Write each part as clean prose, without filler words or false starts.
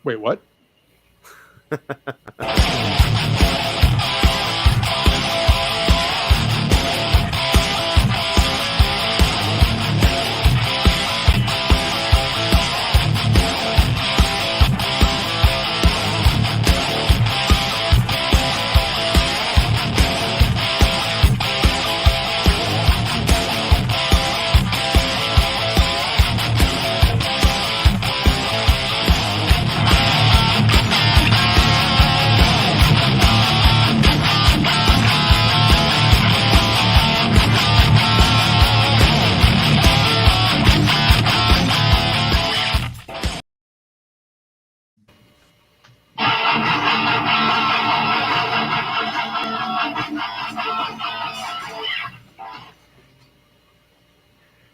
Wait, what?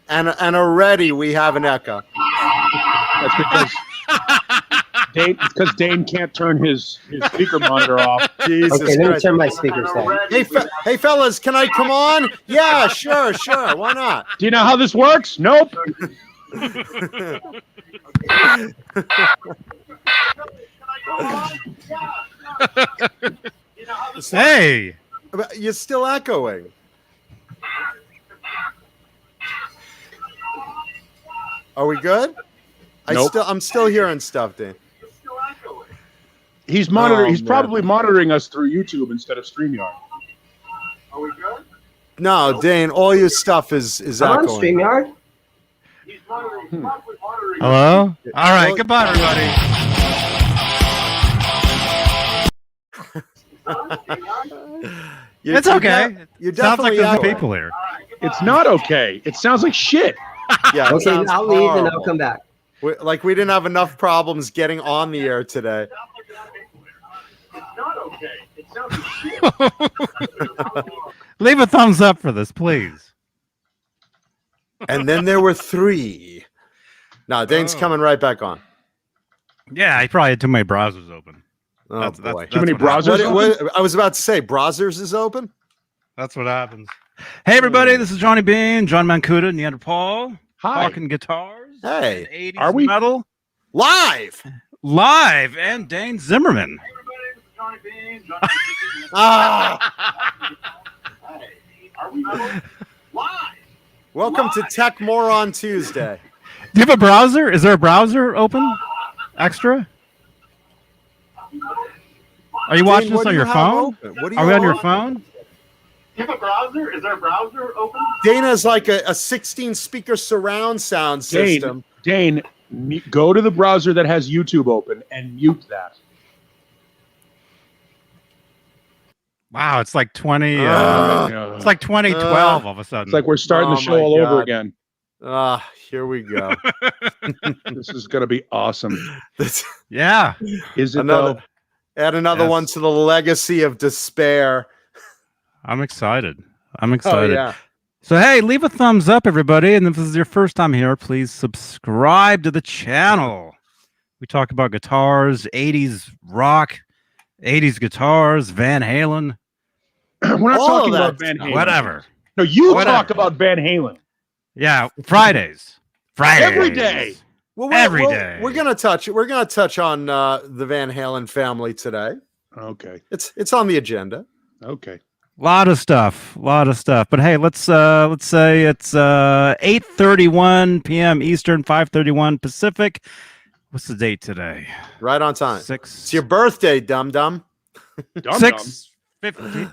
And already we have an echo. That's because Dane can't turn his speaker monitor off. Jesus Okay, let me Christ. turn my speakers down. Hey, fellas, can I come on? Yeah, sure. Why not? Do you know how this works? Nope. Hey, You're still echoing. Are we good? Nope. I'm still hearing stuff, Dane. He's monitoring. Oh, he's man. probably monitoring us through YouTube instead of StreamYard. Are we good? No, Dane, all your stuff is I'm on echoing. StreamYard. He's monitoring. He's probably monitoring. hello. All right, Well- goodbye, everybody. It's okay. You're Sounds like definitely there's echoing. people here. It's not okay. It sounds like shit. Yeah, it Okay, sounds I'll leave and I'll horrible. come back. Like we didn't have enough problems getting on the air today. It's not okay. It sounds like shit. Leave a thumbs up for this, please. And then there were 3. No, Dane's coming right back on. Yeah, I probably had too many browsers open. Oh, That's- boy. that's- Too many what browsers. happens. I was about to say, Brazzers is open? That's what happens. Hey, everybody, this is Johnny Beane, John Mancuda, Neanderthal, Hi. talking guitars, Hey, and 80s are we? metal, live! live, and Dane Zimmerman. Everybody, this is Johnny Beane. Johnny Beane. Ah, Hey, are we good? Live. welcome to Tech Moron Tuesday. Do you have a browser? Is there a browser open? Extra? Are you watching Dane, this what on do your you have phone? open? What do Are we have on your open? phone? You have a browser? Is there a browser open? Dana's like a 16 speaker surround sound system. Dane, go to the browser that has YouTube open and mute that. Wow, it's like 20. Ah. It's like 2012 all of a sudden. It's like we're starting Oh the show my all over God. again. Here we go. This is going to be awesome. yeah. Is it Another, add another Yes. one to the legacy of despair. I'm excited. I'm Oh, excited. yeah. So, hey, leave a thumbs up, everybody. And if this is your first time here, please subscribe to the channel. We talk about guitars, 80s rock, 80s guitars, Van Halen, though? We're not All talking of about that Van stuff. Halen. whatever. No, you Whatever. talk about Van Halen. Yeah, Fridays. Fridays. Every day. Well, Every day. We're gonna touch on the Van Halen family today. Okay. It's on the agenda. Okay. Lot of stuff. But hey, let's say it's 8:31 p.m. Eastern, 5:31 Pacific. What's the date today? Right on time. Six. It's your birthday, dum dum. Dum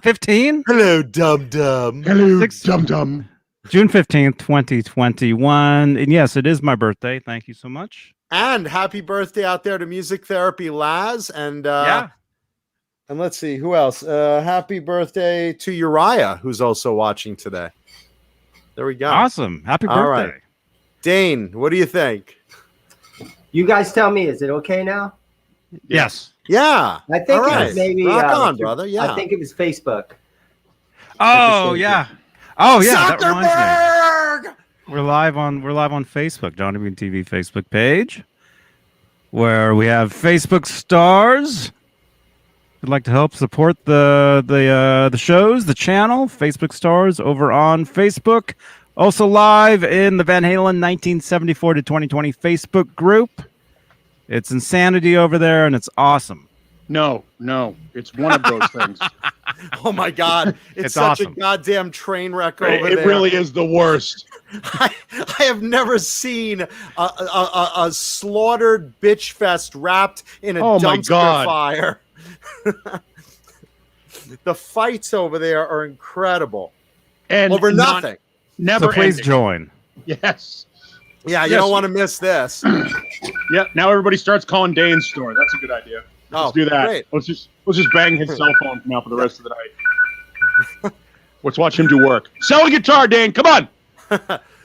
15? Hello, dum dum. Hello, Six- dum dum. June 15th, 2021. And yes, it is my birthday. Thank you so much. And happy birthday out there to Music Therapy Laz and Yeah. and let's see who else. Happy birthday to Uriah, who's also watching today. There we go. Awesome. Happy All birthday. right. Dane, what do you think? You guys tell me, is it okay now? Yes. Yeah. I think All it right. was maybe Rock on, brother. Yeah. I think it was Facebook. Oh, yeah. Oh, yeah. That reminds Zuckerberg! me. We're live on Facebook, Johnny Bean TV Facebook page, where we have Facebook stars. If you'd like to help support the shows, the channel, Facebook stars over on Facebook. Also live in the Van Halen 1974 to 2020 Facebook group. It's insanity over there, and it's awesome. No, it's one of those things. Oh my God, it's such awesome. a goddamn train wreck over there. It really is the worst. I have never seen a slaughtered bitch fest wrapped in a Oh my dumpster God. fire. The fights over there are incredible. And Over nothing. Never So please ending. join. Yes. Yeah, you Yes. don't want to miss this. Yeah. Now everybody starts calling Dane's store. That's a good idea. Let's do that. Great. Let's just bang his cell phone now for the rest of the night. Let's watch him do work. Sell a guitar, Dane. Come on.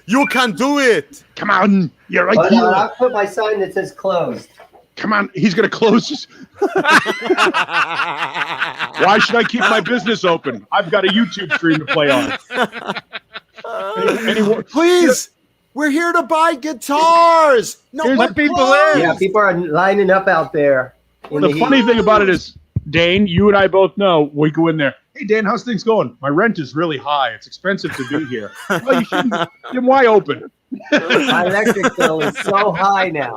You can do it. Come on. You're right But here. I'll put my sign that says closed. Come on. He's gonna close his. Why should I keep my business open? I've got a YouTube stream to play on. Please, we're here to buy guitars. No, Here's we're the people closed. Yeah, people are lining up out there. in The heat. funny thing about it is, Dane, you and I both know we go in there. Hey, Dan, how's things going? My rent is really high. It's expensive to be here. Well, you shouldn't. Then why open? My electric bill is so high now.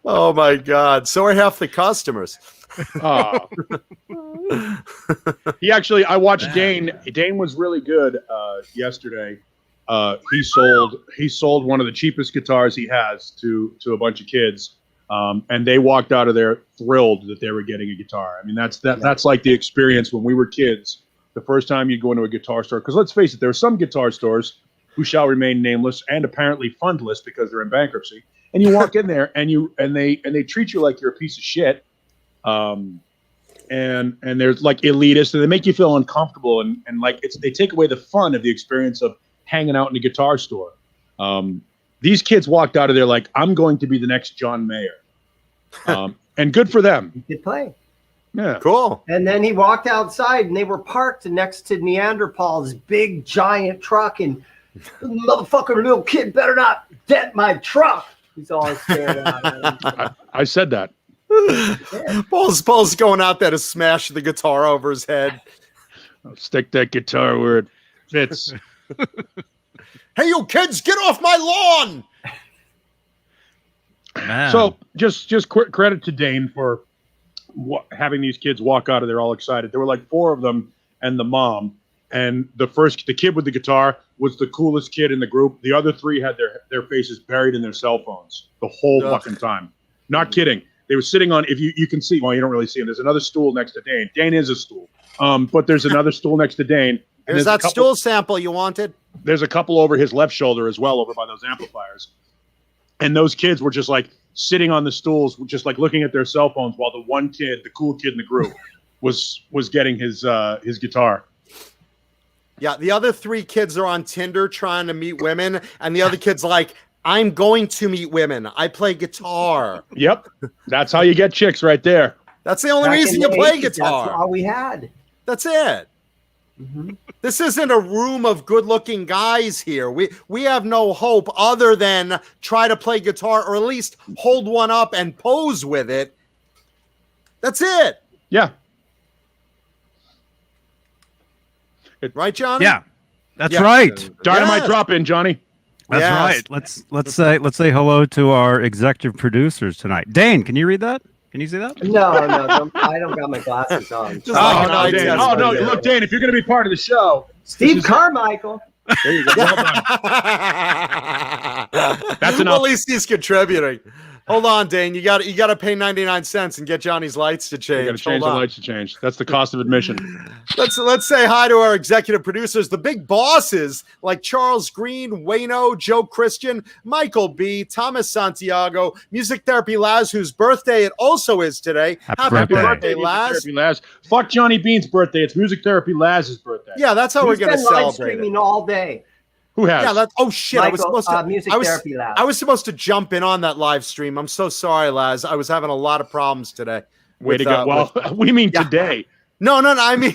Oh my God! So are half the customers. Oh. I watched Dane. Dane was really good yesterday. He sold one of the cheapest guitars he has to a bunch of kids, and they walked out of there thrilled that they were getting a guitar. I mean, that's like the experience when we were kids. The first time you go into a guitar store, because let's face it, there are some guitar stores who shall remain nameless and apparently fundless because they're in bankruptcy. And you walk in there and they treat you like you're a piece of shit. And there's like elitist, and they make you feel uncomfortable, and like they take away the fun of the experience of hanging out in a guitar store. These kids walked out of there like, I'm going to be the next John Mayer. And good for them. He could play. Yeah. Cool. And then he walked outside, and they were parked next to Neanderthals' big giant truck, and motherfucker little kid better not dent my truck. He's always staring at I said that. Paul's going out there to smash the guitar over his head. I'll stick that guitar where it fits. Hey, you kids, get off my lawn! Man. So just quick credit to Dane for having these kids walk out of there all excited. There were like 4 of them and the mom. And the kid with the guitar was the coolest kid in the group. The other 3 had their faces buried in their cell phones the whole fucking time. Not kidding. They were sitting on, if you can see, well, you don't really see him. There's another stool next to Dane. Dane is a stool. But there's another stool next to Dane. And Here's there's that stool sample you wanted. There's a couple over his left shoulder as well, over by those amplifiers. And those kids were just like sitting on the stools, just like looking at their cell phones, while the one kid, the cool kid in the group, was getting his guitar. Yeah, the other 3 kids are on Tinder trying to meet women, and the other kid's like, I'm going to meet women. I play guitar. Yep, that's how you get chicks right there. That's the only Back reason in you the play 80s, guitar. That's all we had. That's it. Mm-hmm. This isn't a room of good-looking guys here. We have no hope other than try to play guitar, or at least hold one up and pose with it. That's it. Yeah. Right, Johnny? yeah, that's Yeah. right. Dynamite Yes. drop in, Johnny. That's Yes. right. Let's say hello to our executive producers tonight. Dane, can you read that? Can you see that? No, I don't got my glasses on. Just Oh, like no, an Dane. eye Oh, test no. right Look, Dane, if you're going to be part of the show, Steve Carmichael. there you go. Well done. That's Well, enough. at least he's contributing. Hold on, Dane. You got to pay 99 cents and get Johnny's lights to You got change. to change the Hold on. lights to change. That's the cost of admission. Let's say hi to our executive producers, the big bosses like Charles Green, Wayno, Joe Christian, Michael B, Thomas Santiago, Music Therapy Laz, whose birthday it also is today. Happy Happy birthday. birthday, Music Laz. Therapy Laz. Fuck Johnny Bean's birthday. It's Music Therapy Laz's birthday. Yeah, that's how He's we're going to been live celebrate streaming it. all day. Who has? Yeah, that's oh shit! I was Michael, supposed to. Music I was, Therapy Lab. I was supposed to jump in on that live stream. I'm so sorry, Laz. I was having a lot of problems today. Way to with, go. Well, we mean yeah. today. No. I mean,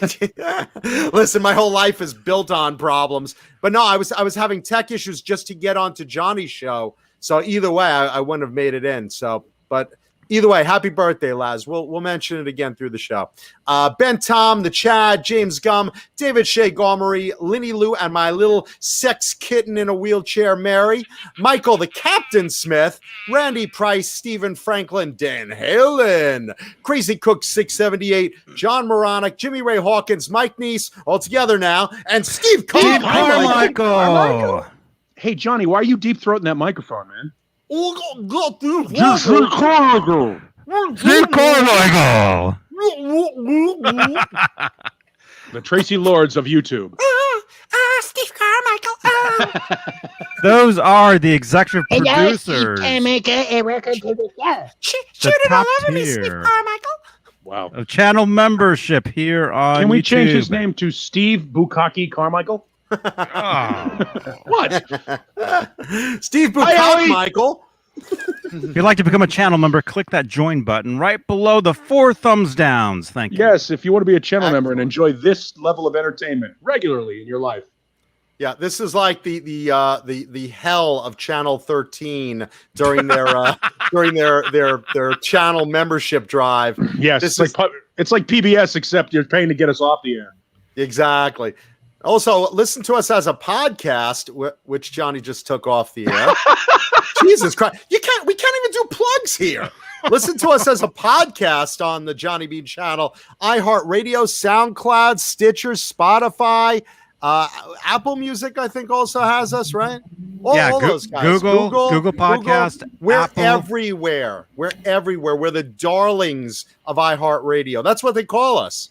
listen, my whole life is built on problems. But no, I was having tech issues just to get onto Johnny's show. So either way, I wouldn't have made it in. So, but Either way, happy birthday, Laz. We'll mention it again through the show. Ben Tom, the Chad, James Gum, David Shea Gomery, Linny Lou, and my little sex kitten in a wheelchair, Mary, Michael, the Captain Smith, Randy Price, Stephen Franklin, Dan Halen, Crazy Cook 678, John Moronic, Jimmy Ray Hawkins, Mike Neese, all together now, and Steve Carmichael. Hey, Johnny, why are you deep throating that microphone, man? Steve Carmichael. The Tracy Lords of YouTube. Steve Carmichael. Those are the executive producers. Can make a record to the show. The top tier Wow. of channel membership here on Can we YouTube. change his name to Steve Bukaki Carmichael? What? Steve Bukaki, Michael. If you'd like to become a channel member, click that join button right below the 4 thumbs downs. Thank you. Yes, if you want to be a channel member and enjoy this level of entertainment regularly in your life. Yeah, this is like the hell of Channel 13 during their their channel membership drive. Yes, it's like PBS, except you're paying to get us off the air. Exactly. Also, listen to us as a podcast, which Johnny just took off the air. Jesus Christ. We can't even do plugs here. Listen to us as a podcast on the Johnny Beane channel, iHeartRadio, SoundCloud, Stitcher, Spotify, Apple Music, I think also has us, right? All those guys. Google Podcast. We're Apple. everywhere. We're everywhere. We're the darlings of iHeartRadio. That's what they call us.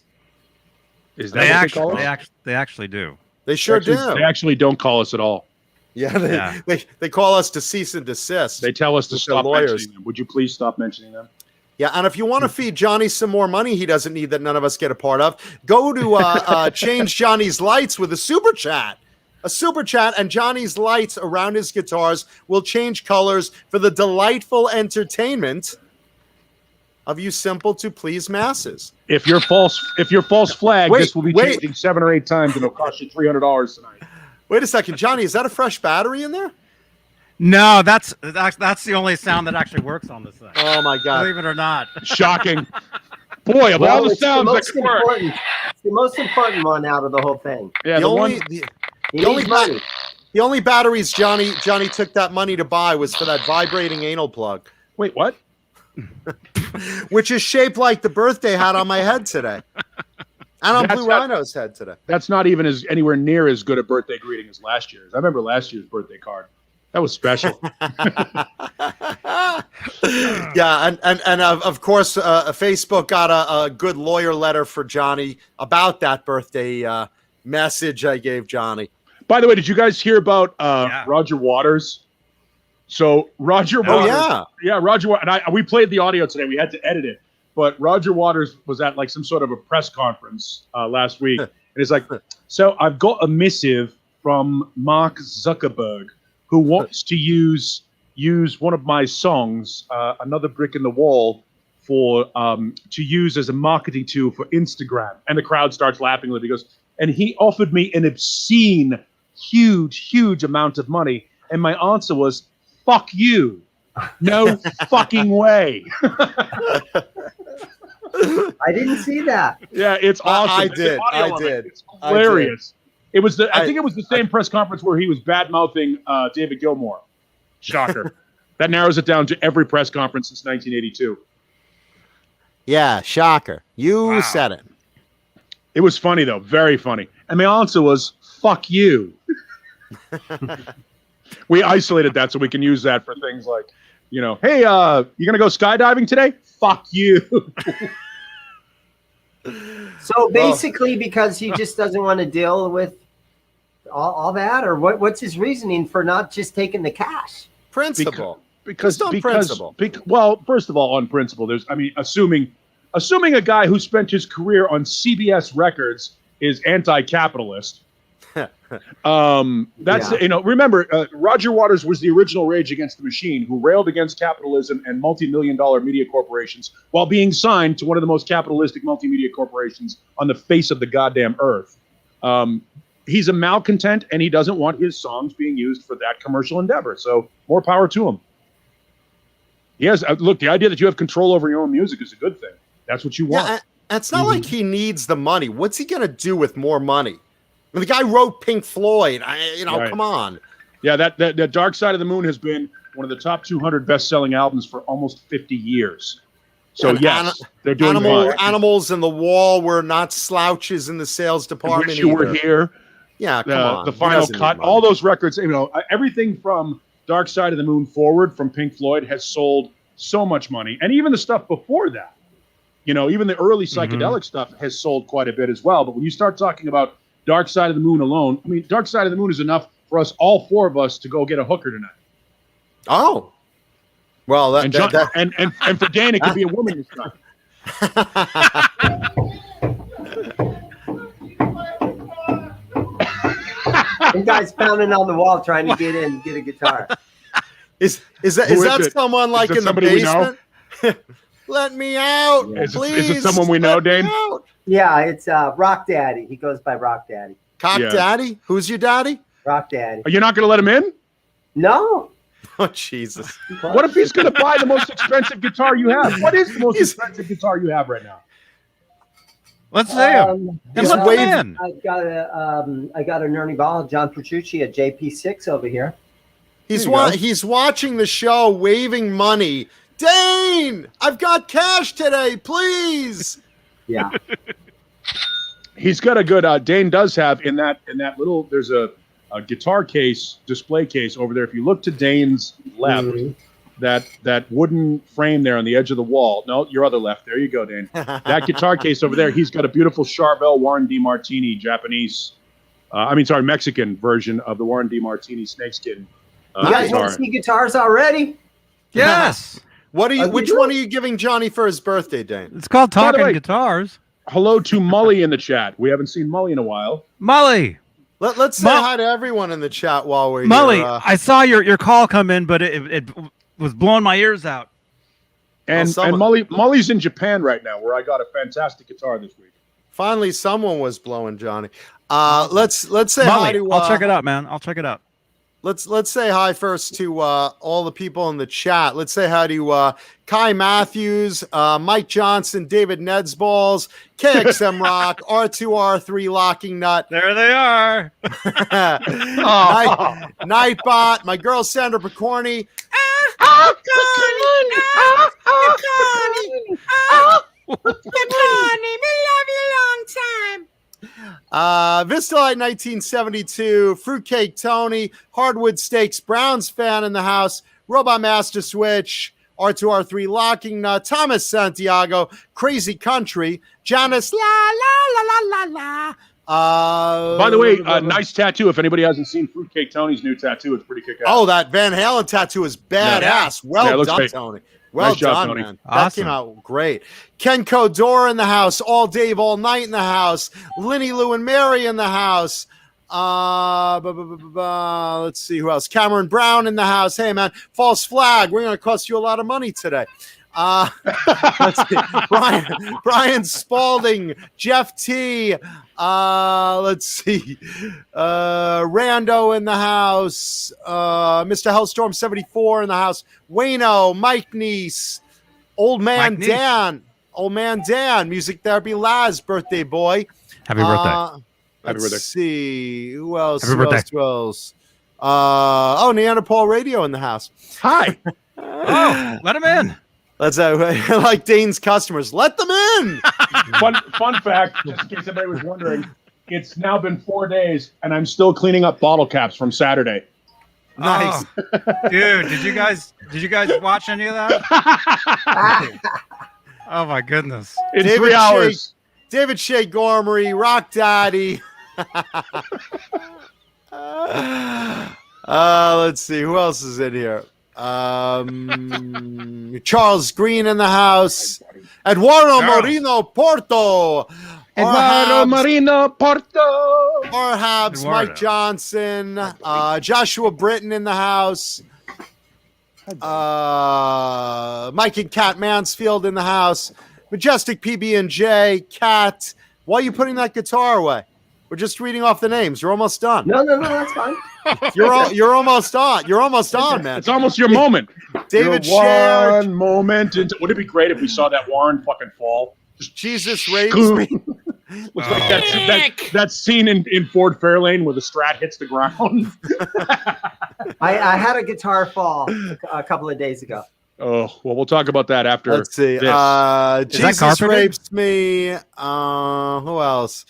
Is that what they call us? They actually do. They sure do. They actually don't call us at all. Yeah, they call us to cease and desist. They tell us to stop lawyers. mentioning them. Would you please stop mentioning them? Yeah, and if you want to feed Johnny some more money he doesn't need that none of us get a part of, go to Change Johnny's Lights with a super chat. A super chat, and Johnny's lights around his guitars will change colors for the delightful entertainment of you simple to please masses. If you're false flag, this will be changing 7 or 8 times, and it'll cost you $300 tonight. Wait a second, Johnny, is that a fresh battery in there? No, that's the only sound that actually works on this thing. Oh my God. Believe it or not. Shocking. Boy, of all the sounds that could work. It's the most important one out of the whole thing. Yeah, the only batteries Johnny took that money to buy was for that vibrating anal plug. Wait, what? Which is shaped like the birthday hat on my head today. And on Blue Rhino's head today. That's not even anywhere near as good a birthday greeting as last year's. I remember last year's birthday card. That was special. Yeah, and of course, Facebook got a good lawyer letter for Johnny about that birthday message I gave Johnny. By the way, did you guys hear about Roger Waters? So Roger Waters, Roger Waters, and we played the audio today. We had to edit it, but Roger Waters was at like some sort of a press conference last week, and it's like, so I've got a missive from Mark Zuckerberg, who wants to use one of my songs, Another Brick in the Wall, for to use as a marketing tool for Instagram. And the crowd starts laughing a little. He goes, and he offered me an obscene, huge amount of money. And my answer was, fuck you. No fucking way. I didn't see that. Yeah, it's awesome. I did. It's hilarious. It was I think it was the same press conference where he was bad-mouthing David Gilmour. Shocker. That narrows it down to every press conference since 1982. Yeah, shocker. You said it. It was funny, though. Very funny. And my answer was, fuck you. We isolated that so we can use that for things like, hey, you going to go skydiving today? Fuck you. So basically, because he just doesn't want to deal with all that, or what's his reasoning for not just taking the cash? Principle. Because principle. Well, first of all, on principle, assuming a guy who spent his career on CBS Records is anti-capitalist. Remember, Roger Waters was the original Rage Against the Machine, who railed against capitalism and multi-million-dollar media corporations while being signed to one of the most capitalistic multimedia corporations on the face of the goddamn earth. He's a malcontent, and he doesn't want his songs being used for that commercial endeavor. So more power to him. Yes, look, the idea that you have control over your own music is a good thing. That's what you want. Yeah, and it's not like he needs the money. What's he gonna do with more money? I mean, the guy wrote Pink Floyd. Right. Come on. Yeah, that Dark Side of the Moon has been one of the top 200 best-selling albums for almost 50 years. So And yes, they're doing fine. Animals in the Wall were not slouches in the sales department. Wish You Were Here. Yeah, come on. The Final Cut, all those records, everything from Dark Side of the Moon forward from Pink Floyd has sold so much money. And even the stuff before that, even the early psychedelic stuff has sold quite a bit as well. But when you start talking about Dark Side of the Moon alone, I mean, Dark Side of the Moon is enough for us, all four of us, to go get a hooker tonight. Oh. Well, and for Dane, it could be a woman this time. Some guy's pounding on the wall trying to get in, get a guitar. Is that someone like in the basement? Let me out, please. Is it someone we know, Dane? Yeah, it's Rock Daddy. He goes by Rock Daddy. Cock Daddy? Who's your daddy? Rock Daddy. Are you not going to let him in? No. Oh, Jesus. What if he's going to buy the most expensive guitar you have? What is the most expensive guitar you have right now? Let's see him. He's I waving. got an Ernie Ball, John Petrucci at JP6 over here. He's watching the show, waving money. Dane, I've got cash today, please. Yeah. He's got a good. Dane does have in that little. There's a guitar case, display case over there. If you look to Dane's left, that wooden frame there on the edge of the wall. No, your other left. There you go, Dane. That guitar case over there. He's got a beautiful Charvel Warren D. Martini Mexican version of the Warren D. Martini snakeskin. You guys want to see guitars already? Yes. Which one are you giving Johnny for his birthday, Dane? It's called Talking Guitars. Hello to Mully in the chat. We haven't seen Mully in a while. Mully. Let's say hi to everyone in the chat while we're Mully, here. I saw your call come in, but it was blowing my ears out. And Mully's in Japan right now, where I got a fantastic guitar this week. Finally, someone was blowing Johnny. Let's say Mully, hi to. I'll check it out, man. I'll check it out. Let's say hi first to all the people in the chat. Let's say hi to Kai Matthews, Mike Johnson, David Nedsballs, KXM Rock, R2R3 Locking Nut. There they are. Nightbot, my girl Sandra Picorni. Vistalite 1972, Fruitcake Tony, Hardwood Steaks Browns fan in the house, Robot Master Switch, R2R3 Locking Nut, Thomas Santiago, Crazy Country, Janice La La La La La La. By the way, nice tattoo. If anybody hasn't seen Fruitcake Tony's new tattoo, it's pretty kick-ass. Oh, that Van Halen tattoo is badass. Well done, great. Tony. Well Nice job, done, Tony. man. Awesome. That came out great. Ken Codor in the house. All Dave, all night in the house. Linny, Lou, and Mary in the house. Let's see who else. Cameron Brown in the house. Hey, man. False Flag. We're going to cost you a lot of money today. Let's see. Brian Spalding. Jeff T. Let's see. Rando in the house. Mr. Hellstorm 74 in the house. Wayno, Mike Neese, Old Man Dan, Music Therapy Laz, birthday boy. Happy birthday. Let's see. Who else? Happy birthday. Who else? Neanderthal Radio in the house. Hi. Oh, let him in. Let's like Dane's customers. Let them in. Fun fact, just in case anybody was wondering, it's now been 4 days, and I'm still cleaning up bottle caps from Saturday. Nice. Oh, dude, did you guys watch any of that? Oh my goodness. In 3 hours. David Shea Gormery, Rock Daddy. Let's see who else is in here. Charles Green in the house. Eduardo Marino Porto. Marino Porto. Perhaps Eduardo. Mike Johnson. Joshua Britton in the house. Mike and Kat Mansfield in the house. Majestic PB&J. Kat. Why are you putting that guitar away? We're just reading off the names. You're almost done. No, that's fine. You're almost on. You're almost on, man. It's almost your moment. David Your shared. one moment. Would it be great if we saw that Warren fucking fall? Jesus raised me. Looks like that scene in Ford Fairlane where the Strat hits the ground. I had a guitar fall a couple of days ago. Oh, well, we'll talk about that after. Let's see. This. Jesus carpeted? rapes me. Who else?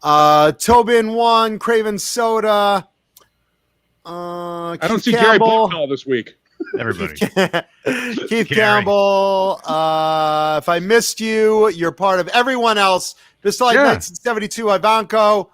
Tobin 1, Craven Soda. I don't see Gary Bucknall this week. Everybody. Keith Campbell. If I missed you, you're part of everyone else. Just like 1972 Ivanko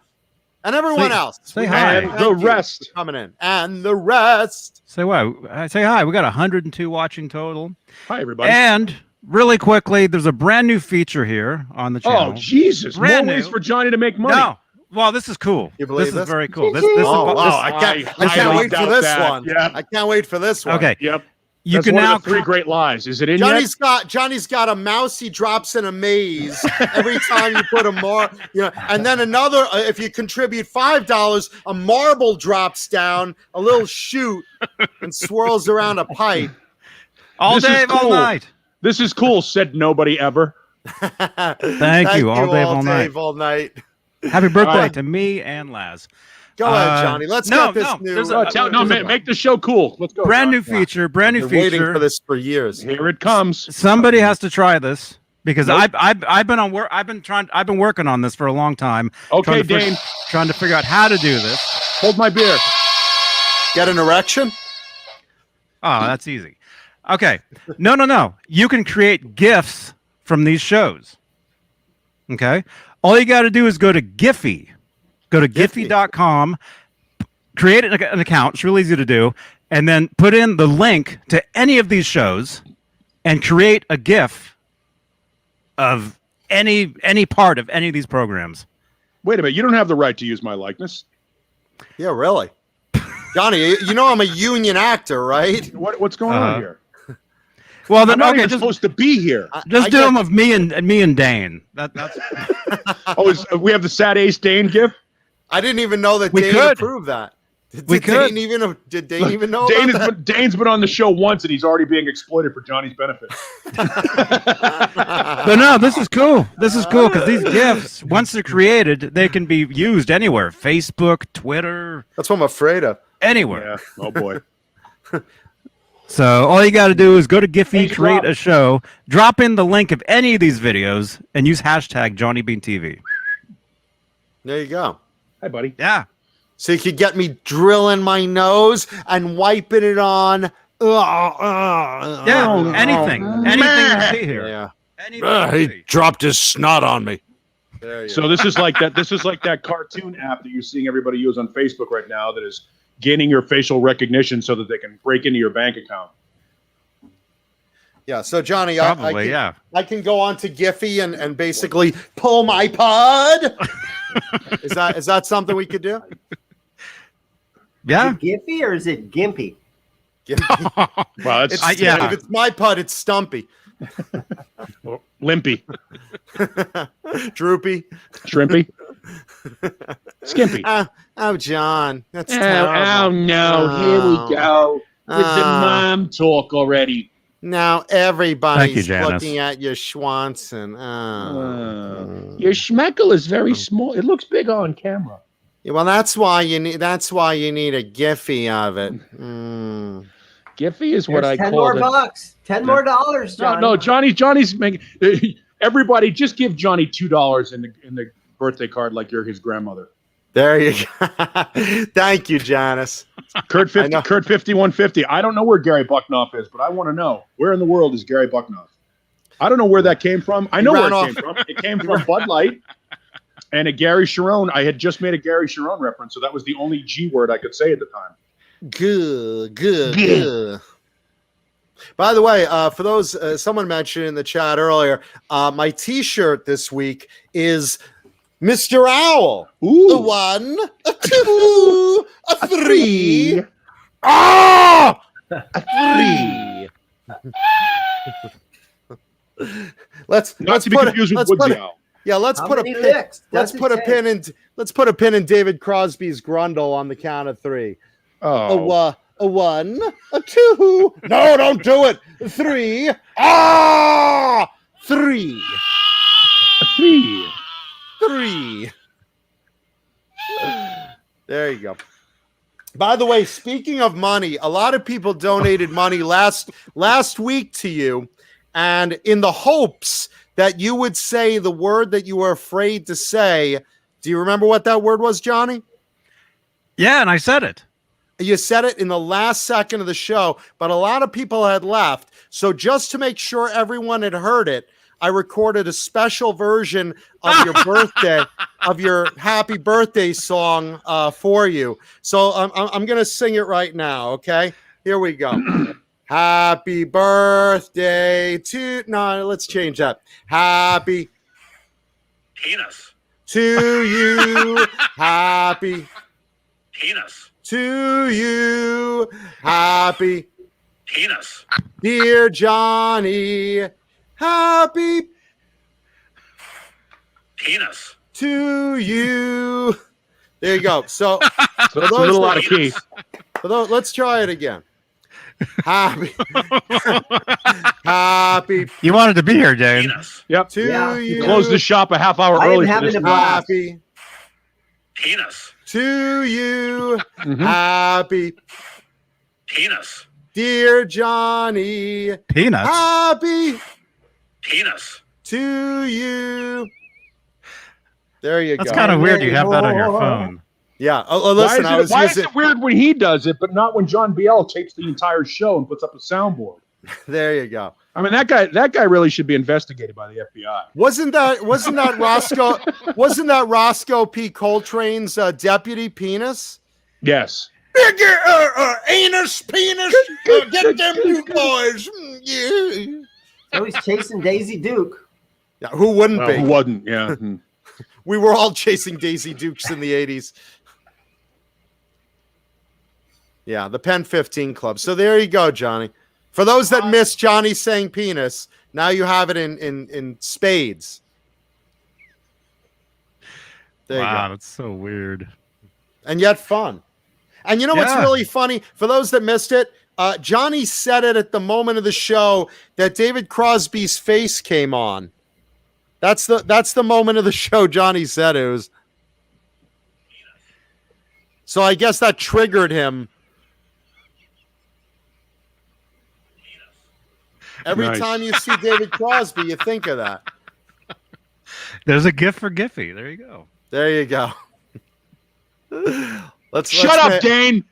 and everyone else. Say hi. And the rest coming in. And the rest. Say what? Say hi. We got 102 watching total. Hi, everybody. And really quickly, there's a brand new feature here on the channel. Oh, Jesus. Brand More ways new. for Johnny to make money. No. Well, this is cool. You believe this this? is very cool. Oh, wow. I can't highly wait for doubt this that. one. Yeah. I can't wait for this one. Okay. Yep. You That's can one now of the 3 great lies. Is it in yet? Johnny's got a mouse he drops in a maze every time you put a and then another if you contribute $5, a marble drops down a little chute and swirls around a pipe. all This is day, all cool. night. This is cool, said nobody ever. Thank you. All day, all night. all night. Happy birthday right. to me and Laz. Go ahead, Johnny. Let's get this new. Make the show cool. Let's go. Brand new Johnny. feature. Brand new I've been waiting feature. for this for years. Here it comes. Somebody has to try this because Nope. I've been working on this for a long time. Okay, Dane. Trying to figure out how to do this. Hold my beer. Get an erection? Oh, that's easy. Okay. No. You can create GIFs from these shows. Okay. All you got to do is go to Giphy. Go to Giphy.com, create an account. It's really easy to do. And then put in the link to any of these shows and create a GIF of any part of any of these programs. Wait a minute. You don't have the right to use my likeness. Yeah, really. Johnny, you know I'm a union actor, right? What's going on here? Well, I'm then not okay, even supposed to be here. just do them of me and Dane. That's We have the Sad Ace Dane gift? I didn't even know that We Dane could. approved that. Did could. Dane even know Dane about that? Dane's been on the show once and he's already being exploited for Johnny's benefit. But no, this is cool. This is cool because these GIFs, once they're created, they can be used anywhere. Facebook, Twitter, That's what I'm afraid of. anywhere. Yeah. Oh, boy. So all you got to do is go to Giphy, Hey, create drop. a show, drop in the link of any of these videos, and use hashtag JohnnyBeanTV. There you go. Hi, buddy. Yeah. So you could get me drilling my nose and wiping it on. Yeah, anything. Anything you see here. Yeah. Anything you see. dropped his snot on me. There you So this is like that cartoon app that you're seeing everybody use on Facebook right now that is gaining your facial recognition so that they can break into your bank account. Yeah, so Johnny, Probably, yeah. I can go on to Giphy and basically pull my pod. Is that something we could do? Yeah. Is it Gimpy or is it Gimpy? Giphy. Wow, that's If it's my pod, it's Stumpy. limpy, Droopy. shrimpy, skimpy. Oh, John, that's terrible. no, here we go with the mom talk already. Now Thank you, everybody's Janice. looking at your Schwanson. Your schmeckle is very small. It looks big on camera. Yeah, well, that's why you need a Giphy of it. Giphy is what There's I 10 call more it. bucks. $10 more, Johnny. No, Johnny's making. Everybody, just give Johnny $2 in the birthday card like you're his grandmother. There you go. Thank you, Janice. Kurt I know. 5150. I don't know where Gary Bucknoff is, but I want to know where in the world is Gary Bucknoff. I don't know where that came from. I know where it came from. It came from Bud Light and a Gary Sharon. I had just made a Gary Sharon reference, so that was the only G word I could say at the time. Good. By the way, for those, someone mentioned in the chat earlier, my T-shirt this week is Mr. Owl. Ooh. A 1, a 2, a 3. Ah! A 3. Let's Not to be put confused with let's Woodsy put it- Owl. Yeah, let's How put a many pin. licks Let's does put it a pin in. Let's put a pin in David Crosby's Grundle on the count of 3. Oh, A 1, a 2. No, don't do it. 3. 3. 3. 3. There you go. By the way, speaking of money, a lot of people donated money last week to you, and in the hopes that you would say the word that you were afraid to say. Do you remember what that word was, Johnny? Yeah, and I said it. You said it in the last second of the show, but a lot of people had left. So just to make sure everyone had heard it, I recorded a special version of your birthday, of your happy birthday song for you. So I'm going to sing it right now. Okay, here we go. Happy birthday to, no, let's change that. Happy Penis. to you. Happy Penis. to you. Happy, Penis. dear Johnny. Happy Penis. to you. There you go. So, So it's a little out of key. let's try it again. Happy, happy You wanted to be here, Dane. Penis. Yep. to Yeah. you. Closed the shop a half hour I am early. for having this a meeting. blast. Happy Penis. to you. Mhm. Happy, Penis. dear Johnny. Peanuts. Happy Penis. to you. There you That's go. kind of weird. You have that on your phone. Yeah. Oh, listen, Why is it weird when he does it, but not when John Biel tapes the entire show and puts up a soundboard? There you go. I mean, that guy really should be investigated by the FBI. Wasn't that Roscoe P. Coltrane's deputy penis? Yes. Anus penis. Get them two boys. Yeah. So he's chasing Daisy Duke. Yeah, who wouldn't Well, be? who wasn't? Yeah. We were all chasing Daisy Dukes in the 80s. Yeah, the Pen 15 Club. So there you go, Johnny. For those that missed Johnny saying penis, now you have it in spades. There you Wow, go. that's so weird. And yet fun. And you know what's Yeah. really funny? For those that missed it, Johnny said it at the moment of the show that David Crosby's face came on. That's the moment of the show Johnny said it was. So I guess that triggered him. Every Nice. time you see David Crosby, you think of that. There's a gift for Giffy. There you go. There you go. Shut up, Dane.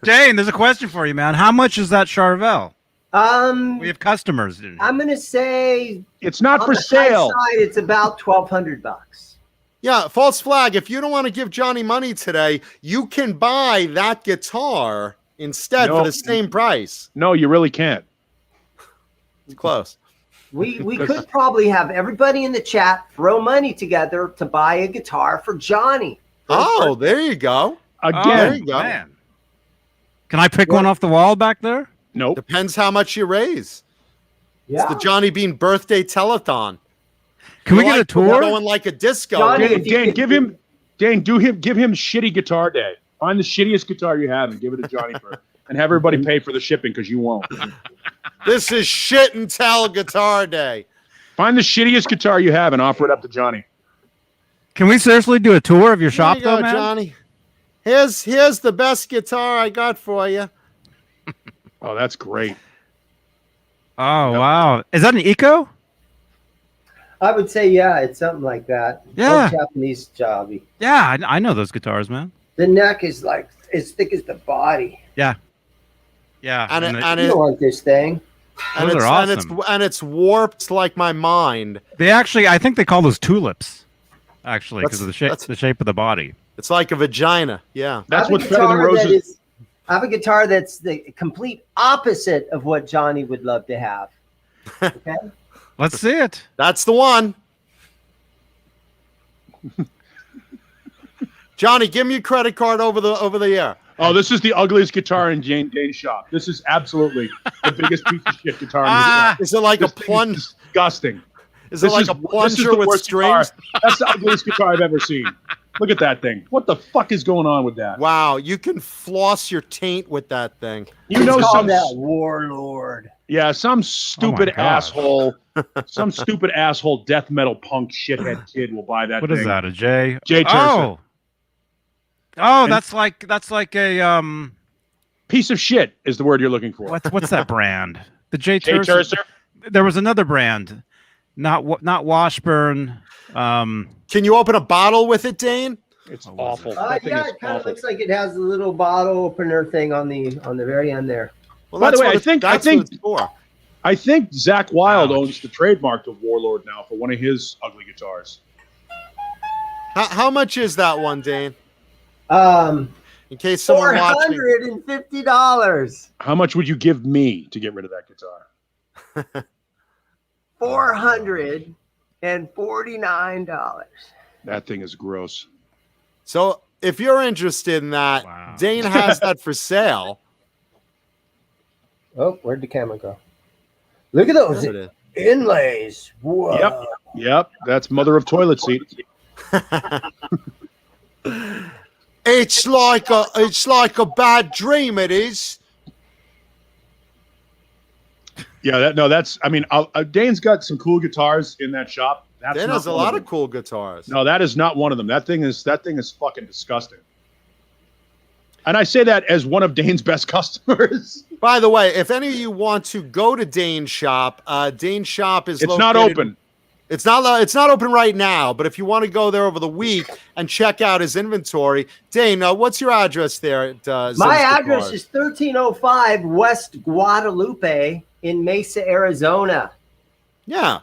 Dane, there's a question for you, man. How much is that Charvel? We have customers. I'm gonna say It's not on for the high sale. side, it's about $1,200. Yeah, false flag. If you don't want to give Johnny money today, you can buy that guitar instead No. for the same price. No, you really can't. It's close. We could probably have everybody in the chat throw money together to buy a guitar for Johnny. Oh, there you go. Oh, There Again, you go. man. Can I pick one off the wall back there? nope. Depends how much you raise. Yeah. It's the Johnny Bean birthday telethon. Can we We're get a like- we're tour? Going like a disco. Johnny, Dane, if you could- give him shitty guitar day. Find the shittiest guitar you have and give it to Johnny for, and have everybody pay for the shipping because you won't. This is shit and tell guitar day. Find the shittiest guitar you have and offer it up to Johnny. Can we seriously do a tour of your shop, Here you though, go, man? Johnny. Here's the best guitar I got for you. Oh, that's great. Oh, wow. Is that an Eco? I would say, yeah, it's something like that. Yeah. Old Japanese jobby. Yeah, I know those guitars, man. The neck is like as thick as the body. Yeah. And and it- it- and You don't want this thing. And Those it's, are and it's awesome. and it's warped like my mind. they actually, I think they call those tulips, actually, because of That's- the shape of the body. It's like a vagina. Yeah. That's I have a what's better than guitar that roses. is- I have a guitar that's the complete opposite of what Johnny would love to have. Okay. Let's see it. That's the one. Johnny, give me your credit card over the air. Oh, this is the ugliest guitar in Dane's shop. This is absolutely the biggest piece of shit guitar in his shop. Is it like a This thing is plunge? disgusting. Is it like a plunger with strings? That's the ugliest guitar I've ever seen. Look at that thing. What the fuck is going on with that? Wow, you can floss your taint with that thing. You know, some that Warlord. Yeah, some stupid God. asshole, some stupid asshole death metal punk shithead kid will buy that. What thing. is that? A J? J. Tercer. Oh, that's like a Piece of shit is the word you're looking for. what's that brand? The J. J. Tercer. Tercer? There was another brand, not Washburn. Can you open a bottle with it, Dane? It's awful. Yeah, That thing is it kind of awful. looks like it has a little bottle opener thing on the very end there. Well, By the that's way, what I it's- think- that's what it's for. I think Zach Wilde Ouch. owns the trademark to Warlord now for one of his ugly guitars. How much is that one, Dane? In case Four someone watching. hundred and $50. How much would you give me to get rid of that guitar? $449. That thing is gross. So if you're interested in that, Wow. Dane has that for sale. Oh, where'd the camera go? Look at those There it is. inlays. Whoa. Yep, that's mother of toilet seat. It's like a bad dream. It is. Yeah, that's. I mean, Dane's got some cool guitars in that shop. That's Dane not has a one lot of of them. cool guitars. No, that is not one of them. That thing is fucking disgusting. And I say that as one of Dane's best customers. By the way, if any of you want to go to Dane's shop, Dane's shop is It's not located- open. It's not open right now, but if you want to go there over the week and check out his inventory, Dane, what's your address there? At, My Zim's address Guitars? is 1305 West Guadalupe in Mesa, Arizona. Yeah.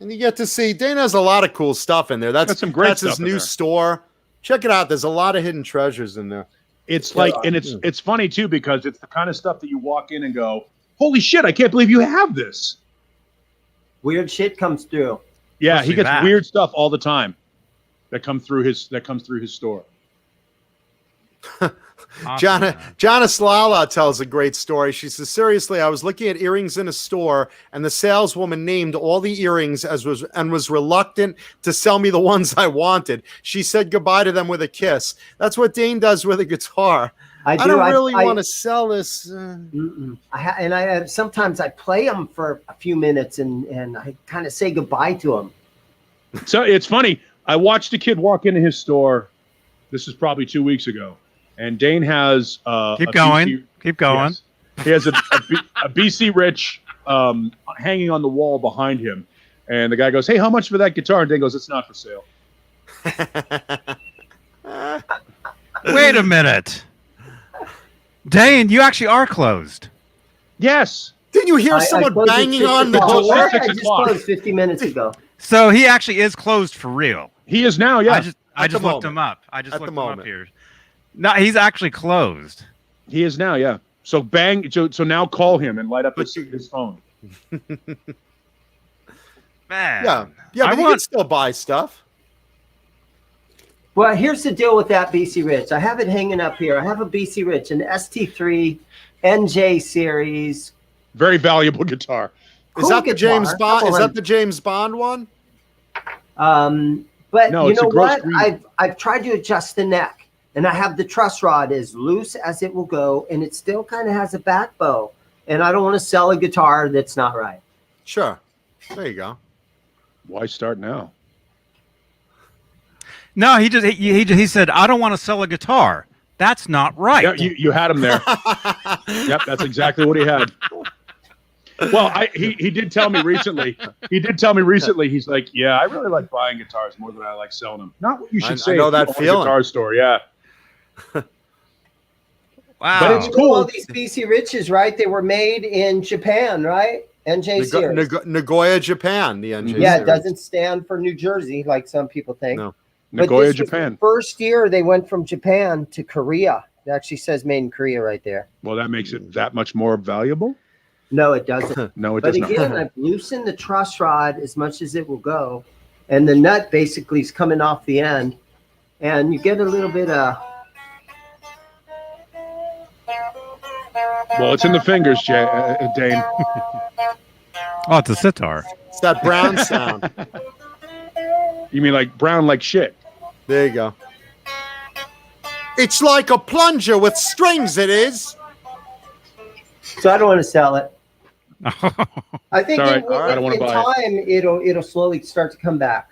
And you get to see Dane has a lot of cool stuff in there. Got some great that's his stuff in new there. store. Check it out. There's a lot of hidden treasures in there. It's like, and it's funny too because it's the kind of stuff that you walk in and go, "Holy shit! I can't believe you have this." Weird shit comes through. Yeah, Especially he gets that. weird stuff all the time that comes through his store. Awesome. Janice Lala tells a great story. She says, seriously, I was looking at earrings in a store and the saleswoman named all the earrings was reluctant to sell me the ones I wanted. She said goodbye to them with a kiss. That's what Dane does with a guitar. I don't really want to sell this. I sometimes I play them for a few minutes and I kind of say goodbye to them. So it's funny. I watched a kid walk into his store. This is probably 2 weeks ago, and Dane has Keep a going. BC Keep going. Yes. He has a BC Rich hanging on the wall behind him, and the guy goes, "Hey, how much for that guitar?" And Dane goes, "It's not for sale." Wait a minute. Dane, you actually are closed. Yes. Didn't you hear I someone closed at banging 6 on the o'clock. door? I 6 just o'clock. closed 50 minutes ago. So he actually is closed for real. He is now. Yeah, I At just the looked moment. him up. I just At looked the him up moment. here. No, he's actually closed. he is now. Yeah. So bang. So now call him and light up his phone. Man. Yeah, I but you can want- still buy stuff. Well, here's the deal with that BC Rich. I have it hanging up here. I have a BC Rich, an ST3 NJ series. Very valuable guitar. Is Cool that the guitar, James Bond? couple Is that hundred. the James Bond one? But No, you it's a know gross what? green. I've tried to adjust the neck, and I have the truss rod as loose as it will go, and it still kind of has a back bow. And I don't want to sell a guitar that's not right. Sure. There you go. Why start now? No, he said, I don't want to sell a guitar. That's not right. Yeah, you had him there. Yep, that's exactly what he had. Well, he did tell me recently. He's like, yeah, I really like buying guitars more than I like selling them. Not what you should I say. know if that you own a feeling. guitar store, yeah. Wow. But it's You cool. know, all these BC Riches, right? They were made in Japan, right? NJ series. Nagoya, Japan. The NJ Yeah, it series. doesn't stand for New Jersey like some people think. No. But Nagoya, this was Japan. the first year they went from Japan to Korea. It actually says made in Korea right there. Well, that makes it that much more valuable. No, it doesn't. No, it But does not. again, I've loosened the truss rod as much as it will go. And the nut basically is coming off the end. And you get a little bit of... Well, it's in the fingers, Dane. Oh, it's a sitar. It's that brown sound. You mean like brown like shit? There you go. It's like a plunger with strings, it is. So I don't want to sell it. I think It's all in, right. I don't wanna in buy time it'll slowly start to come back.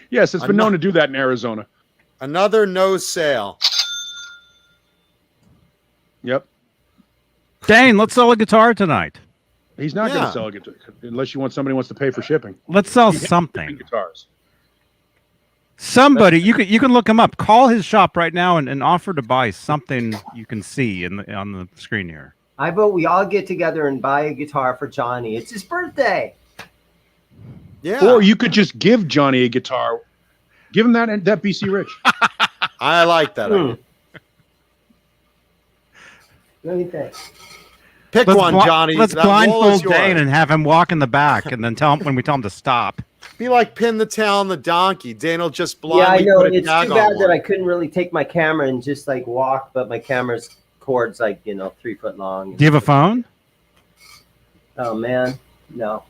Yes, it's been known to do that in Arizona. Another no sale. Yep. Dane, let's sell a guitar tonight. He's not going Yeah. to sell a guitar unless somebody wants to pay for shipping. Let's sell He hates something. Guitars. Somebody, you can look him up. Call his shop right now and offer to buy something you can see on the screen here. I vote we all get together and buy a guitar for Johnny. It's his birthday. Yeah. Or you could just give Johnny a guitar. Give him that BC Rich. I like that. idea. What do you think? Pick one, Johnny. Let's That wall is blindfold yours. Dane and have him walk in the back, and then tell him when we tell him to stop. Be like pin the tail on the donkey. Dane will just Yeah, I blindly know. put a It's tag too on bad that one. I couldn't really take my camera and just like walk, but my camera's cord's like 3 foot long. Do you have a phone? Oh man, no.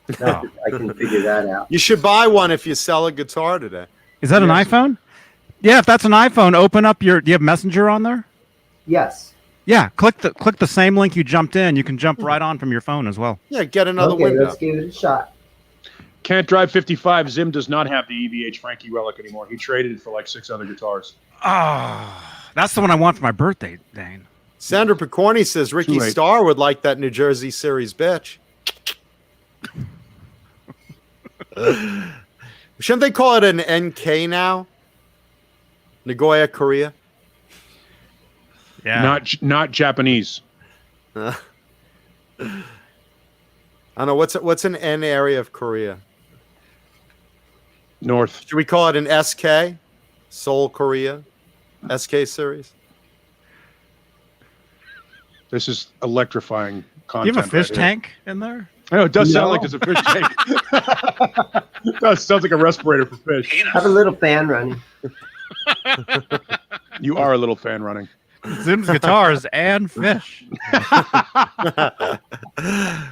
Not that I can figure that out. You should buy one if you sell a guitar today. Is that an Yes. iPhone? Yeah, if that's an iPhone, open up your. Do you have Messenger on there? Yes. Yeah, click the same link you jumped in. You can jump right on from your phone as well. Yeah, get another Okay, window. let's give it a shot. Can't Drive 55. Zim does not have the EVH Frankie relic anymore. He traded it for like 6 other guitars. Ah, that's the one I want for my birthday, Dane. Sandra Picorni says Ricky Too late. Starr would like that New Jersey series bitch. Shouldn't they call it an NK now? Nagoya, Korea. Yeah. Not Japanese. I don't know what's an N area of Korea. North. Should we call it an SK? Seoul, Korea, SK series. This is electrifying Do content. you have a fish right here. tank in there? I know, it does sound No. like there's a fish tank. It does. Sounds like a respirator for fish. Have a little fan running. You are a little fan running. Zim's guitars and fish.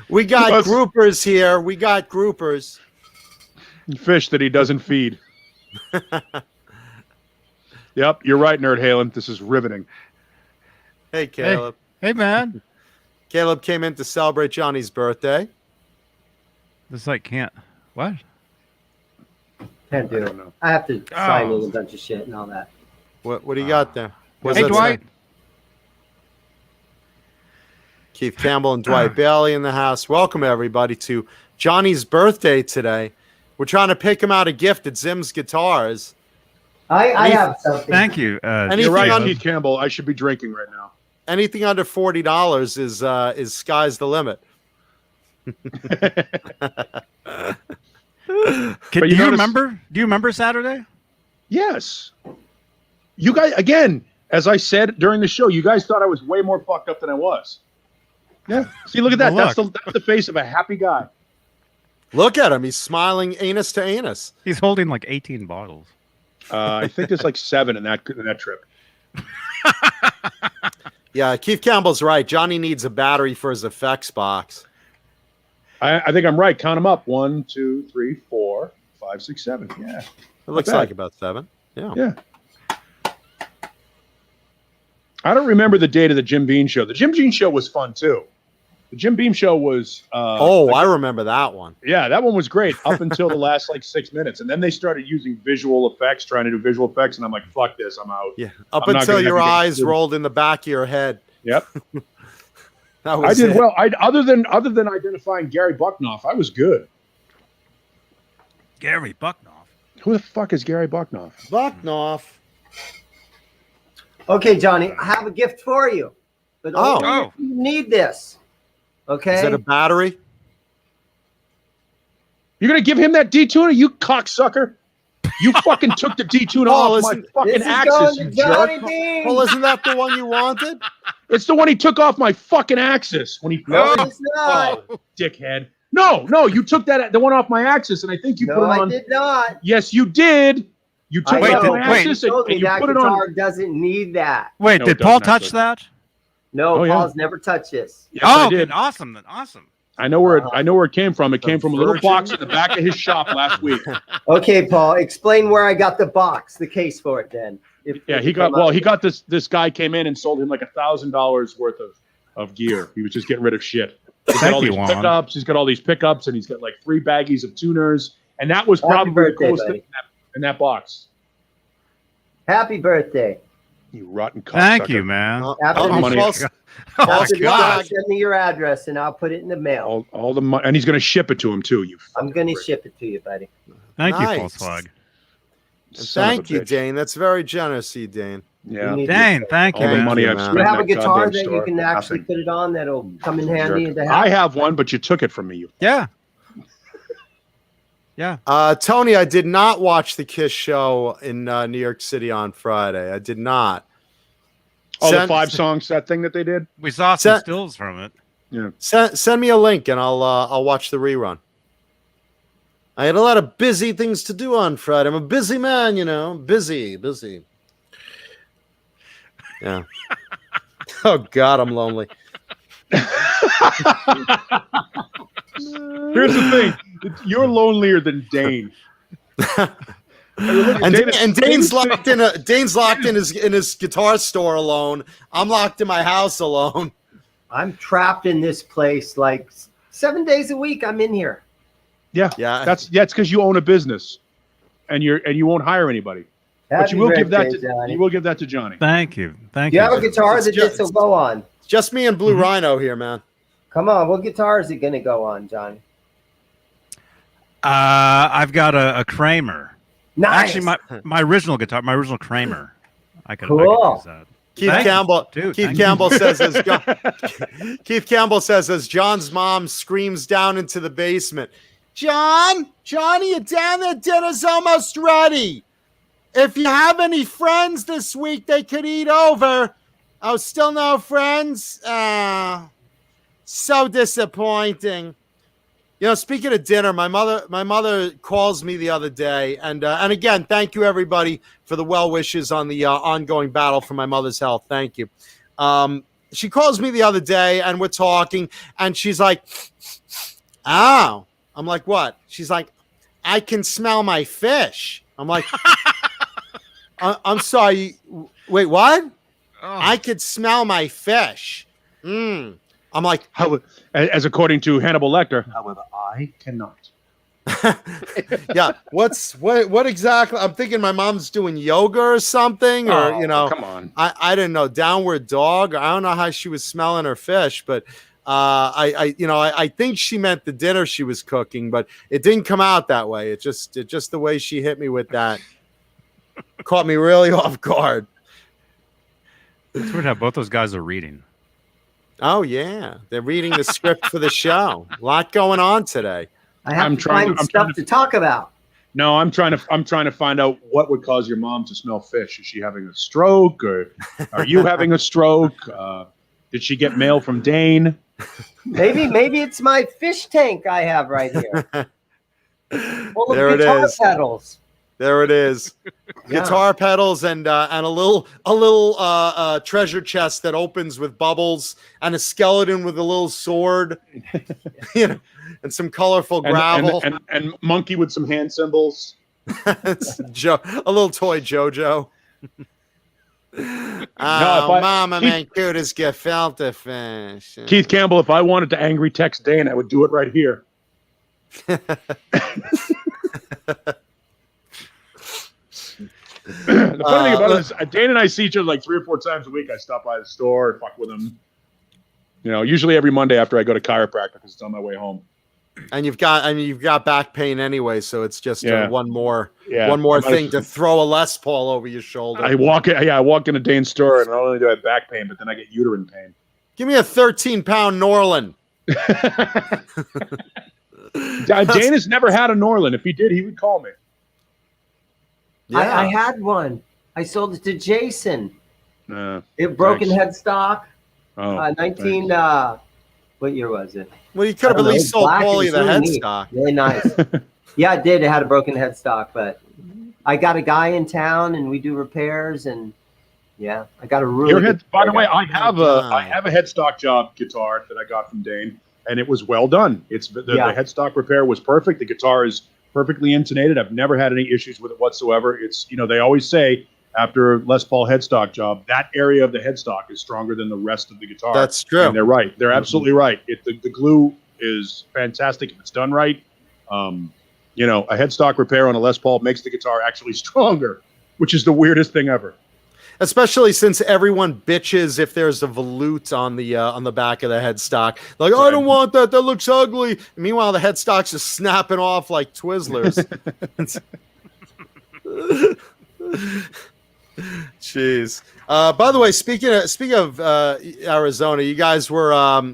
We got Let's- groupers here. We got groupers. Fish that he doesn't feed. Yep, you're right, Nerd Halen. This is riveting. Hey, Caleb. Hey, man. Caleb came in to celebrate Johnny's birthday. This like can't. What? Can't do I it. don't know. I have to sign Oh. in a bunch of shit and all that. What do you got there? What Hey, does that Dwight. say? Keith Campbell and Dwight Bailey in the house. Welcome, everybody, to Johnny's birthday today. We're trying to pick him out a gift at Zim's Guitars. I have something. Thank you. Anything You're right, on- Keith Campbell. I should be drinking right now. Anything under $40 is sky's the limit. Do you you notice- remember? Do you remember Saturday? Yes. You guys, again, as I said during the show, you guys thought I was way more fucked up than I was. Yeah. See, look at that. Well, That's the face of a happy guy. Look at him. He's smiling anus to anus. He's holding like 18 bottles. I think there's like 7 in that trip. Yeah, Keith Campbell's right. Johnny needs a battery for his effects box. I think I'm right. Count them up. 1, 2, 3, 4, 5, 6, 7. Yeah. It looks bad. like about 7. Yeah. Yeah. I don't remember the date of the Jim Beane show. The Jim Beane show was fun too. The Jim Beam show was. I remember that one. Yeah, that one was great up until the last like 6 minutes, and then they started using visual effects, trying to do visual effects, and I'm like, "Fuck this, I'm out." Yeah, up I'm not until gonna your have to get eyes sued. rolled in the back of your head. Yep, That I was did it. well. Other than identifying Gary Bucknoff, I was good. Gary Bucknoff. Who the fuck is Gary Bucknoff? Bucknoff. Okay, Johnny, I have a gift for you. But only Oh. if you need this. Okay. Is it a battery? You're gonna give him that D-tuner, you cocksucker! You fucking took the D-tuner Oh, off my listen, fucking this is axis, going you to Johnny jerk! Beane. Well, isn't that the one you wanted? It's the one he took off my fucking axis when he. No, it's not. Oh, dickhead! No, you took the one off my axis, and I think you No, put it I on. did not. Yes, you did. You took I it off know. my wait. axis You told and me you that put it guitar on. doesn't need that. Wait, No, did it Paul doesn't touch actually. that? No, Oh, yeah. Paul's never touched this. Yes, I Oh, did. good. Awesome. Then awesome. I know where it came from. It came from a little box in the back of his shop last week. Okay, Paul, explain where I got the box, the case for it then. He got this guy came in and sold him like $1,000 worth of gear. He was just getting rid of shit. He's got all these pickups. He's got all these pickups, and he's got like 3 baggies of tuners, and that was probably close in that box. Happy birthday! You rotten cocksucker. Thank you, man. After God, send me your address, and I'll put it in the mail. All the money, and he's going to ship it to him too. I'm going to ship it to you, buddy. Thank you, Volkswagen. Thank you, Dane. That's very generous, of you, Dane. Yeah, Dane, thank you. All the money I've spent. You have a guitar that you can actually put it on that'll come in handy. I have one, but you took it from me. Yeah. Tony, I did not watch the Kiss show in New York City on Friday. I did not. The 5 songs, that thing that they did. We saw some stills from it. Yeah. Send me a link and I'll watch the rerun. I had a lot of busy things to do on Friday. I'm a busy man, busy. Yeah. Oh God, I'm lonely. Here's the thing: you're lonelier than Dane. and Dane's locked in. Dane's locked in his guitar store alone. I'm locked in my house alone. I'm trapped in this place like 7 days a week. I'm in here. Yeah. It's because you own a business, and you won't hire anybody. But you will give that to Johnny. Thank you. You have a guitar that this will go on. Just me and Blue Rhino here, man. Come on, what guitar is it going to go on, Johnny? I've got a Kramer. Nice. Actually, my original guitar, my original Kramer. I could use that. Keith Campbell says as John's mom screams down into the basement, Johnny, you're down there. Dinner's almost ready. If you have any friends this week, they could eat over. Oh, still no friends? So disappointing. Speaking of dinner, my mother calls me the other day, and again, thank you everybody for the well wishes on the ongoing battle for my mother's health. Thank you. She calls me the other day, and we're talking, and she's like, "Oh," I'm like, "What?" She's like, "I can smell my fish." I'm like, I'm sorry. Wait, what? Oh. I could smell my fish. I'm like, as according to Hannibal Lecter. However, I cannot. Yeah. What exactly? I'm thinking my mom's doing yoga or something, or come on. I didn't know. Downward dog. I don't know how she was smelling her fish, but I think she meant the dinner she was cooking, but it didn't come out that way. It just the way she hit me with that. Caught me really off guard. It's weird how both those guys are reading. Oh yeah, they're reading the script for the show. A lot going on today. I'm trying to talk about. No, I'm trying to find out what would cause your mom to smell fish. Is she having a stroke, or are you having a stroke? Did she get mail from Dane? Maybe it's my fish tank I have right here. Full There of guitar pedals. There it is. Yeah. Guitar pedals and a little treasure chest that opens with bubbles and a skeleton with a little sword, and some colorful gravel and monkey with some hand cymbals. A little toy JoJo. Mama Mancuda's gefilte fish. Keith Campbell, if I wanted to angry text Dane, I would do it right here. The funny thing about it is, Dane and I see each other like 3 or 4 times a week. I stop by the store, fuck with him. Usually every Monday after I go to chiropractor because it's on my way home. And you've got back pain anyway, so it's just one more thing to throw a Les Paul over your shoulder. I walk into Dane's store, and not only do I have back pain, but then I get uterine pain. Give me a 13-pound Norlin. Dane has never had a Norlin. If he did, he would call me. Yeah. I had one. I sold it to Jason. It broken headstock. 19. What year was it? Well, you could have at least sold Paulie the headstock. Really nice. Yeah, I did. It had a broken headstock, but I got a guy in town, and we do repairs, and I got a really. By the way, I have a headstock job guitar that I got from Dane. and it was well done. The headstock repair was perfect. The guitar is perfectly intonated. I've never had any issues with it whatsoever. It's, they always say after a Les Paul headstock job, that area of the headstock is stronger than the rest of the guitar. That's true. And they're right. They're absolutely right. The glue is fantastic if it's done right. A headstock repair on a Les Paul makes the guitar actually stronger, which is the weirdest thing ever. Especially since everyone bitches if there's a volute on the back of the headstock. Like, I don't want that. That looks ugly. Meanwhile, the headstock's just snapping off like Twizzlers. Jeez. By the way, speaking of Arizona, you guys were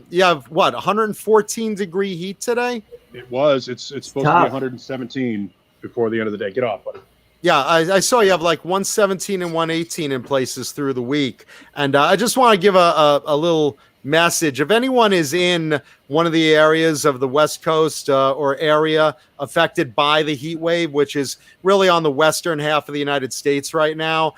you have what, 114 degree heat today? It was. It's supposed to be 117 before the end of the day. Get off, buddy. Yeah, I saw you have like 117 and 118 in places through the week. And I just want to give a little message. If anyone is in one of the areas of the West Coast or area affected by the heat wave, which is really on the western half of the United States right now,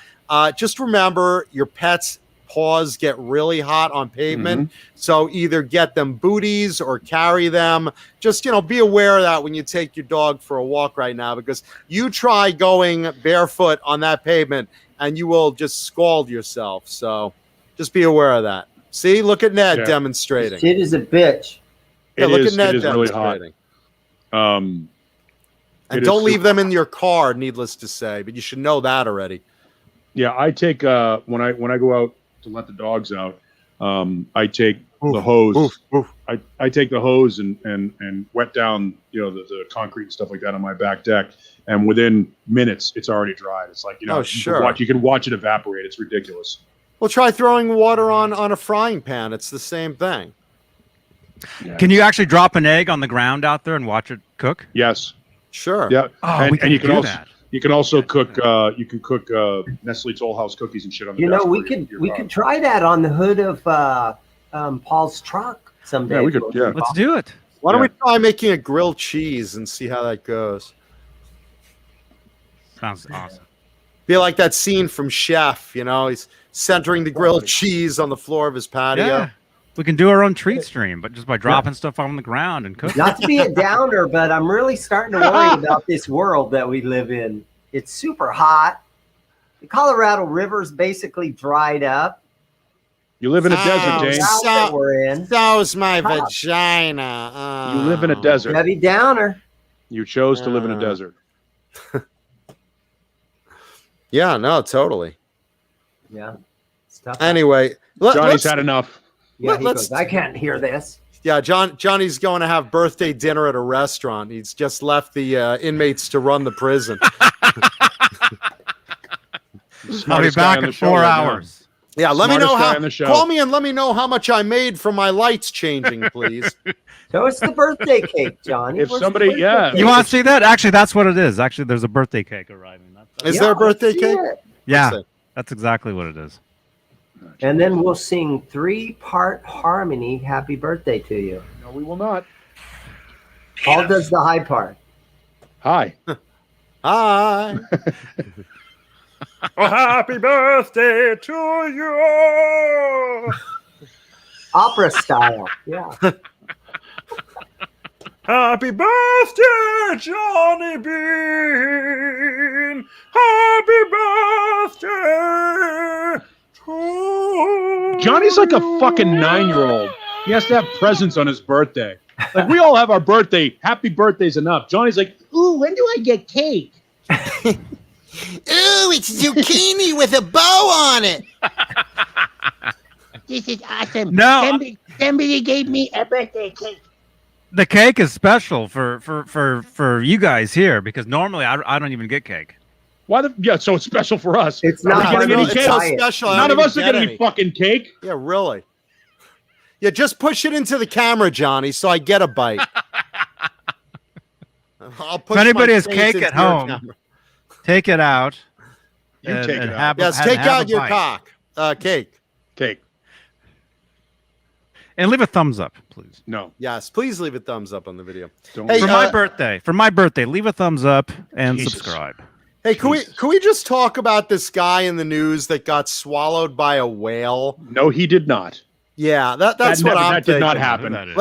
just remember your pets' paws get really hot on pavement. Mm-hmm. So either get them booties or carry them. Just, be aware of that when you take your dog for a walk right now, because you try going barefoot on that pavement and you will just scald yourself. So just be aware of that. See, look at Ned demonstrating. Shit is a bitch. Yeah, look at Ned demonstrating. Really hot. And don't leave them in your car, needless to say, but you should know that already. Yeah, I take when I go out to let the dogs out, I take the hose. I take the hose and wet down, the concrete and stuff like that on my back deck, and within minutes it's already dried. It's like, you can watch it evaporate. It's ridiculous. Well, try throwing water on a frying pan. It's the same thing. Yeah. Can you actually drop an egg on the ground out there and watch it cook? Yes. Sure. Yeah. Oh, and you can also that. You can also cook. You can cook Nestle Toll House cookies and shit on the. We could try that on the hood of Paul's truck someday. Yeah, we could. Yeah, let's do it. Why don't we try making a grilled cheese and see how that goes? Sounds awesome. Be like that scene from Chef. He's centering the grilled cheese on the floor of his patio. Yeah. We can do our own treat stream, but just by dropping stuff on the ground and cooking. Not to be a downer, but I'm really starting to worry about this world that we live in. It's super hot. The Colorado River's basically dried up. You live in a desert, James. We're in. So's my vagina. You live in a desert. Heavy downer. You chose to live in a desert. Yeah, no, totally. Yeah. Stuff. Anyway, Johnny's had enough. Yeah, he goes, I can't hear this. Yeah, Johnny's going to have birthday dinner at a restaurant. He's just left the inmates to run the prison. I'll be back in 4 hours. Yeah, let me know call me and let me know how much I made from my lights changing, please. So it's the birthday cake, Johnny. If somebody, you want to see that? Actually, that's what it is. Actually, there's a birthday cake arriving. Is there a birthday cake? Yeah, that's exactly what it is. And then we'll sing 3-part harmony happy birthday to you. No, we will not. Paul does the high part. Hi. Hi. Happy birthday to you. Opera style. Yeah. Happy birthday, Johnny Beane. Happy birthday. Johnny's like a fucking 9-year-old. He has to have presents on his birthday. Like, we all have our birthday. Happy birthday's enough. Johnny's like, ooh, when do I get cake? Ooh, it's zucchini with a bow on it. This is awesome. No. Somebody gave me a birthday cake. The cake is special for you guys here, because normally I don't even get cake. Why so it's special for us. It's not getting any cake. So special. None of us are getting any fucking cake. Yeah, really. Yeah, just push it into the camera, Johnny, so I get a bite. If anybody has cake at home, take it out. You take it out. Yes, take out your cock. Cake. Cake. And leave a thumbs up, please. No. Yes, please leave a thumbs up on the video. Hey, for my birthday, leave a thumbs up and subscribe. Hey, can we just talk about this guy in the news that got swallowed by a whale? No, he did not. Yeah, that's what I'm that did not thinking. happen.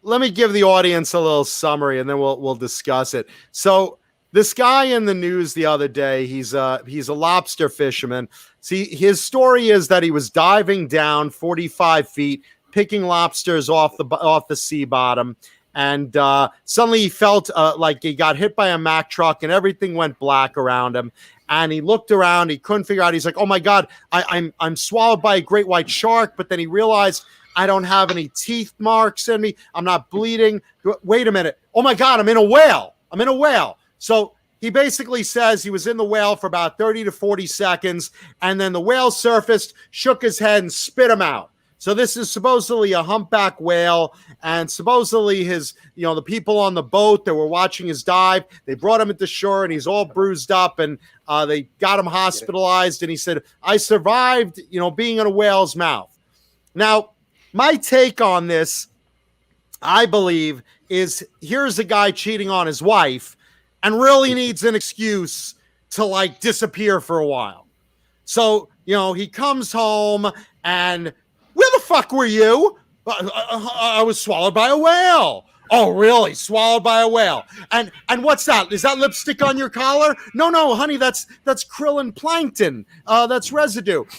Let me give the audience a little summary, and then we'll discuss it. So this guy in the news the other day, he's a lobster fisherman. See, his story is that he was diving down 45 feet, picking lobsters off the sea bottom, and suddenly he felt like he got hit by a Mack truck, and everything went black around him. And he looked around, he couldn't figure out. He's like, "Oh my God, I'm swallowed by a great white shark." But then he realized, I don't have any teeth marks in me. I'm not bleeding. Wait a minute. Oh my God, I'm in a whale. So he basically says he was in the whale for about 30 to 40 seconds, and then the whale surfaced, shook his head, and spit him out. So this is supposedly a humpback whale, and supposedly the people on the boat that were watching his dive, they brought him into shore, and he's all bruised up, and they got him hospitalized, and he said, "I survived, being in a whale's mouth." Now, my take on this, I believe, is here's a guy cheating on his wife and really needs an excuse to disappear for a while. So, he comes home and, "Where the fuck were you?" I was swallowed by a whale." "Oh, really? Swallowed by a whale? And what's that? Is that lipstick on your collar?" No, honey, that's krill and plankton. That's residue. Why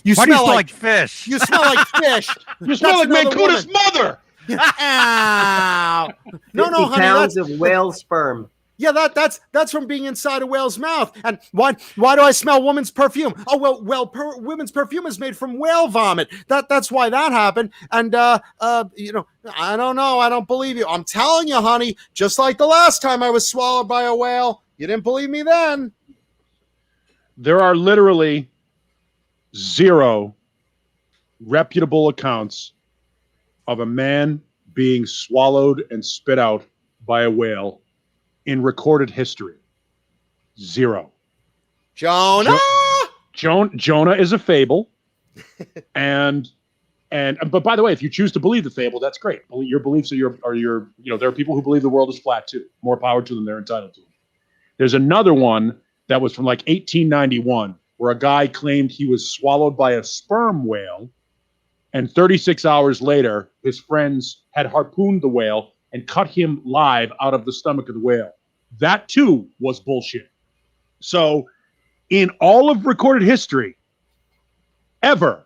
do you smell like fish? You smell like fish. You smell like Mancuda's mother. Ow. No, 50 honey, pounds of whale sperm. Yeah, that's from being inside a whale's mouth. And why do I smell woman's perfume? Oh, well, women's perfume is made from whale vomit. That's why that happened. And I don't know. I don't believe you. I'm telling you, honey, just like the last time I was swallowed by a whale, you didn't believe me then. There are literally 0 reputable accounts of a man being swallowed and spit out by a whale in recorded history. 0. Jonah is a fable. But by the way, if you choose to believe the fable, that's great. Your beliefs there are people who believe the world is flat too. More power to them. They're entitled to it. There's another one that was from 1891 where a guy claimed he was swallowed by a sperm whale, and 36 hours later, his friends had harpooned the whale and cut him live out of the stomach of the whale. That too was bullshit. So in all of recorded history, ever,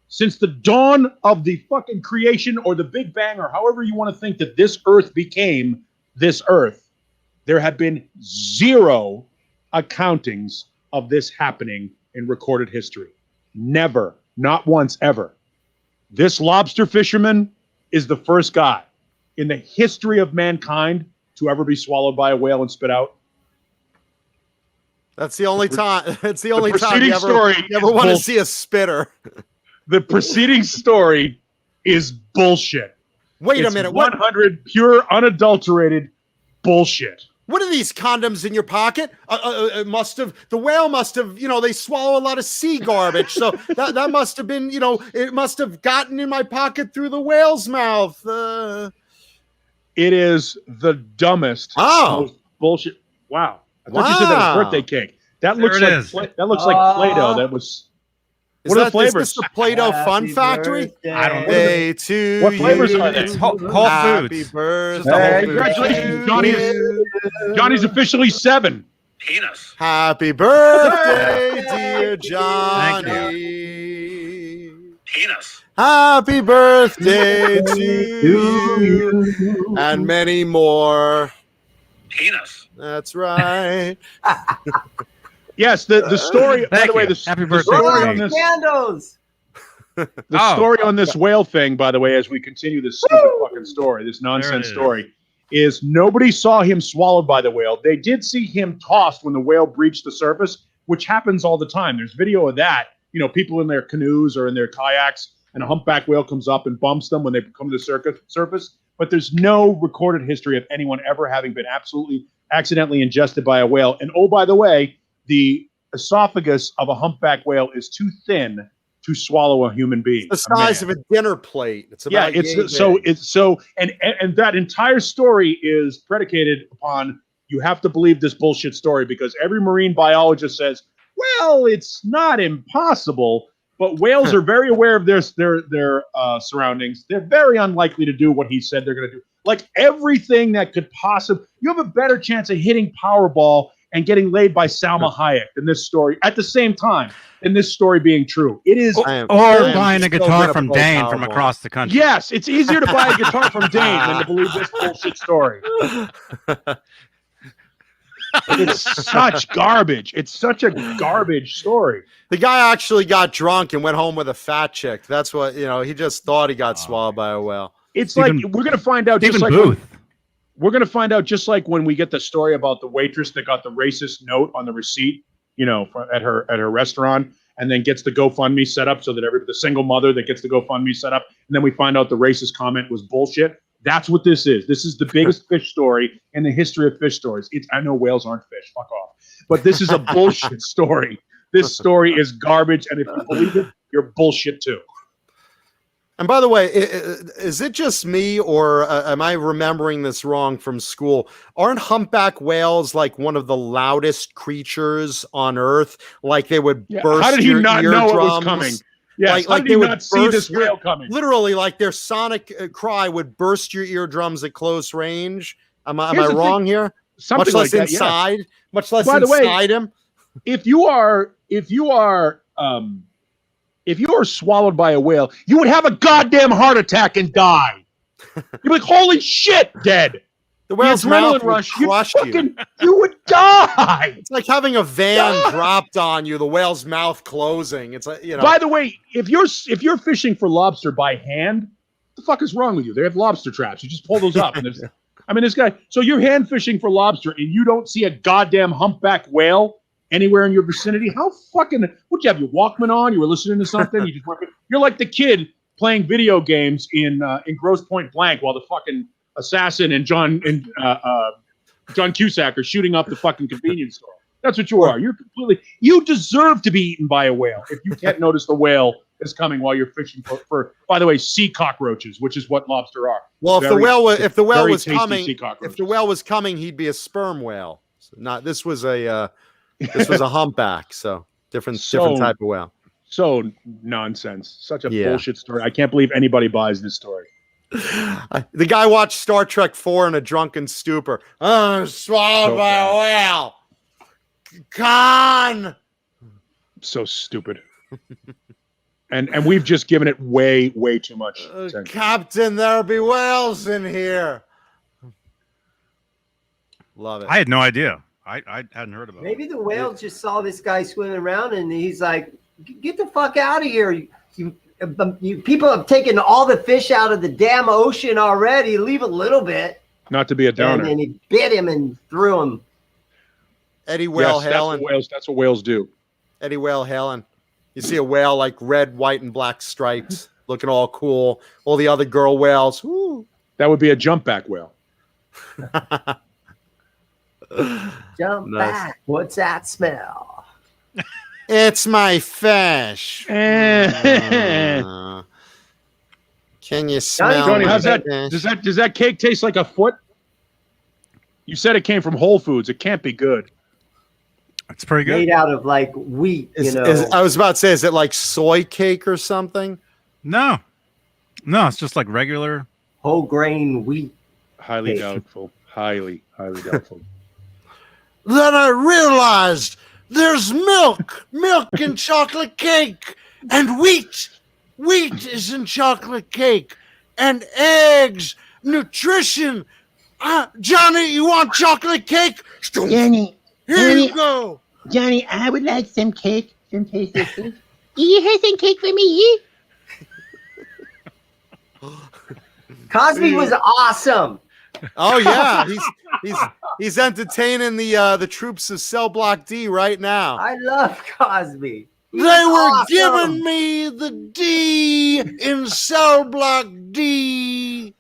since the dawn of the fucking creation or the Big Bang or however you want to think that this earth became this earth, there have been 0 accountings of this happening in recorded history. Never, not once, ever. This lobster fisherman is the first guy in the history of mankind to ever be swallowed by a whale and spit out. That's the only time. That's the only time you ever want to see a spitter. The preceding story is bullshit. Wait a minute. 100 pure, unadulterated bullshit. What are these condoms in your pocket? The whale must have, they swallow a lot of sea garbage. So that must have been, it must have gotten in my pocket through the whale's mouth. It is the dumbest, most bullshit. Wow. I thought you said that was birthday cake. That looks like Play-Doh. That was. What are the flavors? Is this the Play-Doh Fun Factory? I don't know. Day to what flavors you. are they? It's Whole Happy Foods. birthday. Congratulations, Johnny's officially 7. Penis. Happy birthday, dear Johnny. Penis. Happy birthday to you. And many more. Penis. That's right. Yes, the story. By the way, Happy the birthday. story on this. Candles. The story on this whale thing, by the way, as we continue this stupid fucking story, this nonsense story, is nobody saw him swallowed by the whale. They did see him tossed when the whale breached the surface, which happens all the time. There's video of that. People in their canoes or in their kayaks, and a humpback whale comes up and bumps them when they come to the surface. But there's no recorded history of anyone ever having been absolutely accidentally ingested by a whale. And oh, by the way, the esophagus of a humpback whale is too thin to swallow a human being. It's the size of a dinner plate. It's about and that entire story is predicated upon you have to believe this bullshit story because every marine biologist says, well, it's not impossible But whales are very aware of their surroundings. They're very unlikely to do what he said they're going to do. Like everything that could possibly, you have a better chance of hitting Powerball and getting laid by Salma Hayek in this story at the same time. In this story being true, it is. Or buying a guitar from Dane from across the country. Yes, it's easier to buy a guitar from Dane than to believe this bullshit story. It's such garbage. It's such a garbage story. The guy actually got drunk and went home with a fat chick. That's what, he just thought he got swallowed by a whale. It's like we're going to find out just like we're going to find out just like when we get the story about the waitress that got the racist note on the receipt, at her restaurant, and then gets the GoFundMe set up so that the single mother that gets the GoFundMe set up, and then we find out the racist comment was bullshit. That's what this is. This is the biggest fish story in the history of fish stories. I know whales aren't fish. Fuck off. But this is a bullshit story. This story is garbage, and if you believe it, you're bullshit too. And by the way, is it just me, or am I remembering this wrong from school? Aren't humpback whales like one of the loudest creatures on Earth? Like they would burst How did he not know what was coming? Yes, like they would not see this whale coming? Literally, like their sonic cry would burst your eardrums at close range. Am I wrong here? Something much less like that, inside. yes. Much less By the way, inside him. If you are swallowed by a whale, you would have a goddamn heart attack and die. You'd be like, holy shit, dead. The whale's mouth would crush you. You would die. It's like having a van dropped on you, the whale's mouth closing. It's like, By the way, if you're fishing for lobster by hand, what the fuck is wrong with you? They have lobster traps. You just pull those up. And this guy, so you're hand fishing for lobster and you don't see a goddamn humpback whale anywhere in your vicinity? How fucking, what'd you have your Walkman on? You were listening to something? You're like the kid playing video games in Grosse Pointe Blank while the fucking assassin and John Cusack are shooting up the fucking convenience store. That's what you are. You deserve to be eaten by a whale if you can't notice the whale is coming while you're fishing for by the way, sea cockroaches, which is what lobster are. Well, if the whale was coming, he'd be a sperm whale. So this was a humpback, so different type of whale. So nonsense. Such a bullshit story. I can't believe anybody buys this story. The guy watched Star Trek 4 in a drunken stupor. Swallowed by a whale. Con. So stupid. And we've just given it way too much attention. Captain, there'll be whales in here. Love it. I had no idea. I hadn't heard about it. Maybe the whale just saw this guy swimming around and he's like, get the fuck out of here. You people have taken all the fish out of the damn ocean already. Leave a little bit. Not to be a downer. And he bit him and threw him. Eddie Whale Helen. That's what whales do. Eddie Whale Helen. You see a whale like red, white, and black stripes, looking all cool. All the other girl whales. Woo. That would be a jumpback whale. Jump back. What's that smell? It's my fish. Can you smell? Tony, how's that? Does that cake taste like a foot? You said it came from Whole Foods. It can't be good. It's pretty good. Made out of like wheat, I was about to say, is it like soy cake or something? No, it's just like regular whole grain wheat. Highly cake. doubtful. Highly doubtful. Then I realized there's milk in chocolate cake, and wheat is in chocolate cake, and eggs, nutrition. Johnny, you want chocolate cake? Johnny, Here you go. Johnny, I would like some cake, some tasty cake. Do you have some cake for me? Cosby was awesome. Oh yeah, he's entertaining the troops of Cell Block D right now. I love Cosby. They were giving me the D in Cell Block D.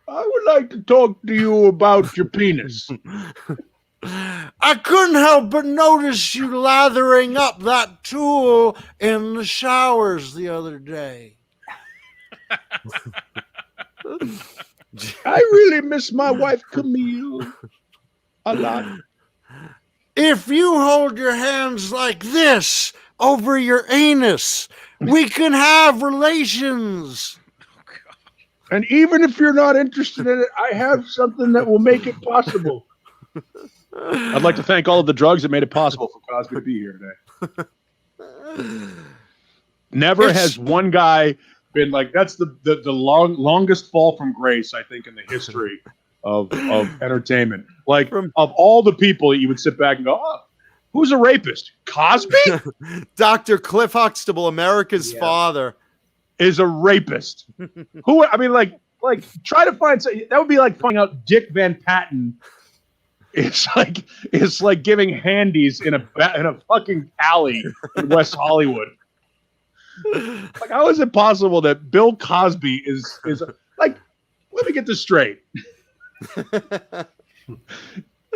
I would like to talk to you about your penis. I couldn't help but notice you lathering up that tool in the showers the other day. I really miss my wife Camille a lot. If you hold your hands like this over your anus. We can have relations. And even if you're not interested in it, I have something that will make it possible. I'd like to thank all of the drugs that made it possible for Cosby to be here today. Never has one guy been like, that's the longest fall from grace, I think, in the history of entertainment. Like, of all the people, you would sit back and go, oh, who's a rapist? Cosby? Dr. Cliff Huxtable, America's father, is a rapist. Who? I mean, like, try to find that would be like finding out Dick Van Patten. It's like giving handies in a fucking alley in West Hollywood. Like, how is it possible that Bill Cosby is like? Let me get this straight.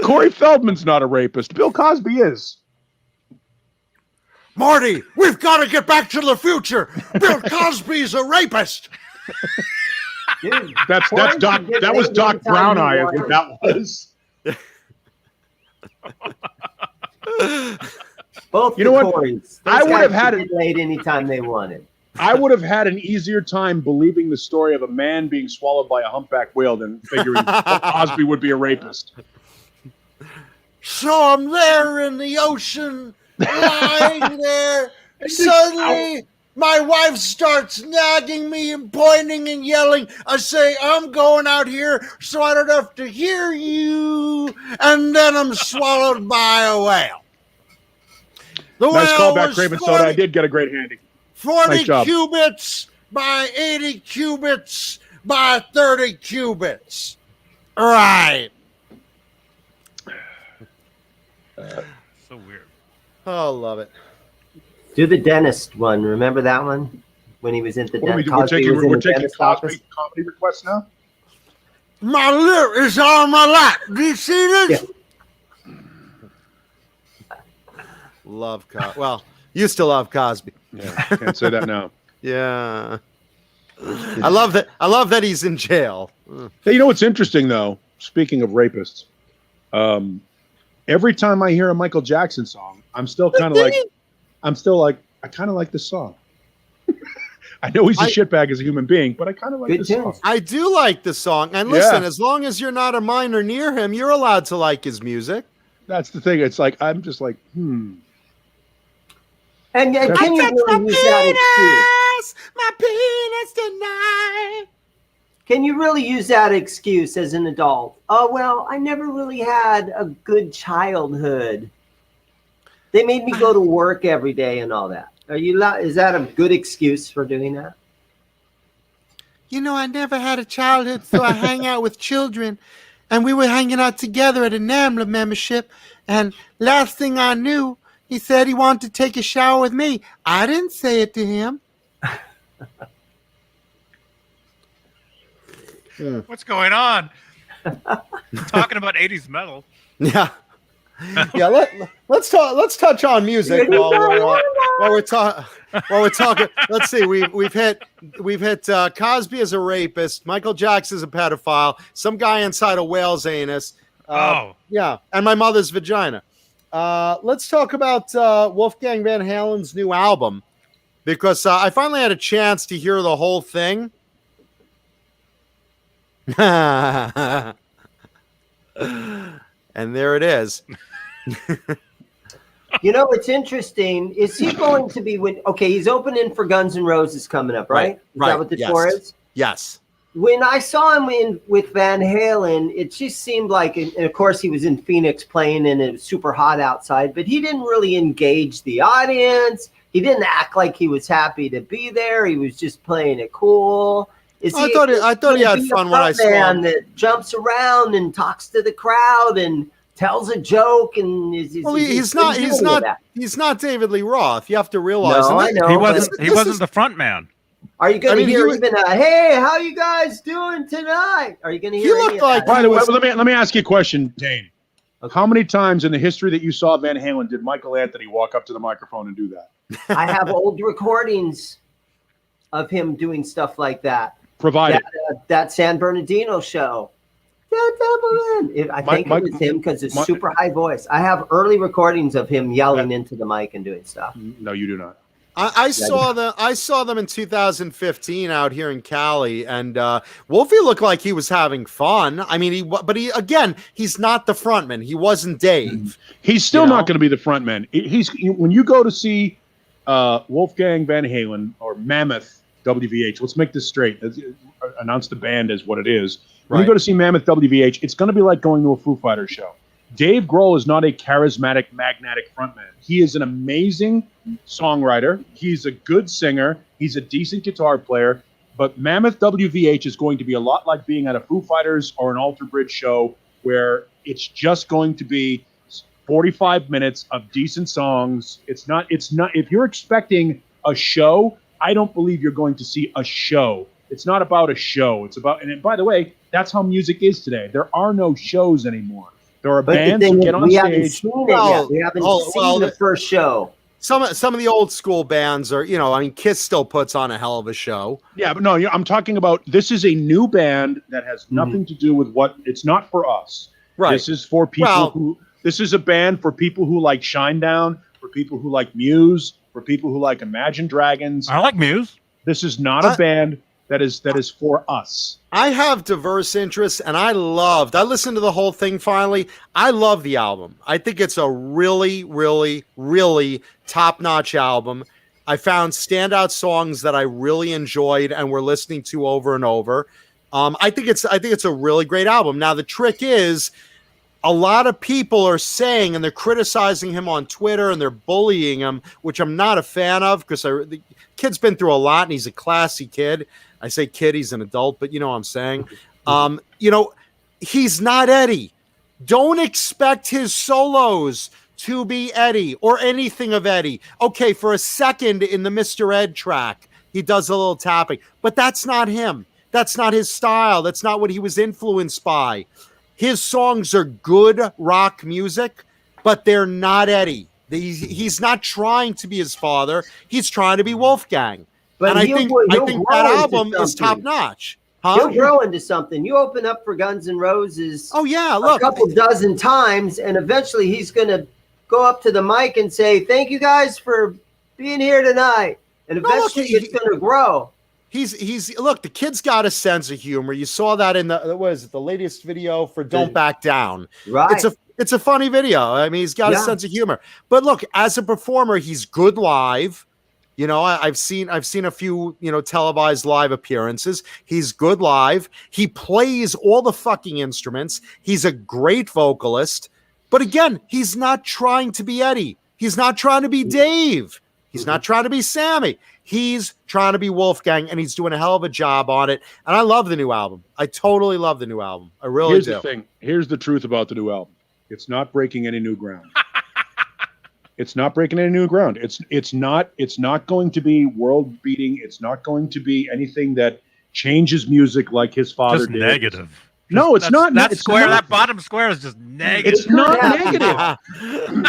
Corey Feldman's not a rapist. Bill Cosby is. Marty, we've got to get back to the future. Bill Cosby's a rapist. Dude, That's Doc. That was Doc Brown Eye. Is what that was. Both you know what? Corys. I would have had it laid anytime they wanted. I would have had an easier time believing the story of a man being swallowed by a humpback whale than figuring Cosby would be a rapist. So I'm there in the ocean, lying there. Suddenly, my wife starts nagging me and pointing and yelling. I say, I'm going out here so I don't have to hear you. And then I'm swallowed by a whale. The nice whale callback, was Craven Soda. I did get a great handy. 40 nice cubits by 80 cubits by 30 cubits. Right. So weird. Oh, love it. Do the dentist one. Remember that one? When he was in the dentist. We're taking Cosby comedy requests now? My lip is on my lap. Do you see this? Yeah. Love Cosby. Well, used to love Cosby. Yeah, can't say that now. Yeah. I love that he's in jail. Hey, you know what's interesting though? Speaking of rapists, every time I hear a Michael Jackson song, I'm still kind of like, I kind of like this song. I know he's a shitbag as a human being, but I kind of like this song. I do like the song. And listen, as long as you're not a minor near him, you're allowed to like his music. That's the thing. It's like, I'm just like, And can you really use that excuse? My penis tonight. Can you really use that excuse as an adult? Oh, well, I never really had a good childhood. They made me go to work every day and all that. Is that a good excuse for doing that? You know, I never had a childhood, so I hang out with children. And we were hanging out together at a NAMLA membership. And last thing I knew, he said he wanted to take a shower with me. I didn't say it to him. What's going on? Talking about 80s metal. Yeah. Yeah, let's touch on music while we're talking. Let's see. We've hit Cosby as a rapist, Michael Jackson as a pedophile, some guy inside a whale's anus. Yeah, and my mother's vagina. Let's talk about Wolfgang Van Halen's new album, because I finally had a chance to hear the whole thing. And there it is. You know, it's interesting. Is he going to be he's opening for Guns N' Roses coming up, right? Is that what the tour is? Yes. When I saw him with Van Halen, it just seemed like, and of course he was in Phoenix playing and it was super hot outside, but he didn't really engage the audience. He didn't act like he was happy to be there. He was just playing it cool. I thought he had fun when I saw him. That jumps around and talks to the crowd and tells a joke, and he's not David Lee Roth. You have to realize. No, I know, he wasn't the front man. Are you going to hear even a "Hey, how you guys doing tonight"? Are you going to hear? He looked like. By the way, let me ask you a question, Dane. Okay. How many times in the history that you saw Van Halen did Michael Anthony walk up to the microphone and do that? I have old recordings of him doing stuff like that. Provided that San Bernardino show. I think it was him because it's super high voice. I have early recordings of him yelling into the mic and doing stuff. No, you do not. I saw them in 2015 out here in Cali, and Wolfie looked like he was having fun. I mean, he's not the frontman. He wasn't Dave. He's still not going to be the frontman. When you go to see Wolfgang Van Halen or Mammoth WVH, let's make this straight. Announce the band as what it is. When you go to see Mammoth WVH, it's going to be like going to a Foo Fighters show. Dave Grohl is not a charismatic, magnetic frontman. He is an amazing songwriter. He's a good singer. He's a decent guitar player. But Mammoth WVH is going to be a lot like being at a Foo Fighters or an Alter Bridge show where it's just going to be 45 minutes of decent songs. It's not, if you're expecting a show, I don't believe you're going to see a show. It's not about a show. It's about, and by the way, that's how music is today. There are no shows anymore. There are bands who get on stage. Haven't seen it yet. We haven't seen the first show. Some of the old school bands are, Kiss still puts on a hell of a show. Yeah, but no, I'm talking about, this is a new band that has nothing to do with it's not for us. Right. This is for people this is a band for people who like Shinedown, for people who like Muse, for people who like Imagine Dragons. I like Muse. This is not a band that is for us. I have diverse interests, and I listened to the whole thing finally. I love the album. I think it's a really, really, really top-notch album. I found standout songs that I really enjoyed and were listening to over and over. I think it's a really great album. Now, the trick is, a lot of people are saying, and they're criticizing him on Twitter, and they're bullying him, which I'm not a fan of, because the kid's been through a lot, and he's a classy kid. I say kid, he's an adult, but you know what I'm saying. He's not Eddie. Don't expect his solos to be Eddie or anything of Eddie. Okay, for a second in the Mr. Ed track, he does a little tapping, but that's not him. That's not his style. That's not what he was influenced by. His songs are good rock music, but they're not Eddie. He's not trying to be his father. He's trying to be Wolfgang. But I think that album is top notch. He'll grow into something. You open up for Guns N' Roses. Oh yeah, look, a couple dozen times, and eventually he's going to go up to the mic and say, "Thank you guys for being here tonight." And eventually, it's going to grow. He's look. The kid's got a sense of humor. You saw that in the latest video for "Don't Back Down." Right. It's a funny video. I mean, he's got a sense of humor. But look, as a performer, he's good live. I've seen a few, televised live appearances. He's good live. He plays all the fucking instruments. He's a great vocalist. But again, he's not trying to be Eddie. He's not trying to be Dave. He's not trying to be Sammy. He's trying to be Wolfgang, and he's doing a hell of a job on it. And I love the new album. I totally love the new album. I really do. Here's the thing. Here's the truth about the new album. It's not breaking any new ground. It's not breaking any new ground. It's not going to be world beating. It's not going to be anything that changes music like his father did. Negative. No, it's not. That square, that bottom square is just negative. It's not negative.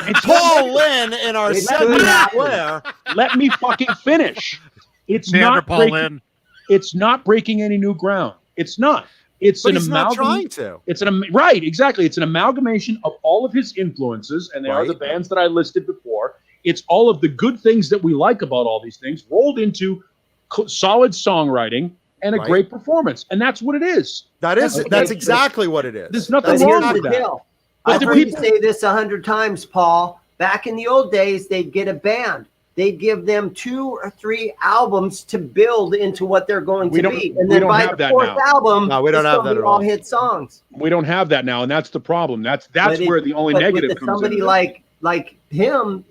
It's Paul Lynn in our second square. Let me fucking finish. It's not breaking any new ground. It's not. It's an amalgamation. Right, exactly. It's an amalgamation of all of his influences, and they are the bands that I listed before. It's all of the good things that we like about all these things rolled into solid songwriting and a great performance, and that's what it is. That's exactly what it is. There's nothing wrong with that. I've heard you say this 100 times, Paul. Back in the old days, they'd get a band. They'd give them 2 or 3 albums to build into what they're going to be. And then by the 4th album, we don't have that at all. Hit songs. We don't have that now, and that's the problem. That's where the only negative comes in. Somebody like him,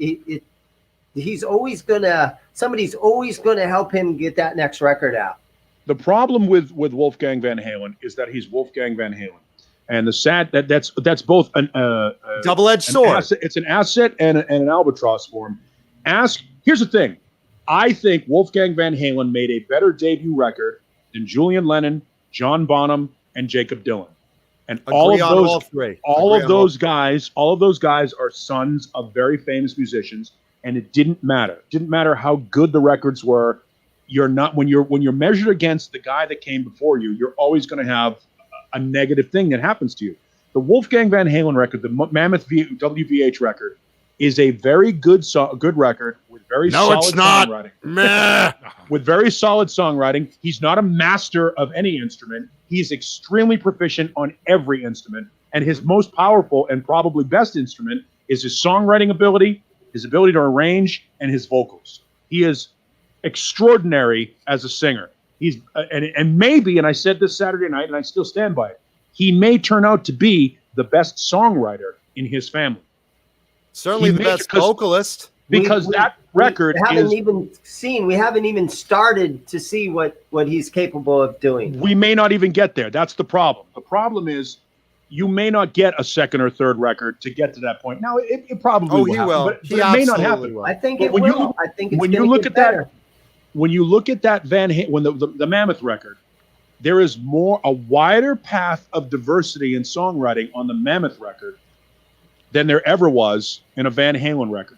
somebody's always gonna help him get that next record out. The problem with Wolfgang Van Halen is that he's Wolfgang Van Halen. And that's both a double-edged sword. It's an asset and an albatross for him. Here's the thing. I think Wolfgang Van Halen made a better debut record than Julian Lennon, John Bonham, and Jacob Dylan. And all of those guys are sons of very famous musicians, and it didn't matter. It didn't matter how good the records were. You're not when you're measured against the guy that came before you, you're always going to have a negative thing that happens to you. The Wolfgang Van Halen record, the Mammoth WVH record, is a very good record with very solid songwriting. Meh. With very solid songwriting. He's not a master of any instrument. He's extremely proficient on every instrument. And his most powerful and probably best instrument is his songwriting ability, his ability to arrange, and his vocals. He is extraordinary as a singer. He's and maybe, and I said this Saturday night, and I still stand by it, he may turn out to be the best songwriter in his family. Certainly the best vocalist. Because that record we haven't even started to see what he's capable of doing. We may not even get there. That's the problem. The problem is you may not get a second or third record to get to that point. Now, it probably will happen, but it may not happen. I think it will. I think it's when you look at that, when you look at that the Mammoth record, there is a wider path of diversity in songwriting on the Mammoth record than there ever was in a Van Halen record.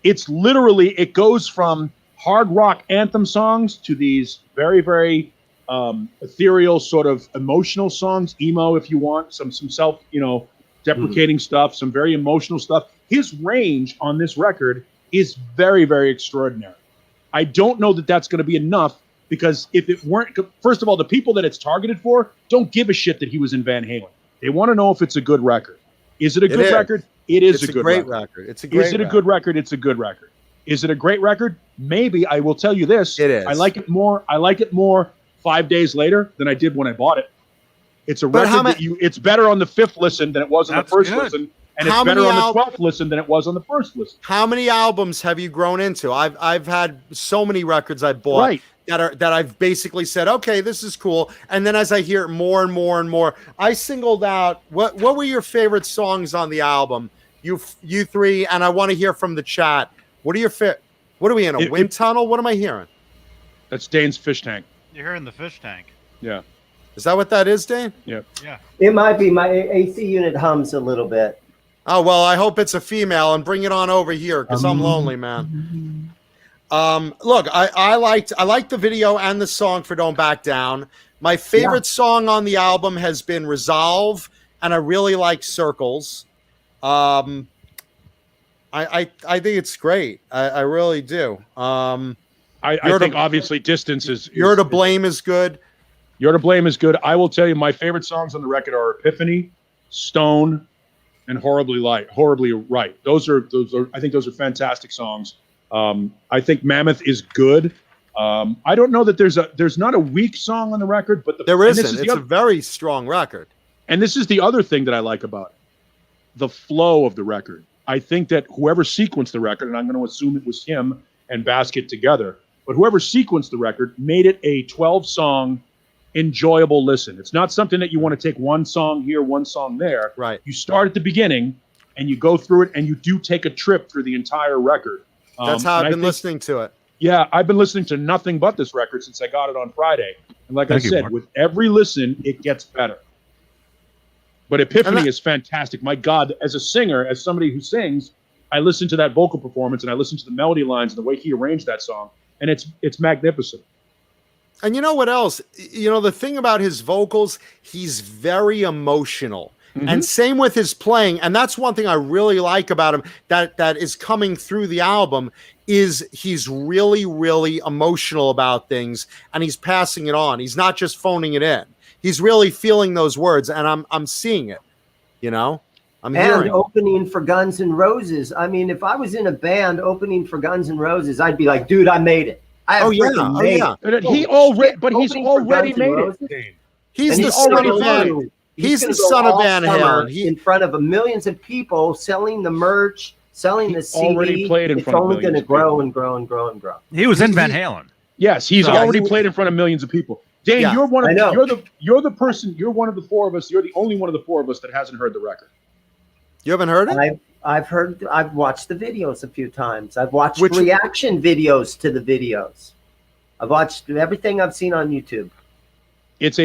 It's literally, it goes from hard rock anthem songs to these very, very ethereal sort of emotional songs, emo if you want, some self, deprecating stuff, some very emotional stuff. His range on this record is very, very extraordinary. I don't know that that's going to be enough, because if it weren't, first of all, the people that it's targeted for don't give a shit that he was in Van Halen. They want to know if it's a good record. Is it a good record? It is a good great record. It's a great record. Is it a good record? It's a good record. Is it a great record? Maybe. I will tell you this. It is. I like it more 5 days later than I did when I bought it. It's a record it's better on the 5th listen than it was on the first listen. And it's better on the 12th listen than it was on the first listen. How many albums have you grown into? I've had so many records I bought that I've basically said, okay, this is cool. And then as I hear it more and more and more, I singled out what were your favorite songs on the album? You three, and I want to hear from the chat. What are your What are we in a wind tunnel? What am I hearing? That's Dane's fish tank. You're hearing the fish tank. Yeah. Is that what that is, Dane? Yeah. Yeah. It might be. My AC unit hums a little bit. Oh, well, I hope it's a female, and bring it on over here, because I'm lonely, man. Look, I liked the video and the song for Don't Back Down. My favorite song on the album has been Resolve, and I really like Circles. I think it's great. I really do. I think obviously Distance is You're to Blame is good. You're to Blame is good. I will tell you, my favorite songs on the record are Epiphany, Stone, and Horribly Right. Those are I think those are fantastic songs. I think Mammoth is good. I don't know that there's not a weak song on the record, but there isn't. It's a very strong record. And this is the other thing that I like about it. The flow of the record. I think that whoever sequenced the record, and I'm going to assume it was him and Basket together, but whoever sequenced the record made it a 12-song enjoyable listen. It's not something that you want to take one song here, one song there. Right. You start at the beginning and you go through it, and you do take a trip through the entire record. That's how I've been listening to it. Yeah, I've been listening to nothing but this record since I got it on Friday. And like I said, with every listen, it gets better. But Epiphany is fantastic. My God, as a singer, as somebody who sings, I listen to that vocal performance, and I listen to the melody lines and the way he arranged that song, and it's magnificent. And you know what else? The thing about his vocals, he's very emotional. Mm-hmm. And same with his playing. And that's one thing I really like about him that is coming through the album is he's really, really emotional about things, and he's passing it on. He's not just phoning it in. He's really feeling those words, and I'm seeing it. I'm hearing. Opening for Guns N' Roses. I mean, if I was in a band opening for Guns N' Roses, I'd be like, dude, I made it. He's already made it. He's the son of Van. He's the son of Van Halen. In front of millions of people, selling the merch, selling the CD. Already played in front of millions. It's only going to grow and grow and grow and grow. He was in Van Halen. Yes, he's already played in front of millions of people. Dane, you're one of you're the person. You're one of the four of us. You're the only one of the four of us that hasn't heard the record. You haven't heard it? I've watched the videos a few times. I've watched reaction videos to the videos. I've watched everything I've seen on YouTube. It's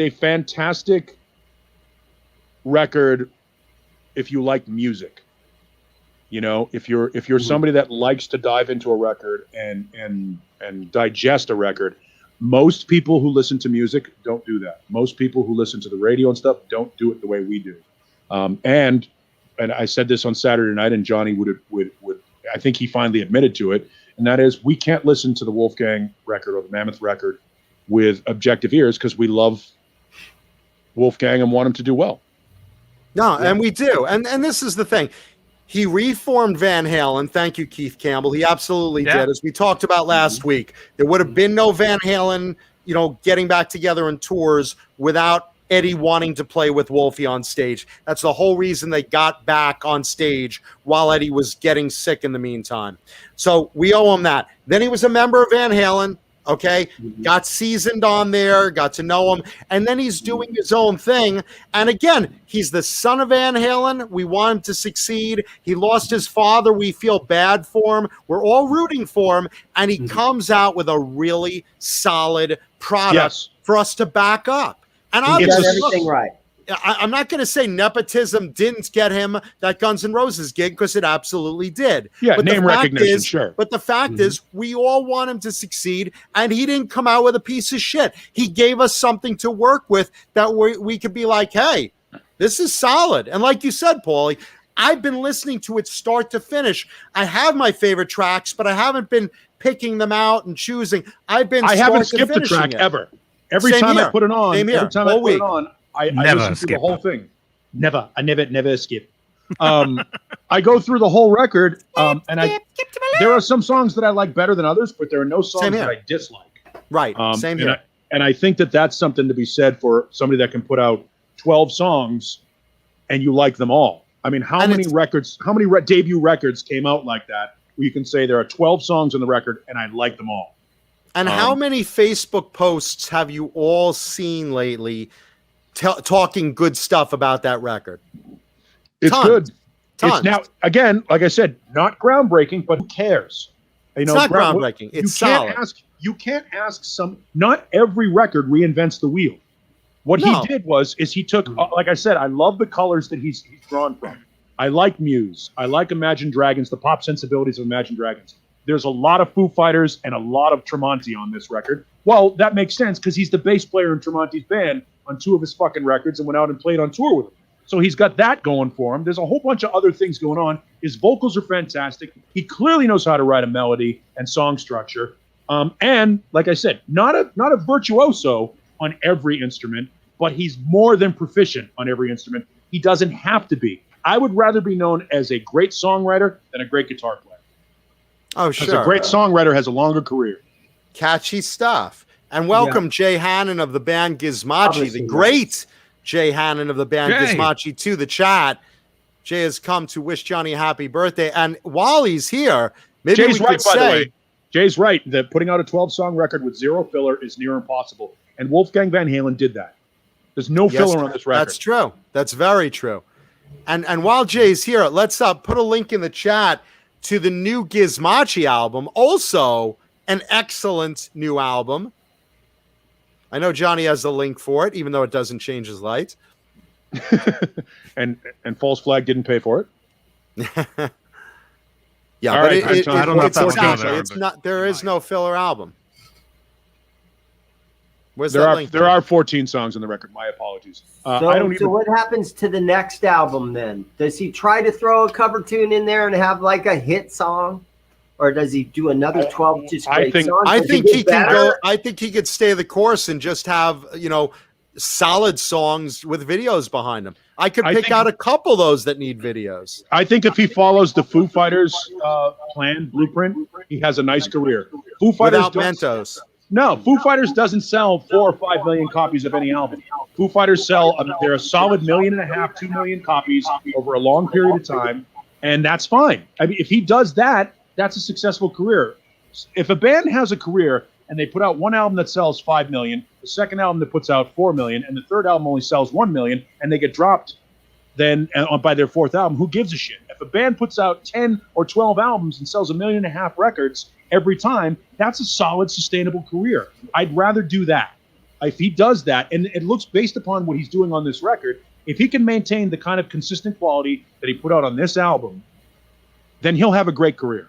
a fantastic record if you like music. If you're somebody that likes to dive into a record and digest a record, Most people who listen to music don't do that. Most people who listen to the radio and stuff don't do it the way we do. And I said this on Saturday night, and Johnny would I think he finally admitted to it, and that is we can't listen to the Wolfgang record or the Mammoth record with objective ears because we love Wolfgang and want him to do well. No, and we do. And this is the thing. He reformed Van Halen. Thank you, Keith Campbell. He absolutely did. As we talked about last week, there would have been no Van Halen, getting back together in tours without Eddie wanting to play with Wolfie on stage. That's the whole reason they got back on stage while Eddie was getting sick in the meantime. So we owe him that. Then he was a member of Van Halen. Okay, got seasoned on there, got to know him, and then he's doing his own thing. And again, he's the son of Van Halen. We want him to succeed. He lost his father. We feel bad for him. We're all rooting for him, and he comes out with a really solid product for us to back up. And he does everything right. I'm not going to say nepotism didn't get him that Guns N' Roses gig, because it absolutely did. Yeah, but name recognition, sure. But the fact is, we all want him to succeed, and he didn't come out with a piece of shit. He gave us something to work with that we could be like, hey, this is solid. And like you said, Paulie, I've been listening to it start to finish. I have my favorite tracks, but I haven't been picking them out and choosing. I haven't skipped a track ever. Every time I put it on, I listen to the whole thing. I never skip. I go through the whole record, and there are some songs that I like better than others, but there are no songs that I dislike. Right, same here. And I think that that's something to be said for somebody that can put out 12 songs and you like them all. I mean, how many debut records came out like that where you can say there are 12 songs on the record and I like them all? And how many Facebook posts have you all seen lately talking good stuff about that record? It's good. It's now, again, like I said, not groundbreaking, but who cares? It's not groundbreaking. It's solid. You can't ask not every record reinvents the wheel. What he did is he took, like I said, I love the colors that he's drawn from. I like Muse. I like Imagine Dragons, the pop sensibilities of Imagine Dragons. There's a lot of Foo Fighters and a lot of Tremonti on this record. Well, that makes sense because he's the bass player in Tremonti's band on 2 of his fucking records and went out and played on tour with him. So he's got that going for him. There's a whole bunch of other things going on. His vocals are fantastic. He clearly knows how to write a melody and song structure. And like I said, not a virtuoso on every instrument, but he's more than proficient on every instrument. He doesn't have to be. I would rather be known as a great songwriter than a great guitar player. Oh, sure. Because a great songwriter has a longer career. Catchy stuff. And welcome Jay Hannon of the band Gizmochi, the great Jay Hannon of the band Gizmochi, to the chat. Jay has come to wish Johnny a happy birthday. And while he's here, maybe Jay's we right, could say... by the way. Jay's right that putting out a 12-song record with 0 filler is near impossible. And Wolfgang Van Halen did that. There's no filler on this record. That's true. That's very true. And while Jay's here, let's put a link in the chat to the new Gizmochi album. Also, an excellent new album. I know Johnny has the link for it, even though it doesn't change his lights. and False Flag didn't pay for it. Yeah, all but right, I don't know if that's it's not. There is no filler album. Where's that link? There are 14 songs on the record. My apologies. So what happens to the next album then? Does he try to throw a cover tune in there and have like a hit song, or does he do another 12 just great songs? I think he can go. I think he could stay the course and just have solid songs with videos behind them. I could pick out a couple of those that need videos. I think if he follows the Foo Fighters blueprint, he has a nice career. Foo Fighters without Mentos. No, Foo Fighters doesn't sell 4 or 5 million copies of any album. Foo Fighters sell they're a solid 1.5 million, 2 million copies over a long period of time, and that's fine. I mean, if he does that, that's a successful career. If a band has a career and they put out one album that sells 5 million, the second album that puts out 4 million, and the third album only sells 1 million, and they get dropped then by their fourth album, who gives a shit? If a band puts out 10 or 12 albums and sells 1.5 million records every time, that's a solid, sustainable career. I'd rather do that. If he does that, and it looks based upon what he's doing on this record, if he can maintain the kind of consistent quality that he put out on this album, then he'll have a great career.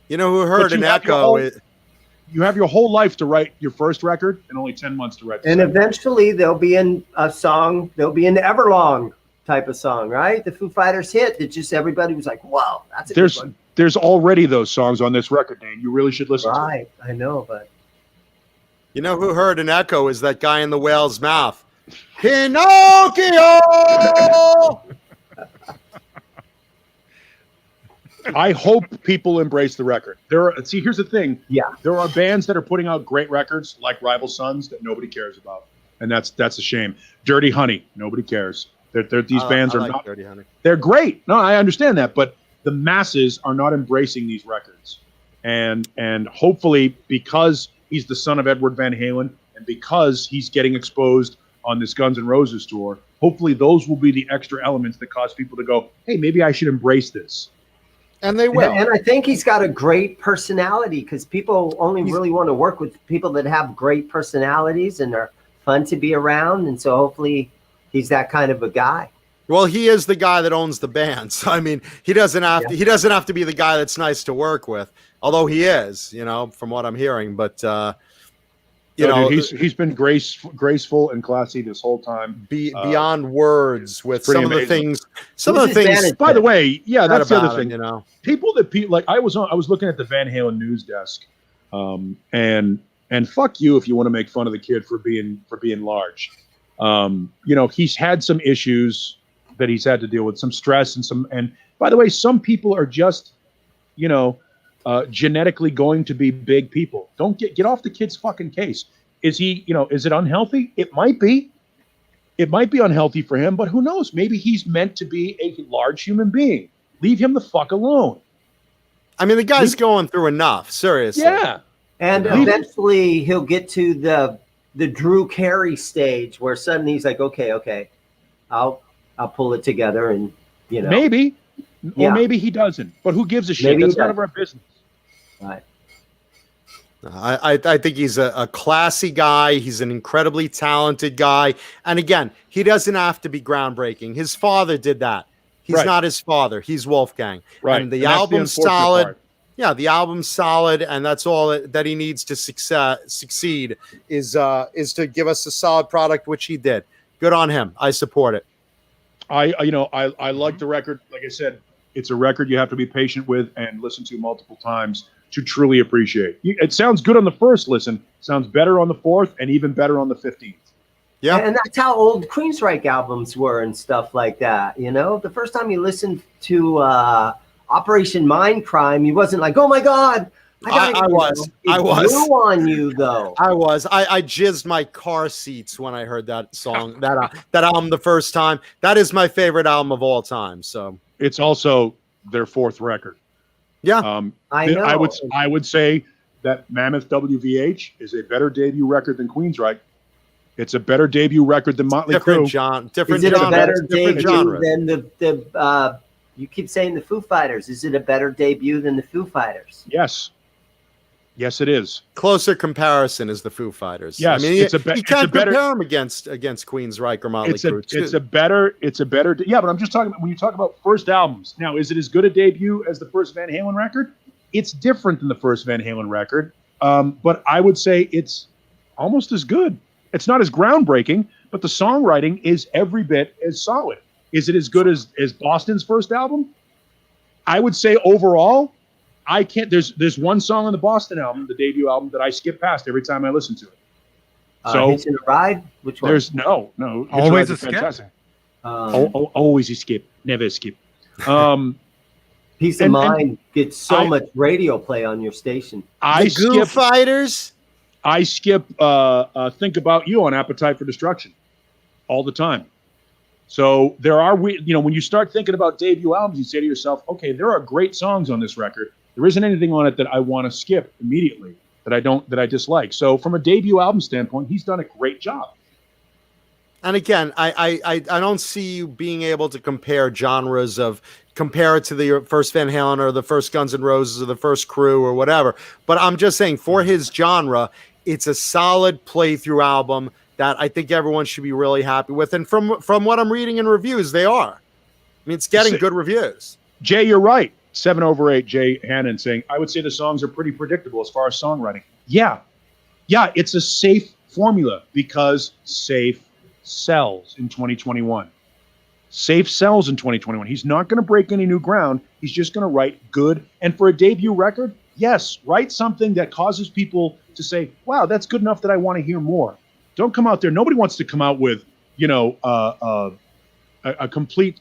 You know who heard an echo? you have your whole life to write your first record and only 10 months to write the And second. eventually they'll be in a song, they'll be an Everlong type of song, right? The Foo Fighters hit that just everybody was like, "Whoa, that's a good one." There's already those songs on this record, Dane. You really should listen to it. Right, I know, but You know who heard an echo is that guy in the whale's mouth. Pinocchio! I hope people embrace the record. Here's the thing. Yeah. There are bands that are putting out great records like Rival Sons that nobody cares about. And that's a shame. Dirty Honey, nobody cares. These bands are not. Dirty Honey. They're great. No, I understand that, but the masses are not embracing these records. And hopefully, because he's the son of Edward Van Halen and because he's getting exposed on this Guns N' Roses tour, hopefully those will be the extra elements that cause people to go, hey, maybe I should embrace this. And they will. And I think he's got a great personality because people only really want to work with people that have great personalities and are fun to be around. And so hopefully he's that kind of a guy. Well, he is the guy that owns the band. So I mean, he doesn't have to be the guy that's nice to work with, although he is, from what I'm hearing. But dude, he's been graceful and classy this whole time. Beyond words with some of the things. Some Who's of the his things. manager? By the way, yeah, that's the other thing. People that like I was looking at the Van Halen news desk, and fuck you if you want to make fun of the kid for being large. He's had some issues that he's had to deal with, some stress and by the way, some people are just, genetically going to be big people. Don't get off the kid's fucking case. Is he, is it unhealthy? It might be. It might be unhealthy for him, but who knows? Maybe he's meant to be a large human being. Leave him the fuck alone. I mean, the guy's going through enough, seriously. Yeah. And eventually he'll get to the Drew Carey stage where suddenly he's like, okay, I'll pull it together and, Maybe. Or maybe he doesn't. But who gives a shit? Maybe That's none of our business. Right. I think he's a classy guy. He's an incredibly talented guy. And again, he doesn't have to be groundbreaking. His father did that. He's not his father. He's Wolfgang. Right. And the album's solid. Part. Yeah, the album's solid, and that's all that he needs to succeed is to give us a solid product, which he did. Good on him. I support it. I like the record. Like I said, it's a record you have to be patient with and listen to multiple times to truly appreciate. It sounds good on the first listen, sounds better on the fourth, and even better on the 15th. Yeah, and that's how old Queensryche albums were and stuff like that. The first time you listened to Operation Mindcrime, you wasn't like, oh my God. I was. Grew on you though. I was. I jizzed my car seats when I heard that song, that album the first time. That is my favorite album of all time. So it's also their fourth record. Yeah, I know. I would say that Mammoth WVH is a better debut record than Queensryche. It's a better debut record than Motley Crue. Is it a better debut than the you keep saying the Foo Fighters. Is it a better debut than the Foo Fighters? Yes, it is. Closer comparison is the Foo Fighters. Yes, I mean, you can't compare them against Queensryche or Motley Crue. It's a better. Yeah, but I'm just talking about when you talk about first albums. Now, is it as good a debut as the first Van Halen record? It's different than the first Van Halen record, but I would say it's almost as good. It's not as groundbreaking, but the songwriting is every bit as solid. Is it as good as Boston's first album? I would say overall, I can't. There's one song on the Boston album, the debut album, that I skip past every time I listen to it. So Hitching a Ride? Which one? There's no. Always a skip. Fantastic. Always a skip, never a skip. Peace of Mind gets so much radio play on your station. Foo Fighters. I skip Think About You on Appetite for Destruction all the time. So there are, when you start thinking about debut albums, you say to yourself, okay, there are great songs on this record. There isn't anything on it that I want to skip immediately that I dislike. So from a debut album standpoint, he's done a great job. And again, I don't see you being able to compare genres compare it to the first Van Halen or the first Guns N' Roses or the first Crew or whatever. But I'm just saying for his genre, it's a solid playthrough album that I think everyone should be really happy with. And from what I'm reading in reviews, they are. I mean, it's getting good reviews. Jay, you're right. 7/8, Jay Hannon saying, I would say the songs are pretty predictable as far as songwriting. Yeah, it's a safe formula because safe sells in 2021. Safe sells in 2021. He's not going to break any new ground. He's just going to write good. And for a debut record, yes, write something that causes people to say, wow, that's good enough that I want to hear more. Don't come out there. Nobody wants to come out with, a complete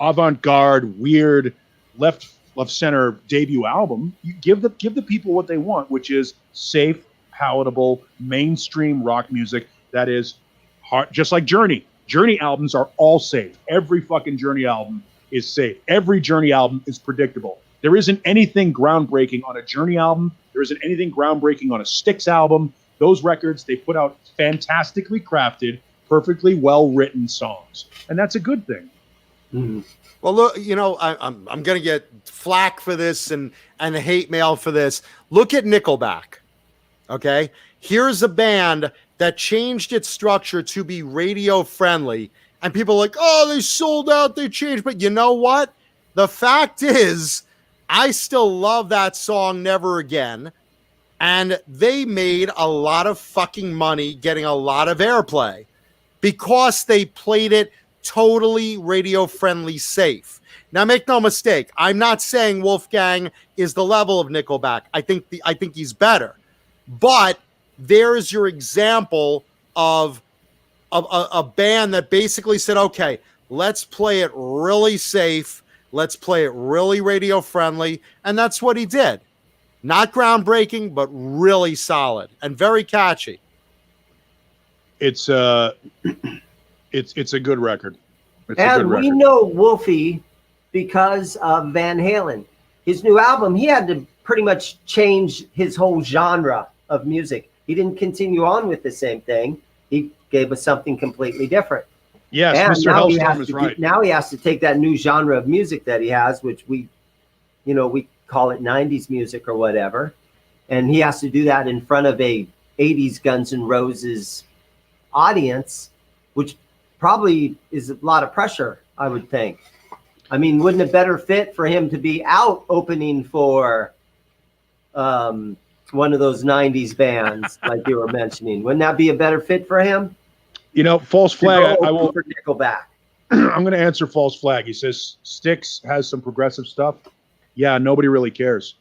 avant-garde, weird, left center debut album. You give the people what they want, which is safe, palatable, mainstream rock music that is hard, just like Journey. Journey albums are all safe. Every fucking Journey album is safe. Every Journey album is predictable. There isn't anything groundbreaking on a Journey album. There isn't anything groundbreaking on a Styx album. Those records, they put out fantastically crafted, perfectly well-written songs. And that's a good thing. Mm-hmm. Well, look, I'm going to get flack for this and hate mail for this. Look at Nickelback, okay? Here's a band that changed its structure to be radio friendly. And people are like, oh, they sold out, they changed. But you know what? The fact is, I still love that song, Never Again. And they made a lot of fucking money getting a lot of airplay because they played it totally radio friendly safe. Now, make no mistake, I'm not saying Wolfgang is the level of Nickelback. I think he's better. But there's your example of a band that basically said, okay, let's play it really safe. Let's play it really radio friendly. And that's what he did. Not groundbreaking, but really solid and very catchy. It's a good record. And we know Wolfie because of Van Halen. His new album, he had to pretty much change his whole genre of music. He didn't continue on with the same thing. He gave us something completely different. Yes, and Mr. Hellstorm is right. Now he has to take that new genre of music that he has, which we call it 90s music or whatever. And he has to do that in front of a 80s Guns N' Roses audience, which probably is a lot of pressure, I would think. I mean, wouldn't it better fit for him to be out opening for one of those 90s bands like you were mentioning? Wouldn't that be a better fit for him? False flag. I will. For Nickelback. I'm going to answer false flag. He says Styx has some progressive stuff. Yeah, nobody really cares.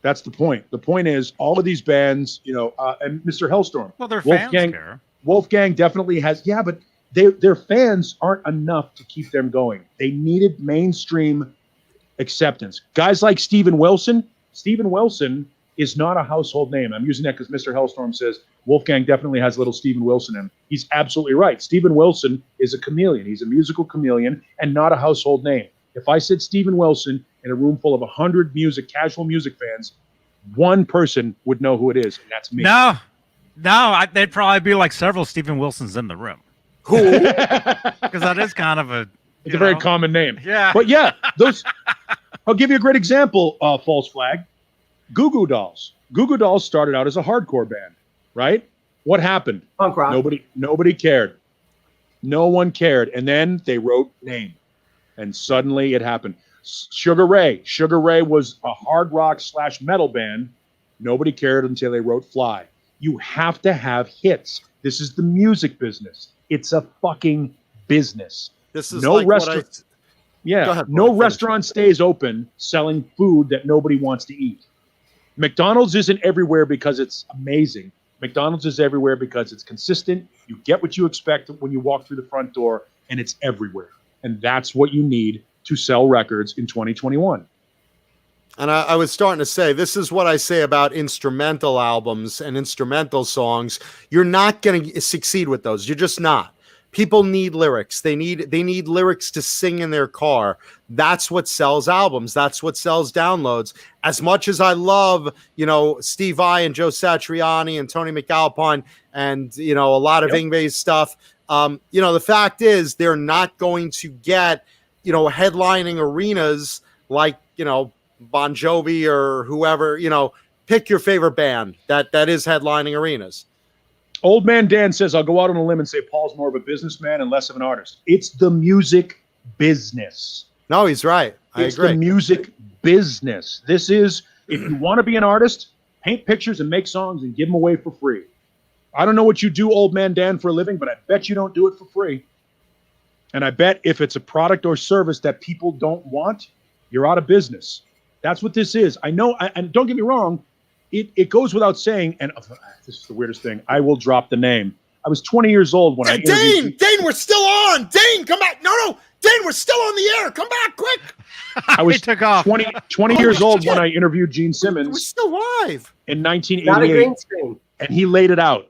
That's the point. The point is all of these bands, and Mr. Hellstorm. Well, their fans care. Wolfgang definitely has. Yeah, but their fans aren't enough to keep them going. They needed mainstream acceptance. Guys like Steven Wilson. Steven Wilson is not a household name. I'm using that because Mr. Hellstorm says Wolfgang definitely has a little Steven Wilson in him. He's absolutely right. Steven Wilson is a chameleon. He's a musical chameleon and not a household name. If I said Steven Wilson in a room full of 100 casual music fans, one person would know who it is, and that's me. No, they'd probably be like several Steven Wilsons in the room. Who? Because that is kind of it's a very common name. Yeah. But yeah, I'll give you a great example, false flag. Goo Goo Dolls. Goo Goo Dolls started out as a hardcore band, right? What happened? Punk rock. Nobody cared. No one cared. And then they wrote Name. And suddenly it happened. Sugar Ray. Sugar Ray was a hard rock / metal band. Nobody cared until they wrote Fly. You have to have hits. This is the music business. It's a fucking business. This is no like restaurant. Yeah, ahead, no Brian, restaurant stays open selling food that nobody wants to eat. McDonald's isn't everywhere because it's amazing. McDonald's is everywhere because it's consistent. You get what you expect when you walk through the front door, and it's everywhere. And that's what you need to sell records in 2021. And I was starting to say, this is what I say about instrumental albums and instrumental songs. You're not going to succeed with those. You're just not. People need lyrics. They need lyrics to sing in their car. That's what sells albums. That's what sells downloads. As much as I love, Steve Vai and Joe Satriani and Tony McAlpine and, a lot of Yngwie's stuff, the fact is they're not going to get, headlining arenas like, Bon Jovi or whoever, pick your favorite band that is headlining arenas. Old Man Dan says, I'll go out on a limb and say Paul's more of a businessman and less of an artist. It's the music business. No, he's right. I agree. It's the music business. This is, if you want to be an artist, paint pictures and make songs and give them away for free. I don't know what you do, old man Dan, for a living, but I bet you don't do it for free. And I bet if it's a product or service that people don't want, you're out of business. That's what this is. I know, and don't get me wrong, it goes without saying, and this is the weirdest thing, I will drop the name. I was 20 years old when I interviewed... Dane, we're still on! Dane, come back! No, Dane, we're still on the air! Come back, quick! I was took off. 20 years old when I interviewed Gene Simmons. We're still live! In Not a 1988. green screen. And he laid it out.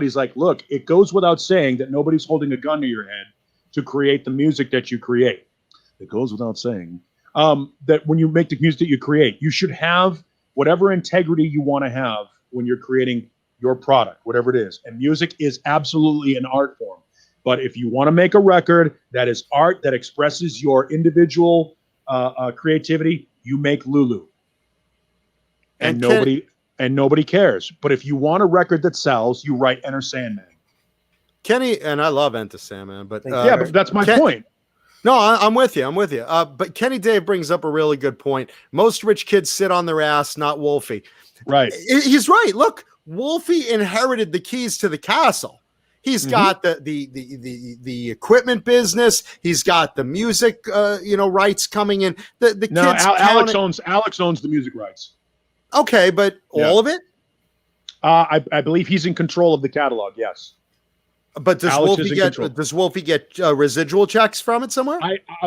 He's like, look, it goes without saying that nobody's holding a gun to your head to create the music that you create. It goes without saying that when you make the music that you create, you should have whatever integrity you want to have when you're creating your product, whatever it is. And music is absolutely an art form. But if you want to make a record that is art that expresses your individual creativity, you make Lulu. And nobody cares. But if you want a record that sells, you write Enter Sandman. Kenny, and I love Enter Sandman, but yeah, but that's my point. No, I'm with you. But Kenny Dave brings up a really good point. Most rich kids sit on their ass, not Wolfie. Right. He's right. Look, Wolfie inherited the keys to the castle. He's got the equipment business. He's got the music, rights coming in. The kids. Alex owns the music rights. Okay, but all of it? I believe he's in control of the catalog. Yes. But does Wolfie get residual checks from it somewhere?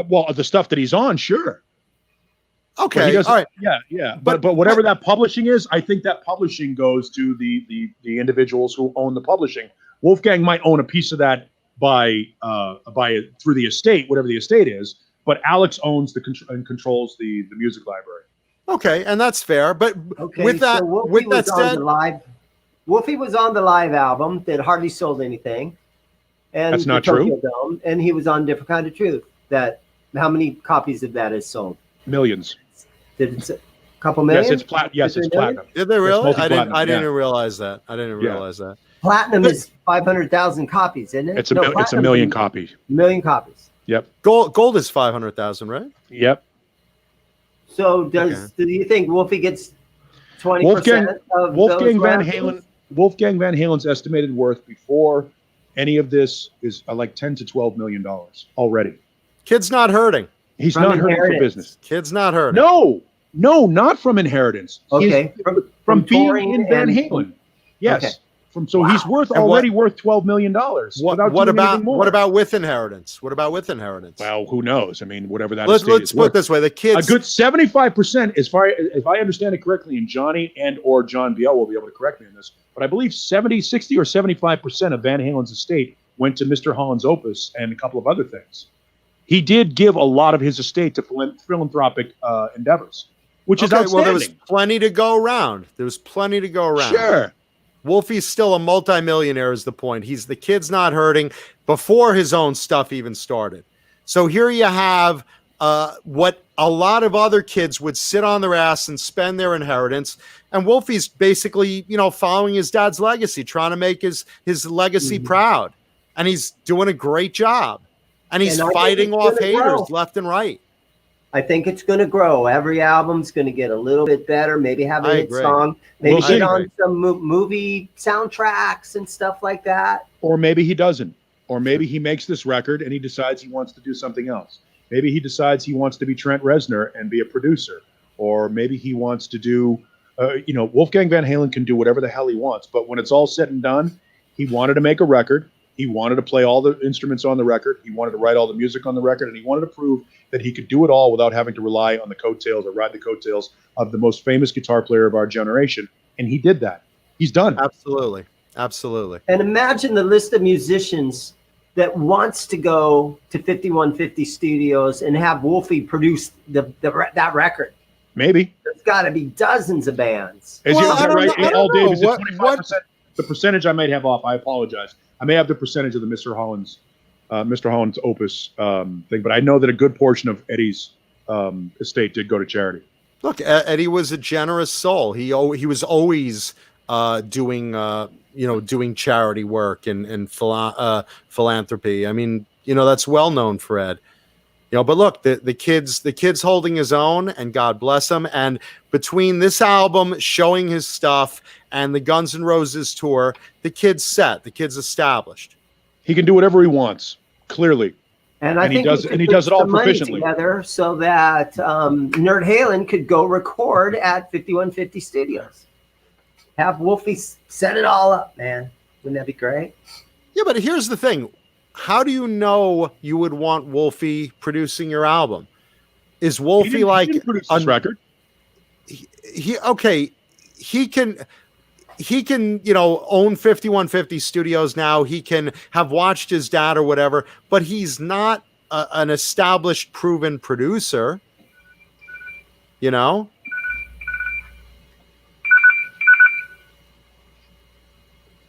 Well, the stuff that he's on, sure. Okay, all right. Yeah. But whatever that publishing is, I think that publishing goes to the individuals who own the publishing. Wolfgang might own a piece of that by through the estate, whatever the estate is. But Alex owns and controls the music library. Okay, and that's fair. But with that said, Wolfie was on the live album that hardly sold anything. And that's not true. Dome, and he was on Different Kind of Truth. How many copies of that is sold? Millions. Did it a couple million? Yes, it's platinum. Did they really? I didn't realize that. That. Platinum is 500,000 copies, isn't it? It's a million copies. Million copies. Yep. Gold is 500,000, right? Yep. So do you think Wolfie gets 20% of Wolfgang Van Halen? Wolfgang Van Halen's estimated worth before any of this is like $10 to $12 million already. Kid's not hurting. He's not hurting for business. Kid's not hurting. No, not from inheritance. Okay, from being in Van Halen. Yes. Okay. He's already worth $12 million. What about with inheritance? Well, who knows? I mean, whatever that let's put it this way: the kids, a good 75%, as far if I understand it correctly, and Johnny or John Biel will be able to correct me on this, but I believe 60 or 75% of Van Halen's estate went to Mr. Holland's Opus and a couple of other things. He did give a lot of his estate to philanthropic endeavors, which is outstanding. Well, there was plenty to go around. Sure. Wolfie's still a multimillionaire is the point. The kid's not hurting before his own stuff even started. So here you have what a lot of other kids would sit on their ass and spend their inheritance. And Wolfie's basically, following his dad's legacy, trying to make his legacy proud. And he's doing a great job. And he's fighting off haters left and right. I think it's going to grow. Every album's going to get a little bit better. Maybe have a hit song. Maybe get on some movie soundtracks and stuff like that. Or maybe he doesn't. Or maybe he makes this record and he decides he wants to do something else. Maybe he decides he wants to be Trent Reznor and be a producer. Or maybe he wants to do, Wolfgang Van Halen can do whatever the hell he wants. But when it's all said and done, he wanted to make a record. He wanted to play all the instruments on the record. He wanted to write all the music on the record. And he wanted to prove that he could do it all without having to rely on the coattails or ride the coattails of the most famous guitar player of our generation. And he did that. He's done. Absolutely. And imagine the list of musicians that wants to go to 5150 Studios and have Wolfie produce that record. Maybe. There's got to be dozens of bands. Is that right? All Dave, is it 25%? The percentage I might have off, I apologize. I may have the percentage of the Mr. Holland's Opus thing, but I know that a good portion of Eddie's estate did go to charity. Look, Eddie was a generous soul. He was always doing charity work and philanthropy. I mean, that's well known for Ed. But look, the kid's holding his own, and God bless him. And between this album showing his stuff and the Guns N' Roses tour, the kid's set. The kid's established. He can do whatever he wants, clearly. And I think he does it all money proficiently. Together so that Nerd Halen could go record at 5150 Studios. Have Wolfie set it all up, man. Wouldn't that be great? Yeah, but here's the thing. How do you know you would want Wolfie producing your album? Is Wolfie he didn't produce this record? He can own 5150 Studios now. He can have watched his dad or whatever, but he's not an established, proven producer.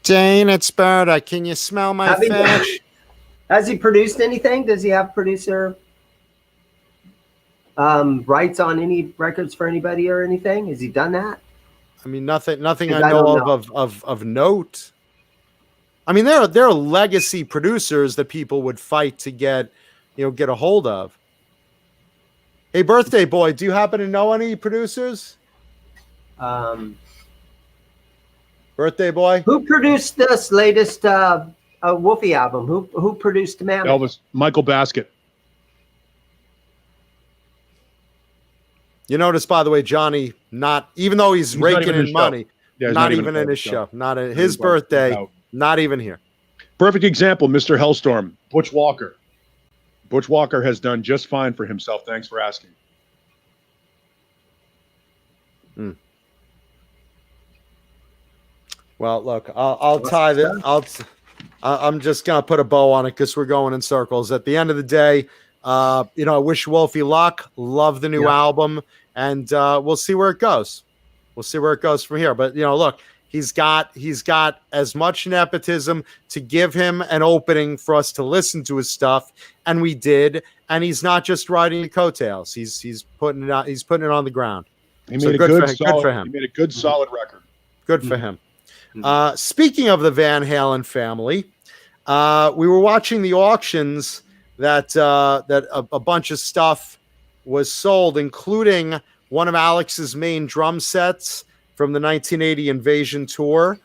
Dane, it's Berta. Can you smell my fish? Has he produced anything? Does he have producer rights on any records for anybody or anything? Has he done that? I mean, nothing I know of note. I mean, there are legacy producers that people would fight to get a hold of. Hey, birthday boy, do you happen to know any producers? Birthday boy, who produced this latest Wolfie album? Who produced Mammoth? Elvis, Michael Basket. You notice, by the way, Johnny, even though he's raking in money, not even in his show. Not in his birthday, not even here. Perfect example, Mr. Hellstorm, Butch Walker. Butch Walker has done just fine for himself. Thanks for asking. Well, look, I'll tie this. I'm just gonna put a bow on it because we're going in circles. At the end of the day, I wish Wolfie luck. Love the new album, and we'll see where it goes. We'll see where it goes from here. But look, he's got as much nepotism to give him an opening for us to listen to his stuff, and we did. And he's not just riding the coattails. He's putting it out. He's putting it on the ground. He made good for him. He made a good, solid record. Good for him. Speaking of the Van Halen family, we were watching the auctions that a bunch of stuff was sold, including one of Alex's main drum sets from the 1980 Invasion tour,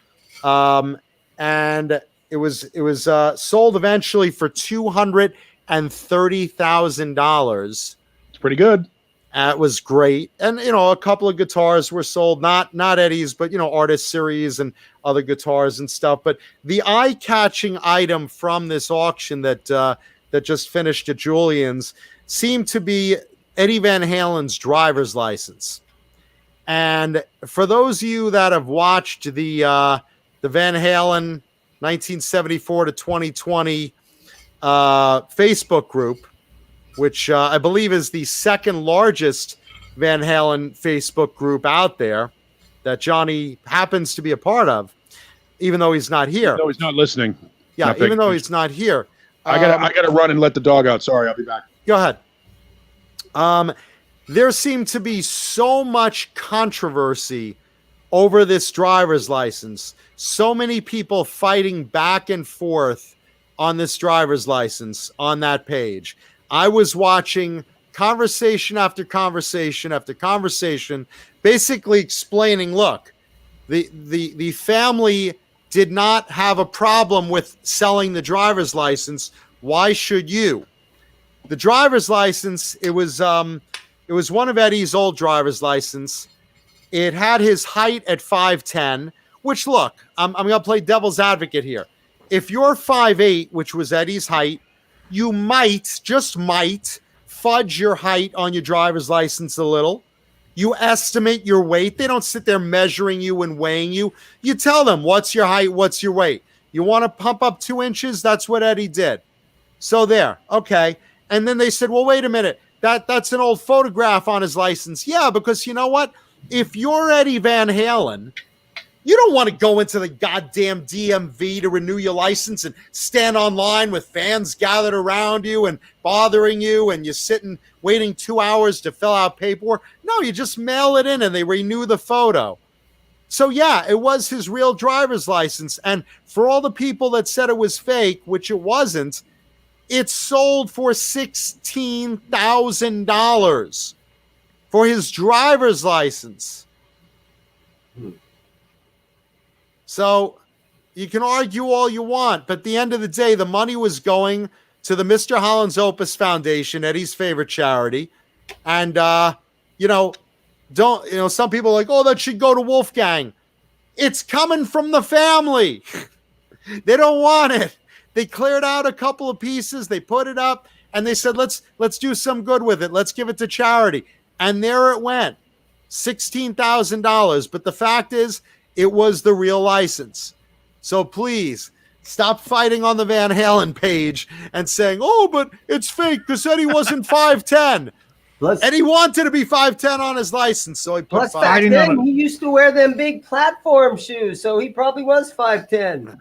and it was sold eventually for $230,000. It's pretty good. It was great. And, a couple of guitars were sold, not Eddie's, but, Artist Series and other guitars and stuff. But the eye-catching item from this auction that just finished at Julian's seemed to be Eddie Van Halen's driver's license. And for those of you that have watched the Van Halen 1974 to 2020 Facebook group, which I believe is the second largest Van Halen Facebook group out there that Johnny happens to be a part of, even though he's not here. No, he's not listening. Yeah, even though he's not here. I gotta run and let the dog out. Sorry, I'll be back. Go ahead. There seemed to be so much controversy over this driver's license. So many people fighting back and forth on this driver's license on that page. I was watching conversation after conversation after conversation, basically explaining, look, the family did not have a problem with selling the driver's license. Why should you? The driver's license, it was one of Eddie's old driver's license. It had his height at 5'10", which, look, I'm going to play devil's advocate here. If you're 5'8", which was Eddie's height, you just might fudge your height on your driver's license a little. You estimate your weight. They don't sit there measuring you and weighing you. You tell them, what's your height, what's your weight? You want to pump up 2 inches? That's what Eddie did. So there, okay. And then they said, well, wait a minute. That's an old photograph on his license. Yeah, because you know what? If you're Eddie Van Halen, you don't want to go into the goddamn DMV to renew your license and stand online with fans gathered around you and bothering you, and you're sitting waiting 2 hours to fill out paperwork. No, you just mail it in and they renew the photo. So yeah, it was his real driver's license. And for all the people that said it was fake, which it wasn't, It sold for $16,000 for his driver's license. So you can argue all you want, but at the end of the day, the money was going to the Mr. Holland's Opus Foundation, Eddie's favorite charity. And, some people are like, oh, that should go to Wolfgang. It's coming from the family. They don't want it. They cleared out a couple of pieces. They put it up and they said, let's do some good with it. Let's give it to charity. And there it went, $16,000. But the fact is, it was the real license. So please stop fighting on the Van Halen page and saying, oh, but it's fake because Eddie wasn't 5'10". Eddie wanted to be 5'10" on his license, so he put Plus, back 5'10". then, he used to wear them big platform shoes, so he probably was 5'10".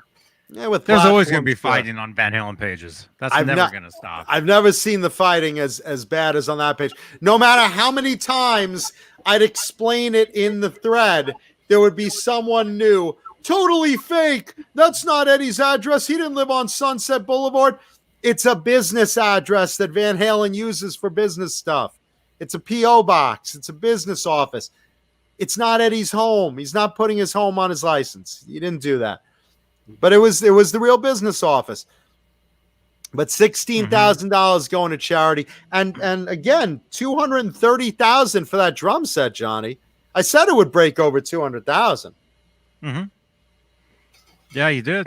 Yeah, with There's always going to be platforms, fighting on Van Halen pages. That's I've never not- going to stop. I've never seen the fighting as bad as on that page. No matter how many times I'd explain it in the thread, there would be someone new. Totally fake. That's not Eddie's address. He didn't live on Sunset Boulevard. It's a business address that Van Halen uses for business stuff. It's a P.O. box. It's a business office. It's not Eddie's home. He's not putting his home on his license. He didn't do that. But it was the real business office. But $16,000 going to charity. And again, $230,000 for that drum set, Johnny. I said it would break over $200,000. Mm-hmm. Yeah, you did.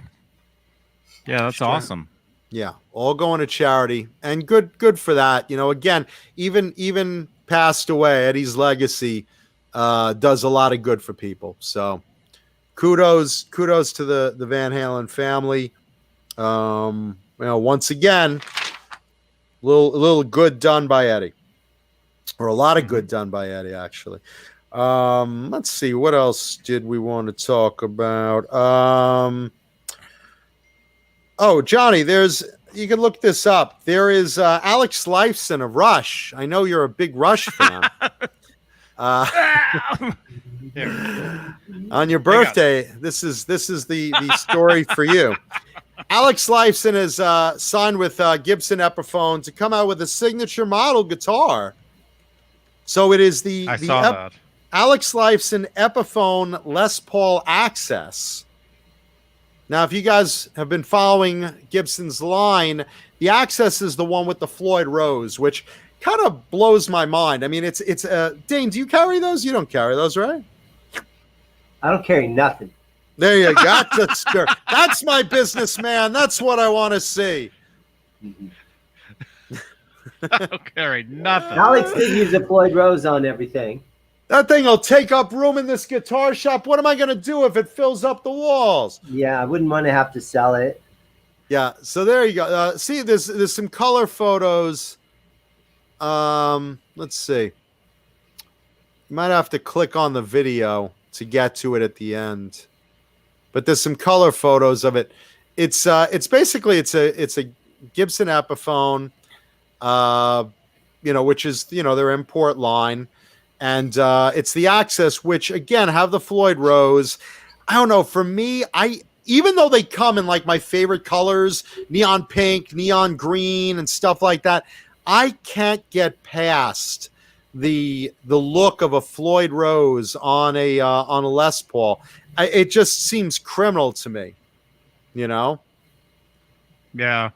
Yeah, that's awesome. Yeah, all going to charity, and good for that. Again, even passed away, Eddie's legacy does a lot of good for people. So kudos to the Van Halen family. Once again, a little good done by Eddie, or a lot of good done by Eddie, actually. Let's see, what else did we want to talk about? Johnny, you can look this up. There is Alex Lifeson of Rush. I know you're a big Rush fan. On your birthday, this is the story for you. Alex Lifeson is signed with Gibson Epiphone to come out with a signature model guitar. So it is I saw that. Alex Lifeson Epiphone Les Paul Access. Now, if you guys have been following Gibson's line, the Access is the one with the Floyd Rose, which kind of blows my mind. I mean, it's Dane, do you carry those? You don't carry those, right? I don't carry nothing. There you go. That's my business, man. That's what I want to see. I don't carry nothing. Alex did use a Floyd Rose on everything. That thing will take up room in this guitar shop. What am I going to do if it fills up the walls? Yeah, I wouldn't want to have to sell it. Yeah, so there you go. See, there's some color photos. Let's see. You might have to click on the video to get to it at the end. But there's some color photos of it. It's basically it's a Gibson Epiphone, which is their import line. And it's the Access, which, again, have the Floyd Rose. I don't know. For me, even though they come in, like, my favorite colors, neon pink, neon green, and stuff like that, I can't get past the look of a Floyd Rose on a Les Paul. It just seems criminal to me, Yeah. Yeah.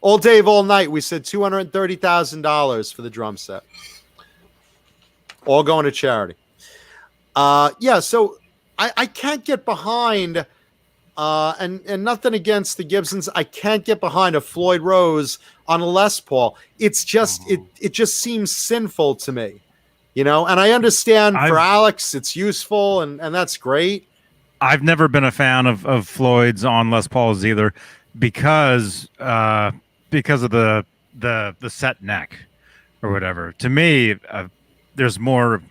All Dave, all night, we said $230,000 for the drum set. All going to charity. So I can't get behind, and nothing against the Gibsons, I can't get behind a Floyd Rose on a Les Paul. It's just, it just seems sinful to me, and I understand for Alex, it's useful, and that's great. I've never been a fan of Floyd's on Les Pauls either, because of the set neck or whatever. To me, there's more.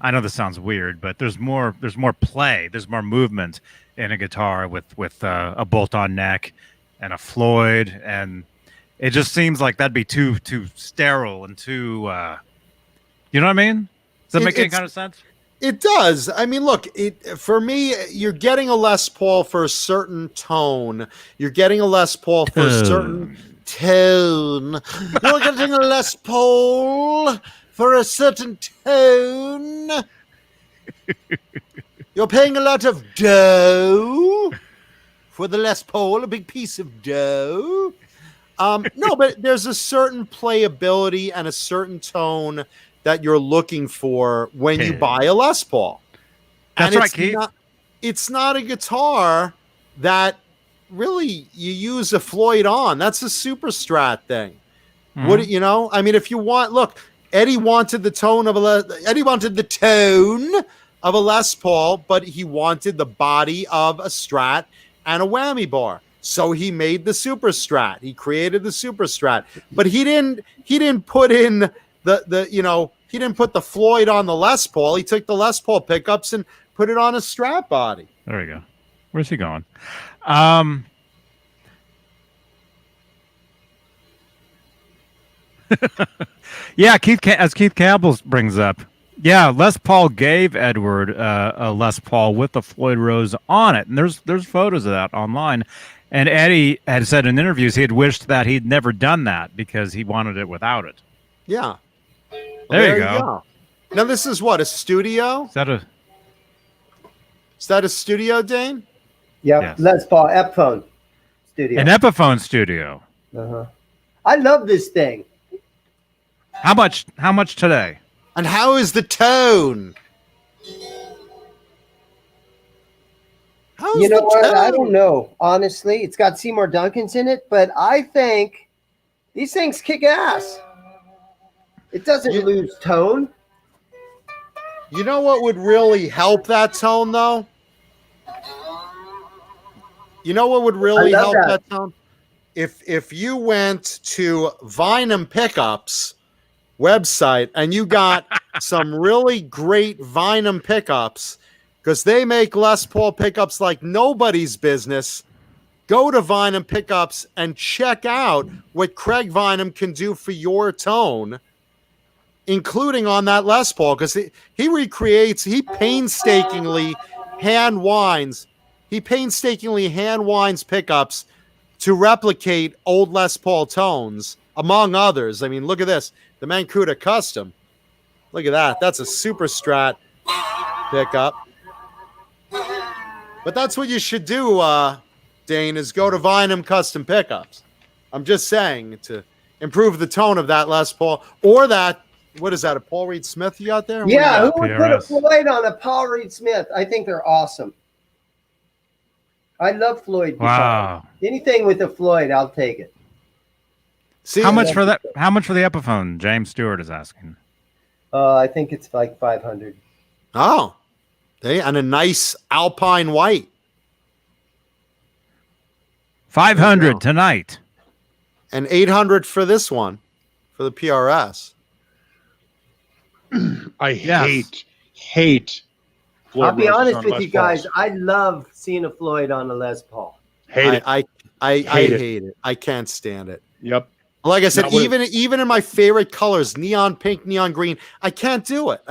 I know this sounds weird, but there's more play. There's more movement in a guitar with a bolt-on neck and a Floyd, and it just seems like that'd be too sterile and too. You know what I mean? Does that make any kind of sense? It does. I mean, look, for me, you're getting a Les Paul for a certain tone. You're getting a Les Paul for a certain tone. You're getting a Les Paul for a certain tone. You're paying a lot of dough for the Les Paul, a big piece of dough. No, but there's a certain playability and a certain tone that you're looking for when you buy a Les Paul. That's and right, Keith. It's not a guitar that really you use a Floyd on. That's a super strat thing. What you know? I mean, if you want, look, Eddie wanted the tone of a Les Paul, but he wanted the body of a Strat and a whammy bar. So he made the super Strat. He created the super Strat, but he didn't put in he didn't put the Floyd on the Les Paul. He took the Les Paul pickups and put it on a Strat body. There we go. Where's he going? Yeah, as Keith Campbell brings up, yeah, Les Paul gave Edward a Les Paul with the Floyd Rose on it, and there's photos of that online. And Eddie had said in interviews he had wished that he'd never done that because he wanted it without it. Yeah. There you go. Now this is what, a studio? Is that a studio, Dane? Yep. Yes. Les Paul Epiphone studio. an Epiphone studio? Uh-huh. I love this thing. How much today? And how is the tone? You know what? I don't know. Honestly, it's got Seymour Duncan's in it, but I think these things kick ass. It doesn't lose tone. You know what would really help that tone, though? You know what would really help that tone? If you went to Vinum Pickups website and you got some really great Vinum pickups, because they make Les Paul pickups like nobody's business. Go to Vinum Pickups and check out what Craig Vinum can do for your tone, including on that Les Paul, because he painstakingly hand winds pickups to replicate old Les Paul tones, among others. I mean, look at this. The Mancuda Custom. Look at that. That's a super Strat pickup. But that's what you should do, Dane, is go to Vinum Custom Pickups. I'm just saying, to improve the tone of that Les Paul. Or that, what is that, a Paul Reed Smith you got there? Yeah, who would put a Floyd on a Paul Reed Smith? I think they're awesome. I love Floyd guitars. Wow. Anything with a Floyd, I'll take it. See, how much for that? How much for the Epiphone? James Stewart is asking. I think it's like 500. Oh, and a nice Alpine white. 500 tonight. And 800 for this one, for the PRS. I hate Floyd I'll be Roses honest on with Les you guys. Pauls. I love seeing a Floyd on a Les Paul. Hate it. I hate it. I can't stand it. Yep. Like I said, Not with- even in my favorite colors, neon pink, neon green, I can't do it.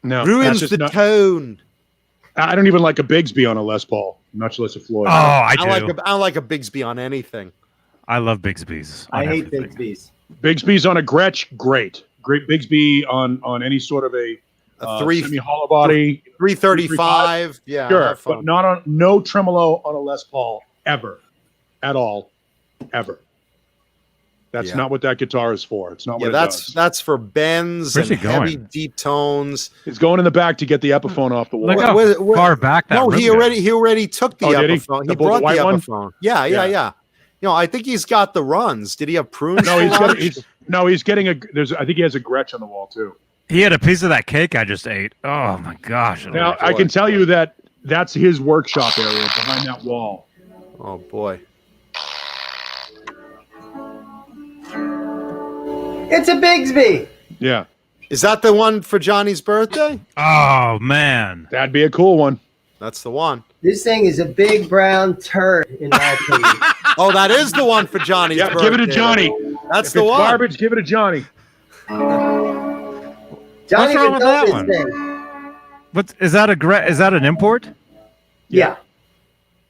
No, Ruins that's the just tone. I don't even like a Bigsby on a Les Paul, much less a Floyd. Oh, I do. I don't like a Bigsby on anything. I love Bigsby's. I hate Bigsby's. Bigsby's on a Gretsch, great Bigsby on any sort of a semi-hollow body 335. Yeah, sure, but not on no tremolo on a Les Paul ever, at all, ever. That's not what that guitar is for. It's not what it does. That's for bends and heavy deep tones. He's going in the back to get the Epiphone off the wall. Look how far back that. No, he already took the Epiphone. He brought the Epiphone. Yeah. You know, I think he's got the runs. Did he have prunes? No, he's getting a. I think he has a Gretsch on the wall too. He had a piece of that cake I just ate. Oh my gosh! Now I can tell you that that's his workshop area behind that wall. Oh boy. It's a Bigsby. Yeah. Is that the one for Johnny's birthday? Oh man, that'd be a cool one. That's the one. This thing is a big brown turd, in my opinion. Oh, that is the one for Johnny's birthday. Give it to Johnny. That's if the it's one. Garbage, give it to Johnny. Johnny wrong would with know that this one? thing. What is that? Is that an import? Yeah.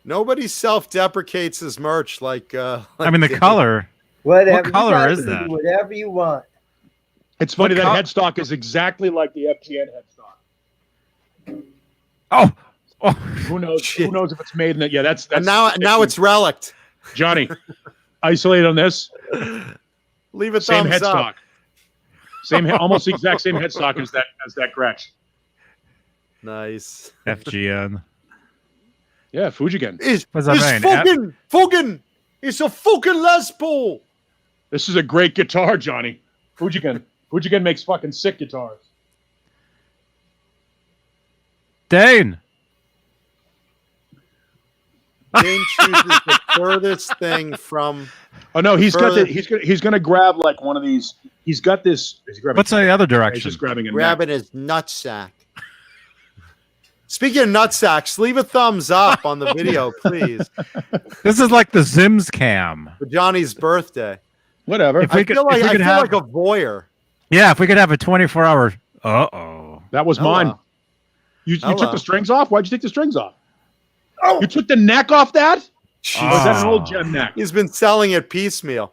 Nobody self-deprecates his merch like. I mean, the Dave. color. Whatever. What color You guys is can that? do whatever you want. It's funny What that col- headstock is exactly like the FGN headstock. Oh, Who knows? Shit. Who knows if it's made in it? Yeah, that's And now it's relict. Johnny. Isolate on this. Leave it Same thumbs headstock. up. Almost the exact same headstock as that Gretsch. Nice. FGN. Yeah, Fujigen. It's What's that mean? fucking. It's a fucking Les Paul. This is a great guitar, Johnny. Fujigen. Fujigen makes fucking sick guitars. Dane. Dane chooses the furthest thing from. Oh no, he's got Further- he's gonna grab like one of these. He's got this. Is he grabbing? What's the other He's direction? just grabbing a neck. Grabbing his nutsack. Speaking of nutsacks, leave a thumbs up on the video, please, This is like the Zims cam. for Johnny's birthday. Whatever. If we I could- feel like if we I could feel have- like a voyeur. Yeah, if we could have a 24-hour. Uh-oh. That was Hello. mine. You Hello. took the strings off? Why'd you take the strings off? Oh, you took the neck off that? Or is that an old gem neck? He's been selling it piecemeal.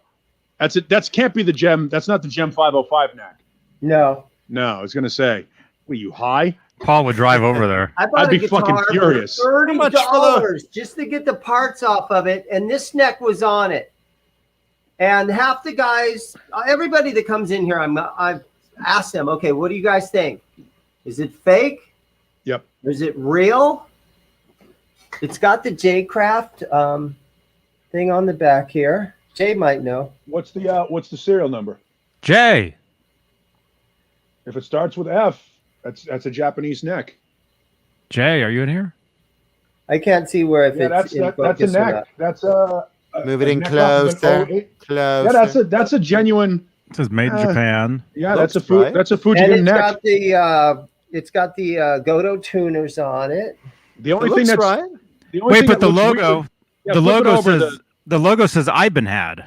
That's it. That can't be the gem. That's not the gem 505 neck. No. No, I was gonna say. Were you high? Paul would drive over there. I bought I'd be a guitar fucking furious. for How much for $30 just to get the parts off of it, and this neck was on it. And half the guys, everybody that comes in here, I've asked them, okay, what do you guys think? Is it fake? Yep. Or is it real? It's got the J-Craft thing on the back here. Jay might know. What's the serial number? Jay. If it starts with F, that's a Japanese neck. Jay, are you in here? I can't see where if Yeah, it's in that's a focus or neck. not. That's a Move it in neck off of an closer. 08. Close. Yeah, that's a genuine. It says made in Japan. Yeah, Looks that's a right. that's a And Fujigen neck. it's got the Goto tuners on it. The only It thing looks that's right. the only Wait, thing but that the looks logo, weird- yeah, the flip it logo over says the logo says Ibenhad.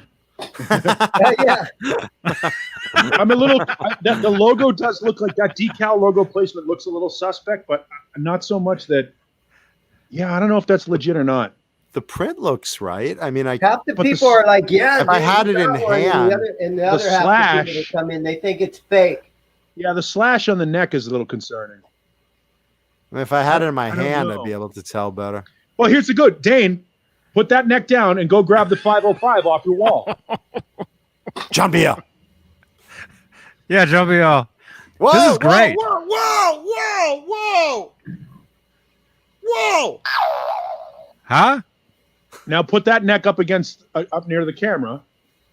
Yeah. I'm a little. The logo does look like that decal logo placement looks a little suspect, but not so much that. Yeah, I don't know if that's legit or not. The print looks right. I mean, Half the But the people are like, yeah. if I dude, had you it in got one. hand, And the other half of the people that come in, they think it's fake. Yeah, the slash on the neck is a little concerning. if I had it in my I don't hand, know. I'd be able to tell better. Well, here's the good. Dane, put that neck down and go grab the 505 off your wall. John Biel. Yeah, Joe Biel. Whoa, This is great. Whoa, whoa, whoa, whoa, whoa. Huh? Now put that neck up against up near the camera,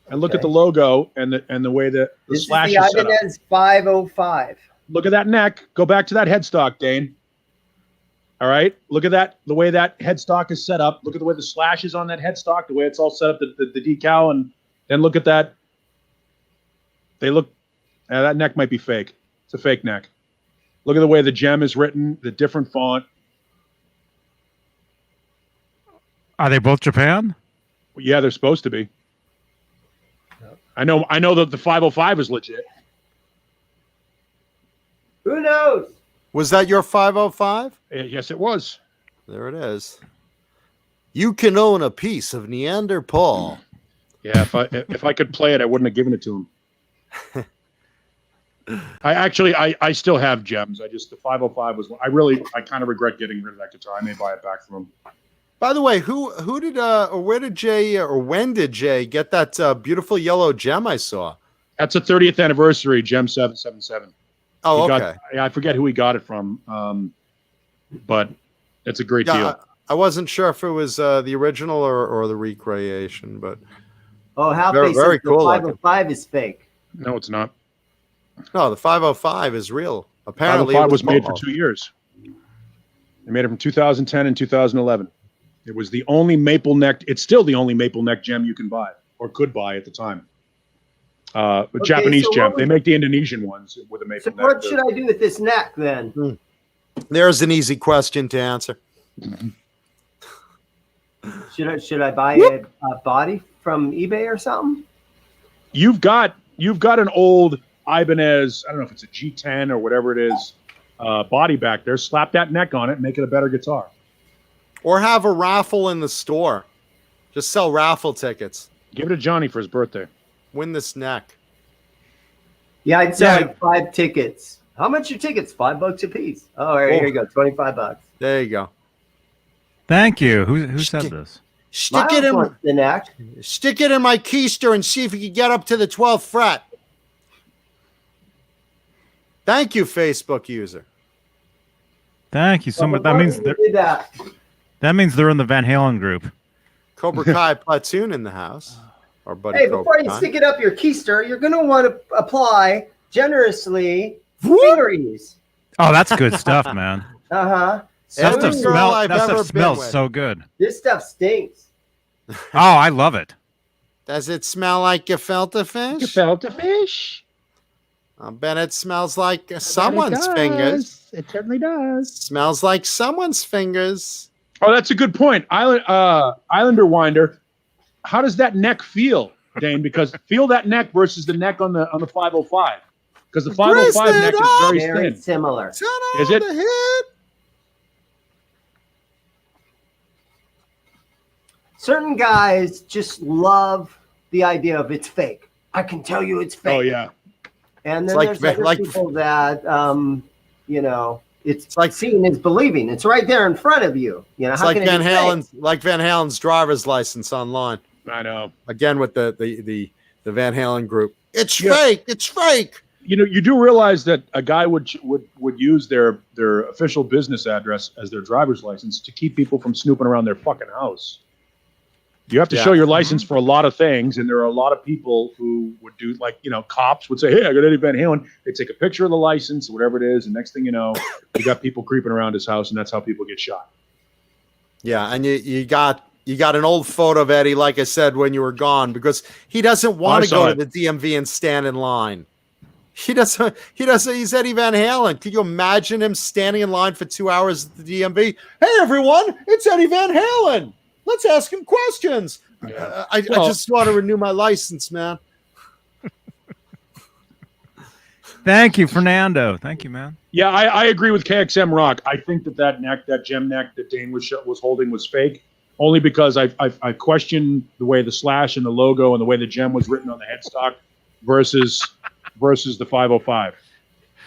and look Okay. at the logo and the way that the This is slash the is set up. Ibanez 505. Look at that neck. Go back to that headstock, Dane. All right. Look at that. The way that headstock is set up. Look at the way the slash is on that headstock. The way it's all set up. The decal, and then look at that. They look. That neck might be fake. It's a fake neck. Look at the way the gem is written. The different font. Are they both Japan? Yeah, they're supposed to be. I know that the 505 is legit. Who knows? Was that your 505? Yes, it was. There it is. You can own a piece of Neanderthal. Yeah, if I could play it, I wouldn't have given it to him. I still have gems. The 505 was. I kind of regret getting rid of that guitar. I may buy it back from him. By the way, who did or where did Jay or when did Jay get that beautiful yellow gem I saw? That's a 30th anniversary gem 777. Oh, He okay. I forget who he got it from, but it's a great deal. I wasn't sure if it was the original or the recreation, but Oh, how Very- they very said cool the looking. 505 is fake. No, it's not. no, the 505 is real. Apparently, 505 it was made for Momo. 2 years. They made it from 2010 and 2011. It was the only maple neck. It's still the only maple neck gem you can buy or could buy at the time. Japanese so gem. what They was- make the Indonesian ones with a maple So neck. what should I do with this neck then? There's an easy question to answer. Should I buy a body from eBay or something? You've got an old Ibanez, I don't know if it's a G10 or whatever it is, body back there. Slap that neck on it and make it a better guitar. Or have a raffle in the store. Just sell raffle tickets. Give it to Johnny for his birthday. Win this neck. Yeah, I'd sell like 5 tickets. How much are tickets? $5 a piece. Oh, here you go. $25. There you go. Thank you. Who said this? Stick it in my keister and see if you can get up to the 12th fret. Thank you, Facebook user. Thank you so much. That means they're in the Van Halen group. Cobra Kai platoon in the house. Our buddy Hey, before you stick it up your keister, you're going to want to apply generously finger ease. Oh, that's good stuff, man. Uh-huh. That stuff smells so good. This stuff stinks. Oh, I love it. Does it smell like gefilte fish? Gefilte fish? I bet it smells like someone's fingers. It certainly does. Smells like someone's fingers. Oh, that's a good point. Islander Winder. How does that neck feel, Dane? Because feel that neck versus the neck on the 505. Because the 505 neck is very thin. Similar. Is it? Certain guys just love the idea of it's fake. I can tell you it's fake. Oh yeah. And then there's other people that it's like seeing is believing. It's right there in front of you. You know, it's like Van Halen's driver's license online. I know. Again with the Van Halen group. It's fake. It's fake. You know, you do realize that a guy would use their official business address as their driver's license to keep people from snooping around their fucking house. You have to show your license for a lot of things, and there are a lot of people who would do, like, cops would say, "Hey, I got Eddie Van Halen." They take a picture of the license, whatever it is, and next thing you know, you got people creeping around his house, and that's how people get shot. Yeah, and you got an old photo of Eddie, like I said, when you were gone, because he doesn't want to go to the DMV and stand in line. He doesn't. He's Eddie Van Halen. Could you imagine him standing in line for 2 hours at the DMV? Hey, everyone, it's Eddie Van Halen. Let's ask him questions. I just want to renew my license, man. Thank you, Fernando. Thank you, man. Yeah, I agree with KXM Rock. I think that gem neck that Dane was holding was fake, only because I questioned the way the slash and the logo and the way the gem was written on the headstock versus the 505.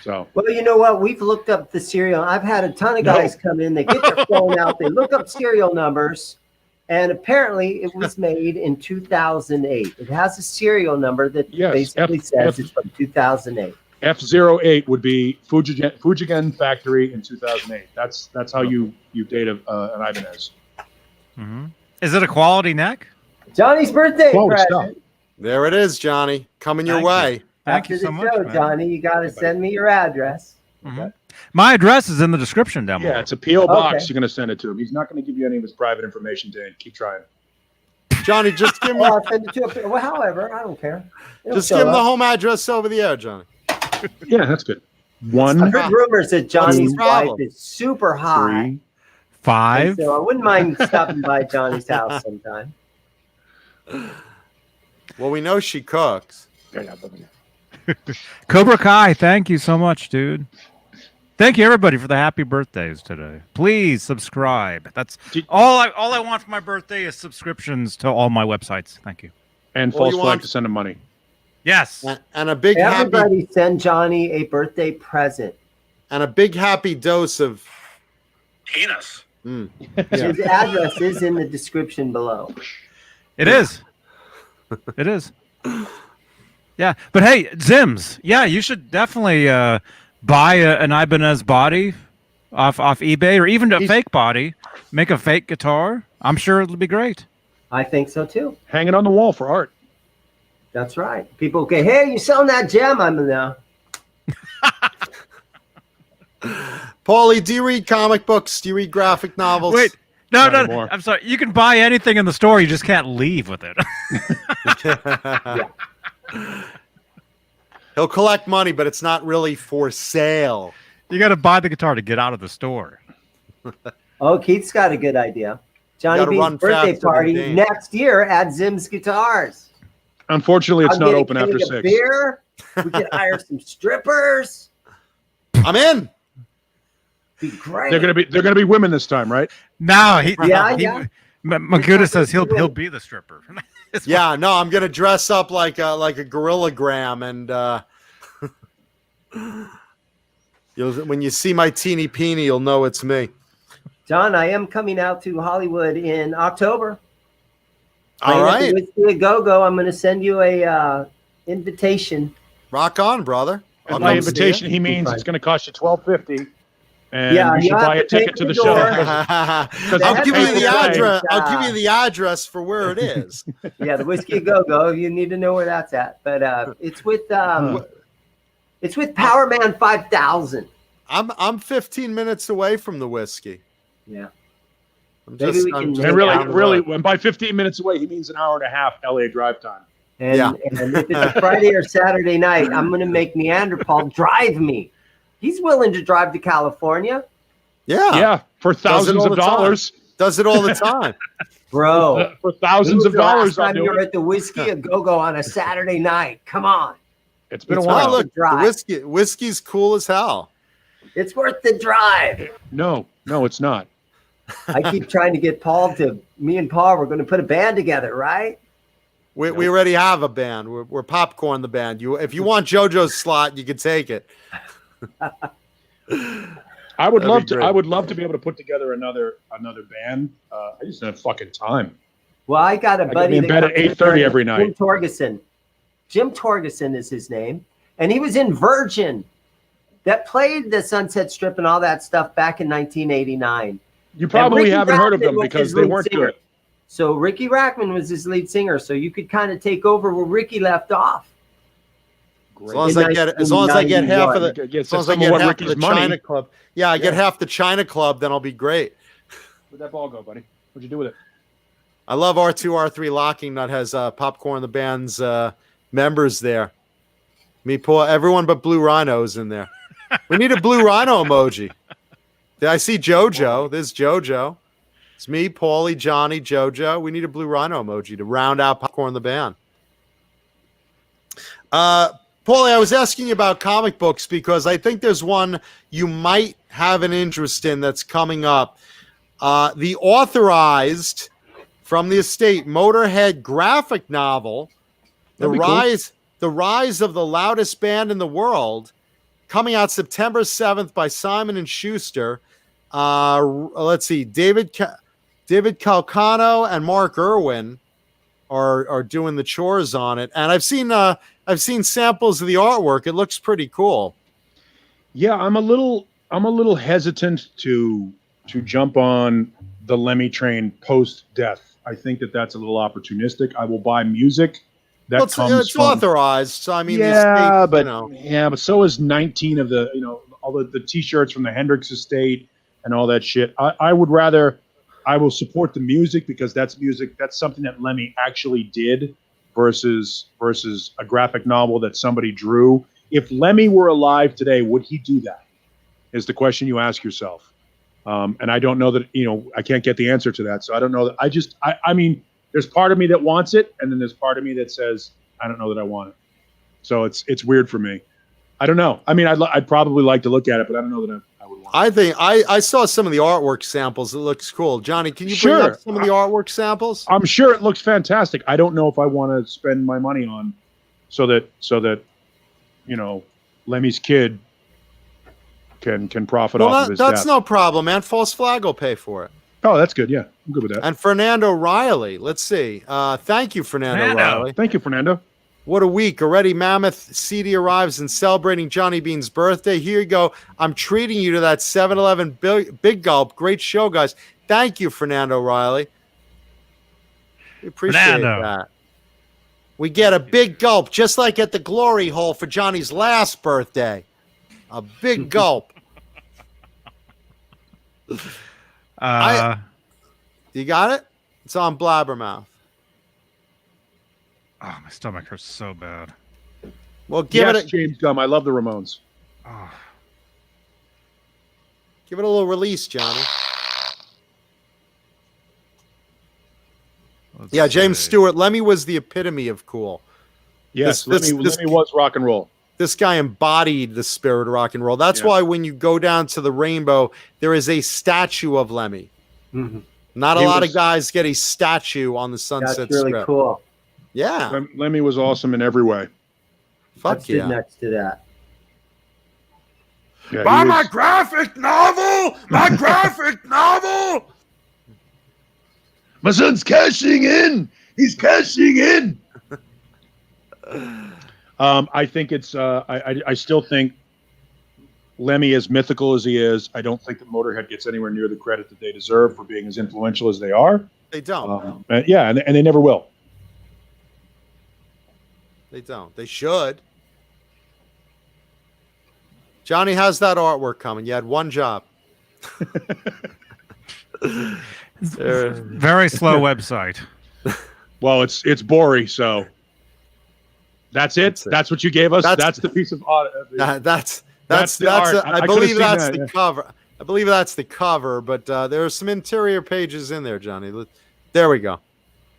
So. Well, you know what? We've looked up the serial. I've had a ton of guys come in. They get their phone out. They look up serial numbers. And apparently it was made in 2008. It has a serial number that basically says it's from 2008. F08 would be Fujigen factory in 2008. That's how you date an Ibanez. Mm-hmm. Is it a quality neck? Johnny's birthday present. Stuff. There it is, Johnny. Coming your way. Thank you so much, man. Johnny, you got to send me your address. Mm-hmm. Okay. My address is in the description down below. Yeah, it's a P.O. box. You're going to send it to him. He's not going to give you any of his private information, Dane. Keep trying. Johnny, just give him. I'll send it to him. Well, however, I don't care. Just give him the home address over the air, Johnny. Yeah, that's good. I heard rumors that Johnny's wife is super high. 3, 5. So I wouldn't mind stopping by Johnny's house sometime. Well, we know she cooks. Cobra Kai, thank you so much, dude. Thank you, everybody, for the happy birthdays today. Please subscribe. That's all I want for my birthday is subscriptions to all my websites. Thank you. And false flag to send him money. Yes. And a big everybody send Johnny a birthday present. And a big happy dose of penis. His address is in the description below. It is. It is. Yeah. But hey, Zims, yeah, you should definitely buy an Ibanez body off eBay, or even a fake body. Make a fake guitar. I'm sure it'll be great. I think so too. Hang it on the wall for art. That's right. People go, hey, you selling that gem? I'm now. Paulie, do you read comic books? Do you read graphic novels? Wait, no. I'm sorry. You can buy anything in the store. You just can't leave with it. He'll collect money, but it's not really for sale. You got to buy the guitar to get out of the store. Oh, Keith's got a good idea. Johnny B's birthday party next year at Zim's Guitars. Unfortunately, it's I'll not get a open after keg of 6. Beer. We can hire some strippers. I'm in. Be great. They're gonna be women this time, right? No, he. Yeah. Makuta says he'll be the stripper. Yeah, no, I'm gonna dress up like a gorillagram, and when you see my teeny peeny, you'll know it's me. John, I am coming out to Hollywood in October. All right, Whiskey a Go-Go. I'm going to send you a invitation. rock on, brother. And by invitation, he means it's going to cost you $12.50, and Yeah, you should you have buy a to pay ticket for to the the show. door. I'll give you the April address. Day. I'll give you the address for where it is. Yeah, the Whiskey a Go-Go. You need to know where that's at. But it's with Power Man 5000. I'm 15 minutes away from the whiskey. Yeah. Maybe we can And make really, when by 15 minutes away, he means an hour and a half LA drive time. And, Yeah. and if it's a Friday or Saturday night, I'm going to make Neanderthal drive me. He's willing to drive to California. Yeah, for thousands of dollars. Does it all the time. Bro. For thousands of dollars. Last time you were at the Whiskey a Go-Go on a Saturday night. Come on. It's been a It's while. worth Look, the whiskey's cool as hell. It's worth the drive. No, it's not. I keep trying to get Paul to. Me and Paul, we're going to put a band together, right? We already have a band. We're Popcorn the band. If you want JoJo's slot, you can take it. I would love be to. great. I would love to be able to put together another band. I just don't have fucking time. Well, I got a I buddy get in bed at 8:30 every night. Jim Torgeson. Jim Torgeson is his name, and he was in Virgin, that played the Sunset Strip and all that stuff back in 1989. You probably Ricky haven't heard of Rackman them was because his they lead weren't singer. good. So Ricky Rackman was his lead singer, so you could kind of take over where Ricky left off. As long as I get half of the, Get as long as I some get of what half Ricky's of the money. China Club. Yeah, I get half the China Club, then I'll be great. Where'd that ball go, buddy? What'd you do with it? I love R2, R3 Locking Nut has Popcorn the band's members there. Me, Paul, everyone but Blue Rhino's in there. We need a Blue Rhino emoji. I see JoJo. There's JoJo. It's me, Paulie, Johnny, JoJo. We need a Blue Rhino emoji to round out Popcorn the band. Paulie, I was asking you about comic books because I think there's one you might have an interest in that's coming up. The authorized from the estate Motorhead graphic novel, The Rise of the Loudest Band in the World, coming out September 7th by Simon & Schuster. Let's see, David Calcano and Mark Irwin are doing the chores on it, and I've seen samples of the artwork. It looks pretty cool. Yeah, I'm a little hesitant to jump on the Lemmy train post death. I think that's a little opportunistic. I will buy music that comes it's from authorized. So I mean, yeah, the estate, but but so is 19 of the all the T-shirts from the Hendrix estate and all that shit. I will support the music because that's music. That's something that Lemmy actually did versus a graphic novel that somebody drew. If Lemmy were alive today, would he do that? Is the question you ask yourself. And I don't know that, I can't get the answer to that. So I don't know that I mean, there's part of me that wants it. And then there's part of me that says, I don't know that I want it. So it's weird for me. I don't know. I mean, I'd probably like to look at it, but I don't know that I would want it. I think I saw some of the artwork samples. It looks cool. Johnny, can you bring up some of the artwork samples? I'm sure it looks fantastic. I don't know if I want to spend my money on so that Lemmy's kid can profit off of his that's death. no problem, man. False Flag will pay for it. Oh, that's good. Yeah, I'm good with that. And Fernando Riley. Let's see. Thank you, Fernando Riley. Thank you, Fernando. What a week. Already Mammoth CD arrives and celebrating Johnny Beane's birthday. Here you go. I'm treating you to that 7-Eleven Big Gulp. Great show, guys. Thank you, Fernando Riley. We appreciate that. We get a big gulp, just like at the Glory Hole for Johnny's last birthday. A big gulp. You got it? It's on Blabbermouth. Oh, my stomach hurts so bad. Well, give it James Gum. I love the Ramones. Oh. Give it a little release, Johnny. Let's James see. Stewart. Lemmy was the epitome of cool. Yes, This Lemmy was rock and roll. this guy embodied the spirit of rock and roll. That's Yeah. why when you go down to the Rainbow, there is a statue of Lemmy. Mhm. Not a He lot was- of guys get a statue on the Sunset That's really Strip. cool. Yeah, Lemmy was awesome in every way. fuck Let's do yeah. next to that. Yeah, Buy he my was- graphic novel! My graphic novel! My son's cashing in. He's cashing in. I think it's. I still think Lemmy, as mythical as he is, I don't think that Motorhead gets anywhere near the credit that they deserve for being as influential as they are. They don't. And they never will. They don't. They should. Johnny, how's that artwork coming? You had one job. Very slow website. Well, it's Bori, so that's it. That's it. That's what you gave us. That's- That's the piece of art. That's the art. I I could've believe seen that's that, the yeah. cover. I believe that's the cover, but there are some interior pages in there, Johnny. There we go.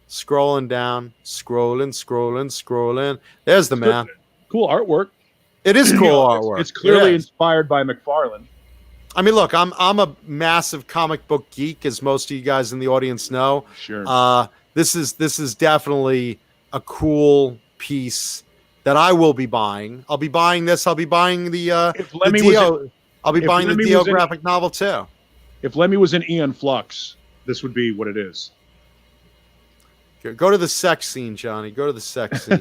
Scrolling down, scrolling. There's the man. Cool artwork. It is cool You know, artwork. It's clearly It is. inspired by McFarlane. I mean, look, I'm a massive comic book geek, as most of you guys in the audience know. Sure. This is definitely a cool piece that I will be buying. I'll be buying this. I'll be buying the if Lemmy was Dio. I'll be if buying the Lemmy Dio was in- graphic novel too. if Lemmy was in Aeon Flux, this would be what it is. Go to the sex scene, Johnny. Go to the sex scene.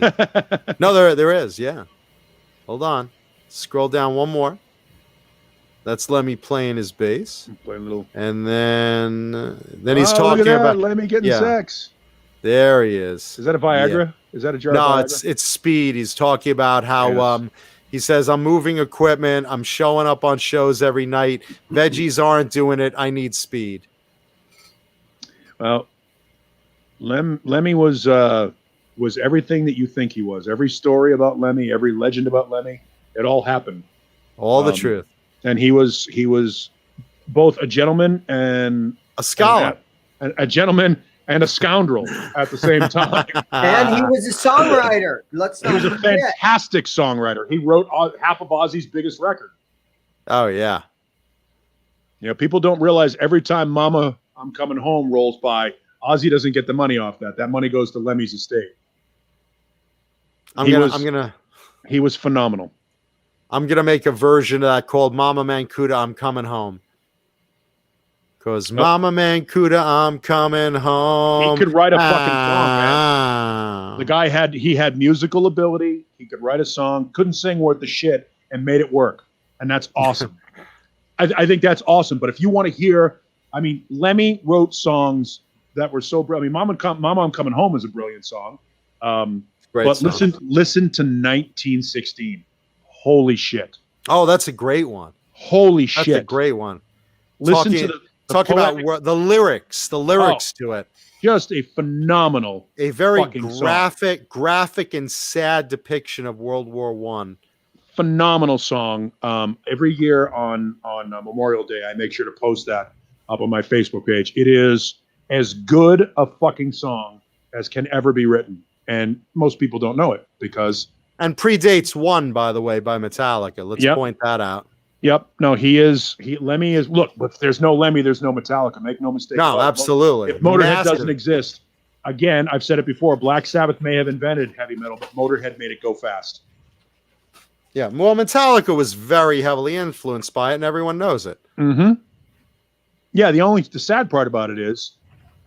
No, there is. Yeah. Hold on. Scroll down one more. That's Lemmy playing his bass, Play a little. and then he's Oh, look talking at that, about. Lemmy getting yeah. sex. There he is. Is that a Viagra? Is that a jar No, of Viagra? it's Speed. He's talking about how Yes. he says, I'm moving equipment, I'm showing up on shows every night. Veggies aren't doing it. I need Speed. Well, Lemmy was everything that you think he was. Every story about Lemmy, every legend about Lemmy, it all happened. All the Um, truth. And he was both a gentleman and A scholar. a gentleman and a scoundrel at the same time. And he was a songwriter. Let's He not was a forget. fantastic songwriter. He wrote half of Ozzy's biggest record. Oh, yeah. You know, people don't realize every time "Mama, I'm Coming Home" rolls by, Ozzy doesn't get the money off that. That money goes to Lemmy's estate. He was phenomenal. I'm gonna make a version of that called Mama Mancuda, I'm Coming Home. Because Mama Mancuda, I'm coming home. He could write a fucking song, man. Ah. The guy had musical ability. He could write a song, couldn't sing worth the shit, and made it work. And that's awesome. I think that's awesome. But if you want to hear, I mean, Lemmy wrote songs that were so brilliant. I mean, Mama, I'm Coming Home is a brilliant song. Great But song. listen to 1916. Holy shit. Oh, that's a great one. Holy That's shit. a great one. Listen Talking- to the Talk about poetic- the lyrics to it. just a phenomenal. A very fucking song. graphic and sad depiction of World War One. Phenomenal song. Every year on Memorial Day, I make sure to post that up on my Facebook page. It is as good a fucking song as can ever be written, and most people don't know it because. And predates One, by the way, by Metallica. Let's Yep. point that out. Yep. No, Lemmy is. Look, if there's no Lemmy, there's no Metallica. Make no mistake. No, about it. absolutely. If Motorhead Massive. doesn't exist, again, I've said it before. Black Sabbath may have invented heavy metal, but Motorhead made it go fast. Yeah, well, Metallica was very heavily influenced by it, and everyone knows it. Mm-hmm. Yeah. The sad part about it is,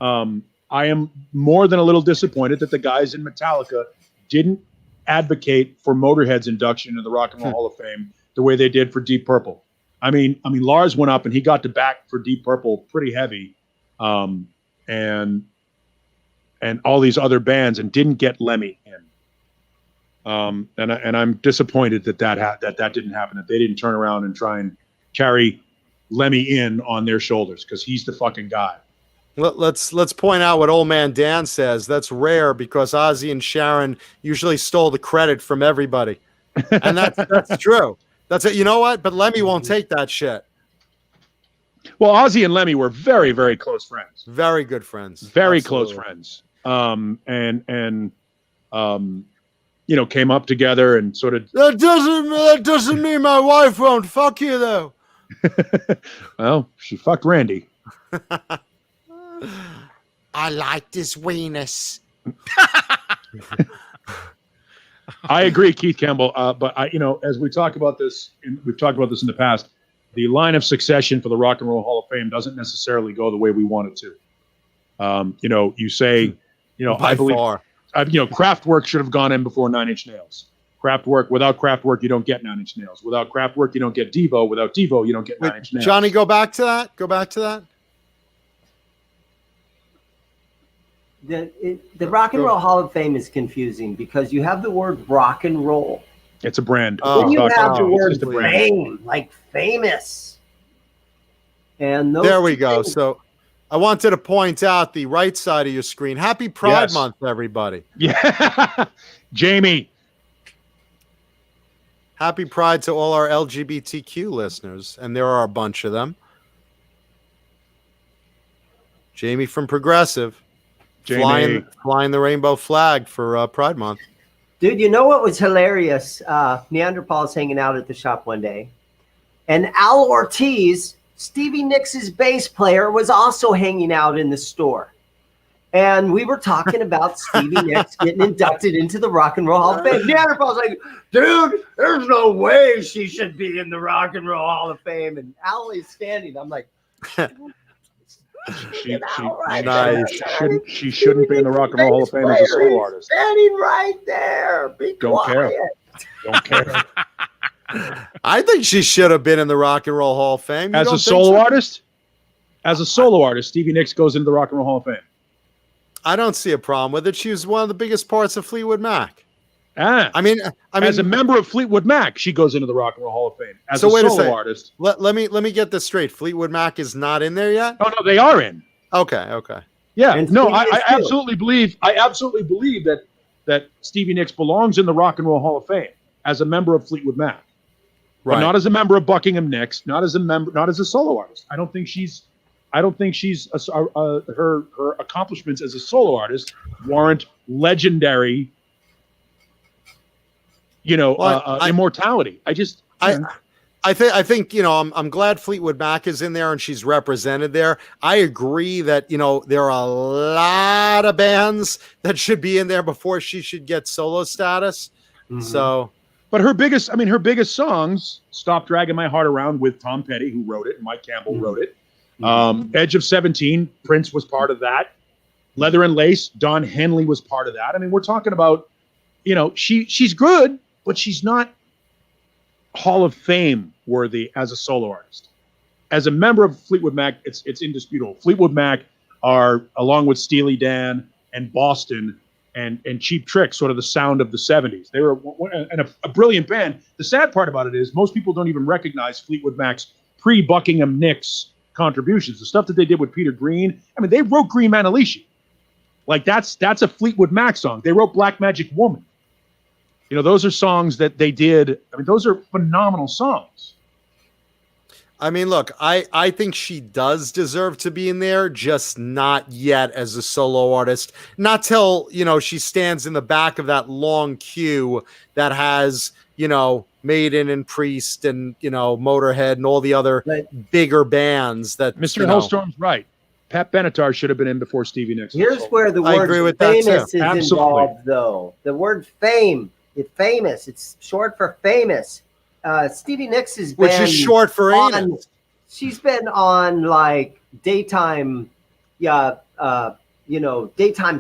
I am more than a little disappointed that the guys in Metallica didn't advocate for Motorhead's induction into the Rock and Roll Hall of Fame the way they did for Deep Purple. I mean, Lars went up and he got to back for Deep Purple pretty heavy, and all these other bands, and didn't get Lemmy in. And I'm disappointed that didn't happen. That they didn't turn around and try and carry Lemmy in on their shoulders because he's the fucking guy. Let's point out what Old Man Dan says. That's rare because Ozzy and Sharon usually stole the credit from everybody, and that's true. That's it. You know what? But Lemmy won't take that shit. Well, Ozzy and Lemmy were very, very close friends. Very good friends. Very Absolutely. close friends. came up together and sort of. That doesn't mean my wife won't fuck you though. Well, she fucked Randy. I like this weenus. I agree, Keith Campbell. But as we talk about this, we've talked about this in the past. The line of succession for the Rock and Roll Hall of Fame doesn't necessarily go the way we want it to. You say, I believe, Kraftwerk should have gone in before Nine Inch Nails. Kraftwerk, without Kraftwerk, you don't get Nine Inch Nails. Without Kraftwerk, you don't get Devo. Without Devo, you don't get Nine Inch Nails. Johnny, go back to that. The Rock and Roll Hall of Fame is confusing because you have the word rock and roll. It's a brand. Then you have the word fame, like famous. And there we go. So I wanted to point out the right side of your screen. Happy Pride Month, everybody. Yeah. Jamie. Happy Pride to all our LGBTQ listeners. And there are a bunch of them. Jamie from Progressive. Flying the rainbow flag for Pride Month. Dude, you know what was hilarious? Neanderthals hanging out at the shop one day. And Al Ortiz, Stevie Nicks' bass player, was also hanging out in the store. And we were talking about Stevie Nicks getting inducted into the Rock and Roll Hall of Fame. Neanderthals like, dude, there's no way she should be in the Rock and Roll Hall of Fame. And Al is standing. I'm like... She shouldn't be in the Rock and Roll Hall of Fame as a solo artist. Standing right there. Don't care. I think she should have been in the Rock and Roll Hall of Fame. As a solo artist, Stevie Nicks goes into the Rock and Roll Hall of Fame. I don't see a problem with it. She was one of the biggest parts of Fleetwood Mac. I mean, as a member of Fleetwood Mac, she goes into the Rock and Roll Hall of Fame. As a solo artist, let me get this straight. Fleetwood Mac is not in there yet. Oh no, they are in. Okay. Yeah, no, I absolutely believe that Stevie Nicks belongs in the Rock and Roll Hall of Fame as a member of Fleetwood Mac, but not as a member of Buckingham Nicks, not as a solo artist. I don't think she's her accomplishments as a solo artist warrant legendary. Immortality. I think I'm glad Fleetwood Mac is in there and she's represented there. I agree that there are a lot of bands that should be in there before she should get solo status. Mm-hmm. So, but her biggest songs, "Stop Dragging My Heart Around" with Tom Petty, who wrote it, and Mike Campbell wrote it. "Edge of 17," Prince was part of that. "Leather and Lace," Don Henley was part of that. I mean, we're talking about, she's good, but she's not Hall of Fame worthy as a solo artist. As a member of Fleetwood Mac, it's indisputable. Fleetwood Mac are, along with Steely Dan and Boston and Cheap Trick, sort of the sound of the 70s. They were a brilliant band. The sad part about it is most people don't even recognize Fleetwood Mac's pre-Buckingham Nicks contributions. The stuff that they did with Peter Green. I mean, they wrote Green Manalishi. Like that's a Fleetwood Mac song. They wrote Black Magic Woman. Those are songs that they did. I mean, those are phenomenal songs. I mean, look, I think she does deserve to be in there, just not yet as a solo artist. Not till, she stands in the back of that long queue that has, Maiden and Priest and, Motorhead and all the other bigger bands that Mr. Hellstrom's right. Pat Benatar should have been in before Stevie Nicks. Here's where the word famous is involved, though. The word fame. It's famous. It's short for famous. Stevie Nicks has been, which is short for anus. She's been on like daytime, daytime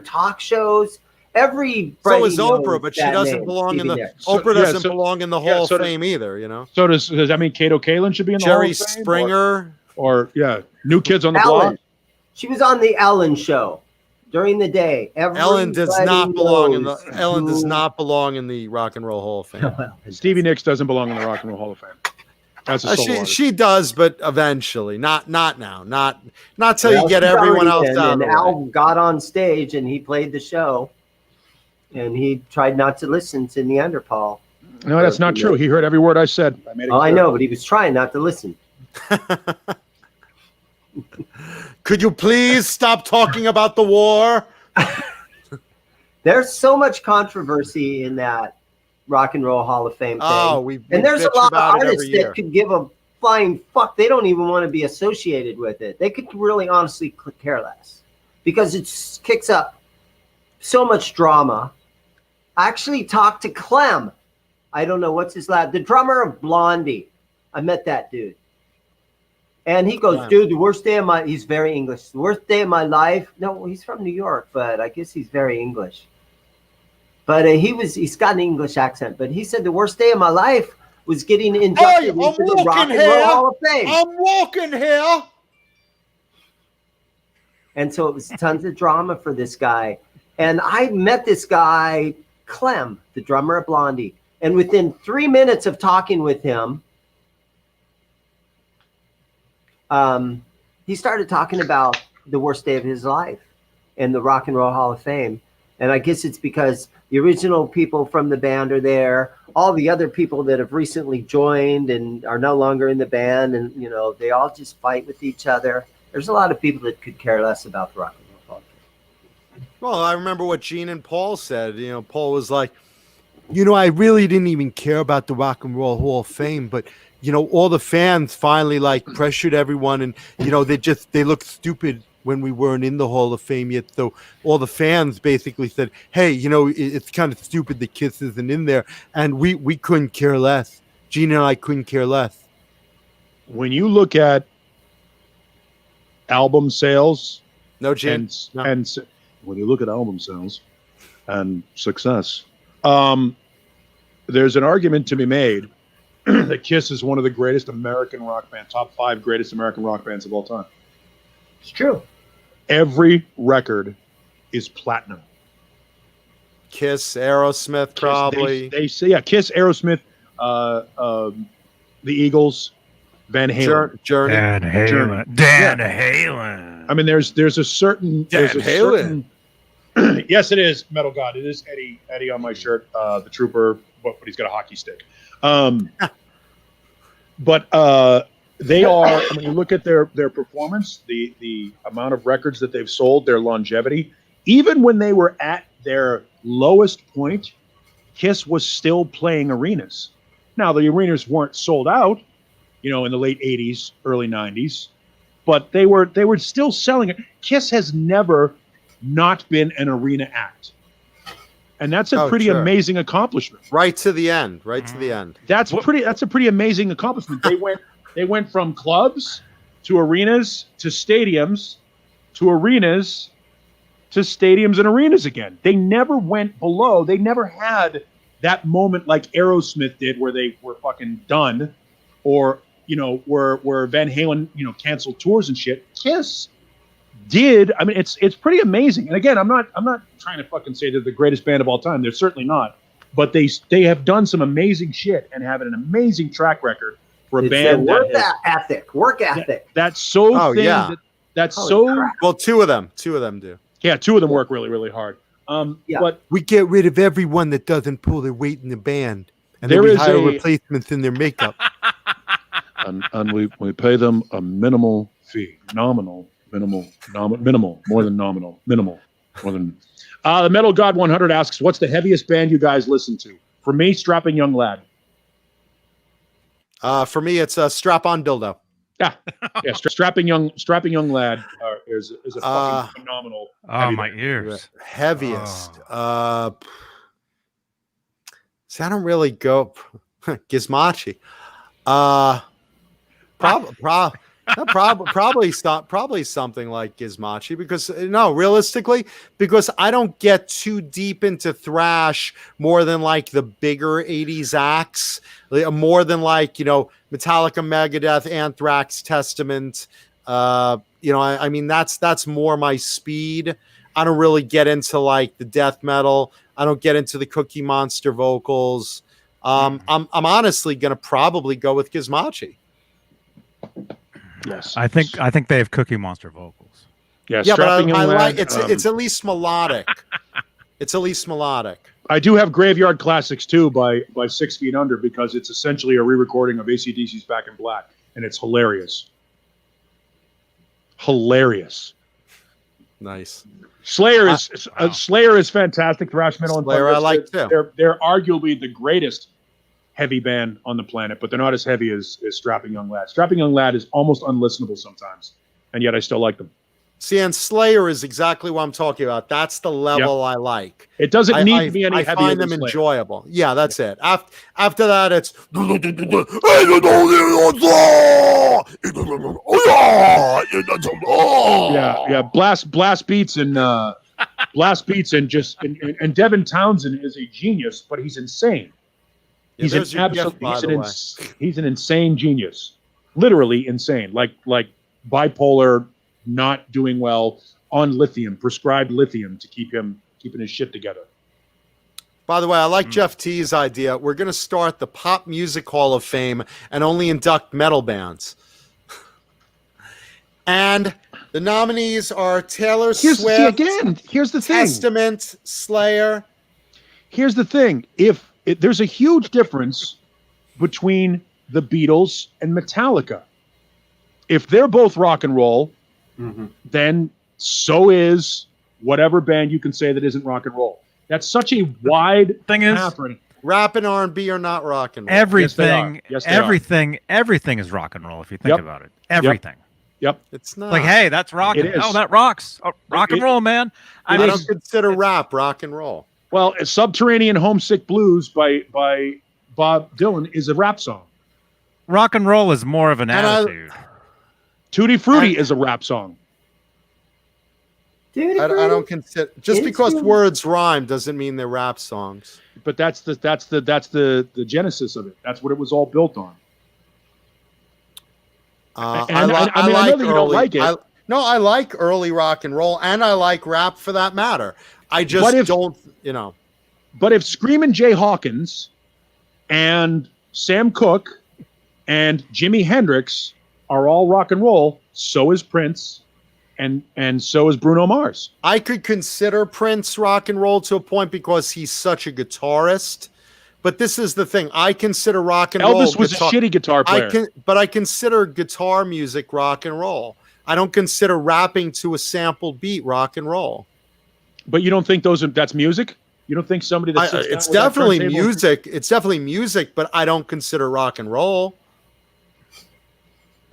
talk shows. So is Oprah, but she doesn't belong in the Oprah doesn't belong in the Hall of Fame either. So does that mean Kato Kaelin should be in the Hall of Fame? Jerry Springer or New Kids on the Ellen. Block. She was on the Ellen show. During the day, Ellen does not belong in the Rock and Roll Hall of Fame. Stevie Nicks doesn't belong in the Rock and Roll Hall of Fame. As a solo artist. She does, but eventually, not now, not till you get everyone else out. And Al got on stage and he played the show, and he tried not to listen to Neanderthal. No, that's not true. He heard every word I said. I know, but he was trying not to listen. Could you please stop talking about the war? There's so much controversy in that Rock and Roll Hall of Fame thing. Oh, and there's a bitch lot of about it artists every year. that could give a flying fuck. They don't even want to be associated with it. They could really honestly care less because it kicks up so much drama. I actually talked to Clem. I don't know what's his last. The drummer of Blondie. I met that dude. And he goes, dude, the worst day of my, he's very English. The worst day of my life. No, he's from New York, but I guess he's very English. But he's got an English accent. But he said the worst day of my life was getting inducted into the Rock and Roll Hall of Fame. I'm walking here. And so it was tons of drama for this guy. And I met this guy, Clem, the drummer of Blondie. And within 3 minutes of talking with him, he started talking about the worst day of his life and the Rock and Roll Hall of Fame. And I guess it's because the original people from the band are there. All the other people that have recently joined and are no longer in the band. And, you know, they all just fight with each other. There's a lot of people that could care less about the Rock and Roll Hall of Fame. Well, I remember what Gene and Paul said. You know, Paul was like, you know, I really didn't even care about the Rock and Roll Hall of Fame, but you know, all the fans finally like pressured everyone, and you know, they looked stupid when we weren't in the Hall of Fame yet. So all the fans basically said, "Hey, you know, it's kind of stupid that Kiss isn't in there," and we couldn't care less. Gene and I couldn't care less. When you look at album sales, no, Gene, and when you look at album sales and success, there's an argument to be made that Kiss is one of the greatest American rock bands, top 5 greatest American rock bands of all time. It's true. Every record is platinum. Kiss, Aerosmith, probably. They say, yeah, Kiss, Aerosmith, the Eagles, Van Halen, Journey, Dan Halen. Dan Halen. I mean, there's a certain Halen. Yes, it is Metal God. It is Eddie on my shirt, the Trooper, but he's got a hockey stick. But they are. I mean, you look at their performance, the amount of records that they've sold, their longevity. Even when they were at their lowest point, Kiss was still playing arenas. Now the arenas weren't sold out, you know, in the late '80s, early '90s, but they were still selling it. Kiss has never not been an arena act. And that's a pretty amazing accomplishment. Right to the end. Right to the end. That's a pretty amazing accomplishment. They went from clubs to arenas to stadiums to arenas to stadiums and arenas again. They never went below. They never had that moment like Aerosmith did where they were fucking done, or you know, where Van Halen, you know, canceled tours and shit. Kiss did. I mean, it's pretty amazing. And again, I'm not trying to fucking say they're the greatest band of all time. They're certainly not. But they have done some amazing shit and have an amazing track record for a band. Work ethic. That's so thin. Yeah. That's Holy so crap. Well, two of them do. Yeah, 2 of them work really, really hard. Yeah. But We get rid of everyone that doesn't pull their weight in the band, and There then we is hire a- replacements in their makeup. and we pay them a minimal fee, minimal, more than nominal, minimal, more than. The Metal God 100 asks, "What's the heaviest band you guys listen to?" For me, Strapping Young Lad. For me, it's a strap-on dildo. Yeah, Strapping Young Lad is a fucking phenomenal. Oh, heavy my band. ears. Heaviest. See, I don't really go Gizmachi. Probably something like Gizmachi, because realistically, because I don't get too deep into thrash more than like the bigger 80s acts, more than like, you know, Metallica, Megadeth, Anthrax, Testament. I mean, that's more my speed. I don't really get into like the death metal. I don't get into the Cookie Monster vocals. I'm honestly gonna probably go with Gizmachi. Yes, I think they have Cookie Monster vocals. Yeah, Yeah, but Strapping Young I Lad. like it's at least melodic. It's at least melodic. I do have Graveyard Classics too by 6 Feet Under, because it's essentially a re-recording of AC/DC's Back in Black, and it's hilarious. Hilarious. Nice. Slayer is fantastic. Thrash metal and Slayer, punk. I like too. They're arguably the greatest heavy band on the planet, but they're not as heavy as Strapping Young Lad. Strapping Young Lad is almost unlistenable sometimes, and yet I still like them. See, and Slayer is exactly what I'm talking about. That's the level I like. It doesn't need to be any I heavier find than them Slayer. enjoyable. Yeah, that's it. After that, it's Yeah. Blast beats and and Devin Townsend is a genius, but he's insane. Yeah, He's there's an your absolute. gift, by the way. He's an insane genius, literally insane. Like bipolar, not doing well on lithium, prescribed lithium to keeping his shit together. By the way, I like Jeff T's idea. We're going to start the Pop Music Hall of Fame and only induct metal bands. And the nominees are Taylor Swift. Here's the thing. Testament, Slayer. Here's the thing. There's a huge difference between the Beatles and Metallica. If they're both rock and roll, then so is whatever band you can say that isn't rock and roll. That's such a wide Thing is, Rap and R&B are not rock and roll. everything, Yes, they are. everything is rock and roll if you think Yep. about it. Everything. Yep. It's not. Like, hey, that's rock. It is. Oh, that rocks. Oh, rock and roll, man. I don't consider rap rock and roll. Well, Subterranean Homesick Blues by Bob Dylan is a rap song. Rock and roll is more of an attitude. Tutti Frutti is a rap song. Dude, I don't consider just because words rhyme doesn't mean they're rap songs. But that's the genesis of it. That's what it was all built on. I know that you don't like it. I like early rock and roll, and I like rap for that matter. I just don't. But if Screamin' Jay Hawkins and Sam Cooke and Jimi Hendrix are all rock and roll, so is Prince, and so is Bruno Mars. I could consider Prince rock and roll to a point because he's such a guitarist. But this is the thing. I consider rock and roll. Elvis was a shitty guitar player. But I consider guitar music rock and roll. I don't consider rapping to a sampled beat rock and roll. But you don't think that's music? You don't think somebody that sits down it's with that definitely turntable- music. It's definitely music, but I don't consider rock and roll.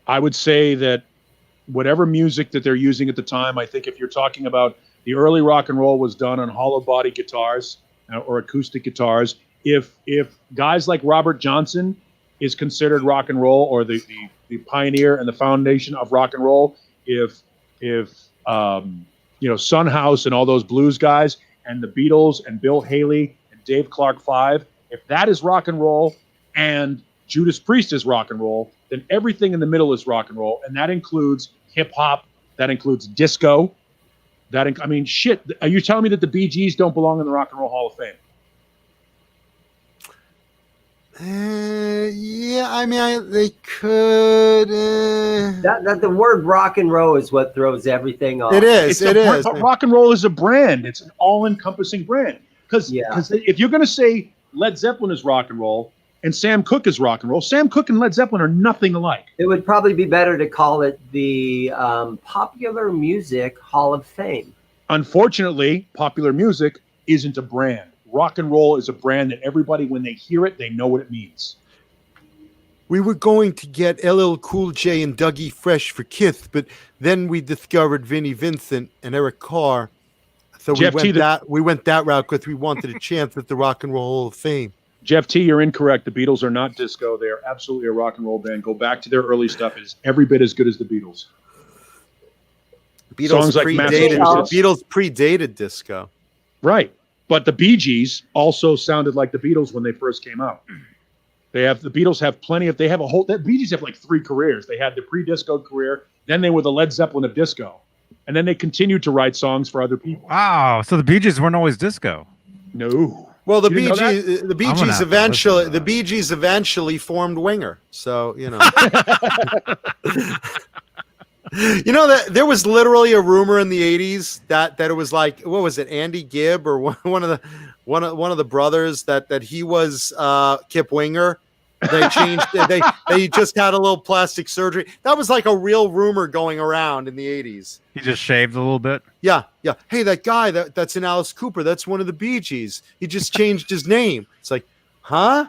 I would say that whatever music that they're using at the time, I think if you're talking about the early rock and roll was done on hollow body guitars or acoustic guitars. If guys like Robert Johnson is considered rock and roll, or the pioneer and the foundation of rock and roll, if Son House and all those blues guys and the Beatles and Bill Haley and Dave Clark 5, if that is rock and roll and Judas Priest is rock and roll, then everything in the middle is rock and roll, and that includes hip hop, that includes disco, shit. Are you telling me that the Bee Gees don't belong in the Rock and Roll Hall of Fame? They could. That the word rock and roll is what throws everything off. It is. But rock and roll is a brand. It's an all-encompassing brand. Because if you're going to say Led Zeppelin is rock and roll and Sam Cooke is rock and roll, Sam Cooke and Led Zeppelin are nothing alike. It would probably be better to call it the Popular Music Hall of Fame. Unfortunately, popular music isn't a brand. Rock and roll is a brand that everybody, when they hear it, they know what it means. We were going to get LL Cool J and Dougie Fresh for Kith, but then we discovered Vinnie Vincent and Eric Carr. So we went that route because we wanted a chance at the Rock and Roll Hall of Fame. Jeff T, you're incorrect. The Beatles are not disco. They are absolutely a rock and roll band. Go back to their early stuff. It is every bit as good as the Beatles. Songs like Beatles predated disco. Right. But the Bee Gees also sounded like the Beatles when they first came out. The Beatles have the Bee Gees have like 3 careers. They had the pre-disco career, then they were the Led Zeppelin of disco. And then they continued to write songs for other people. Wow. So the Bee Gees weren't always disco. No. Well, the Bee Gees eventually formed Winger. So, that there was literally a rumor in the 80s that it was like, what was it, Andy Gibb or one of the brothers that he was Kip Winger, They changed. They just had a little plastic surgery. That was like a real rumor going around in the 80s. He just shaved a little bit. Yeah. Hey, that guy that's in Alice Cooper, that's one of the Bee Gees. He just changed his name. It's like, huh?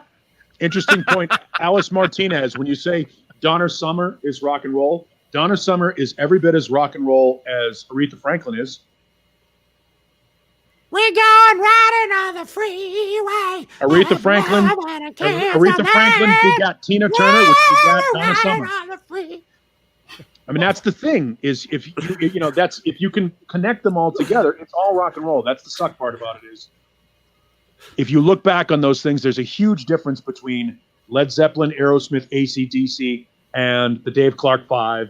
Interesting point. Alice Martinez, when you say Donna Summer is rock and roll, Donna Summer is every bit as rock and roll as Aretha Franklin is. We're going riding on the freeway. Aretha Franklin begot Tina Turner, which begot Donna Summer. I mean, that's the thing is if you can connect them all together, it's all rock and roll. That's the suck part about it is if you look back on those things, there's a huge difference between Led Zeppelin, Aerosmith, AC/DC, and the Dave Clark Five,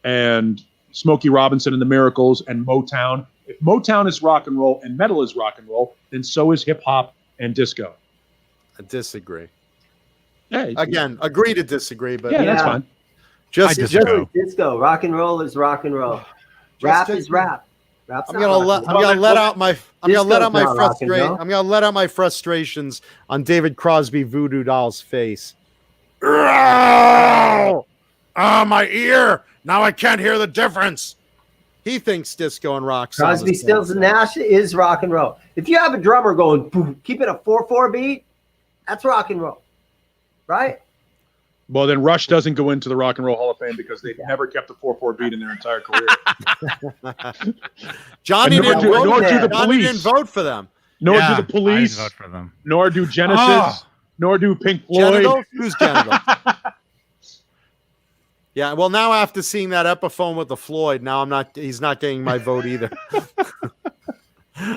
and Smokey Robinson and the Miracles, and Motown. If Motown is rock and roll and metal is rock and roll, then so is hip hop and disco. I disagree. Hey, Again, agree to disagree, but yeah, that's fine. Just Disco. Rock and roll is rock and roll. Rap is rap. I'm gonna let out my frustrations on David Crosby Voodoo Doll's face. Oh, my ear. Now I can't hear the difference. He thinks disco and rock. Crosby, Stills, and Nash is rock and roll. If you have a drummer going, boom, keep it a 4/4 beat, that's rock and roll, right? Well, then Rush doesn't go into the Rock and Roll Hall of Fame because they've never kept a 4/4 beat in their entire career. Johnny didn't Police. vote for them. Nor do the Police. I didn't vote for them. Nor do Genesis. Nor do Pink Floyd. Genitals? Who's genitals? Yeah, well, now after seeing that Epiphone with the Floyd, now he's not getting my vote either.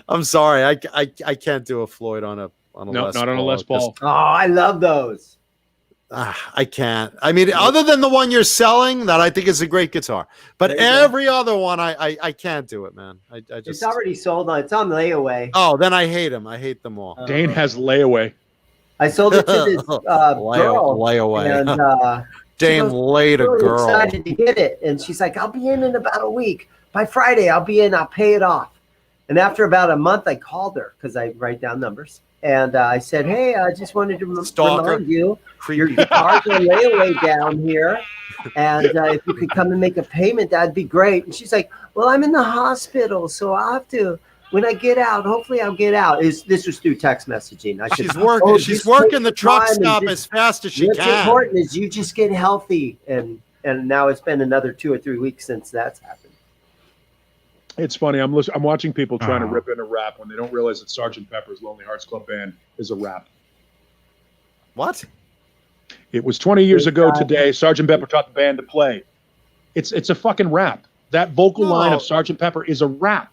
I'm sorry, I can't do a Floyd on a Les Paul. Not on a Les Paul. Oh, I love those. I can't. I mean, other than the one you're selling, that I think is a great guitar, but every other one, I can't do it, man. I just It's already sold. It's on layaway. Oh, then I hate them. I hate them all. Dane has layaway. I sold it to this girl. Layaway. And Dane laid a girl. Excited to get it, and she's like, "I'll be in about a week. By Friday, I'll be in. I'll pay it off." And after about a month, I called her because I write down numbers, and I said, "Hey, I just wanted to remind you, your guitar's on layaway down here, and if you could come and make a payment, that'd be great." And she's like, "Well, I'm in the hospital, so I'll have to. When I get out, hopefully I'll get out." This was through text messaging. I said, She's working the truck stop as fast as she can. What's important is you just get healthy, and now it's been another 2 or 3 weeks since that's happened. It's funny. I'm watching people trying to rip into rap when they don't realize that Sgt. Pepper's Lonely Hearts Club Band is a rap. What? It was 20 years ago today. Sgt. Pepper taught the band to play. It's a fucking rap. That vocal line of Sgt. Pepper is a rap.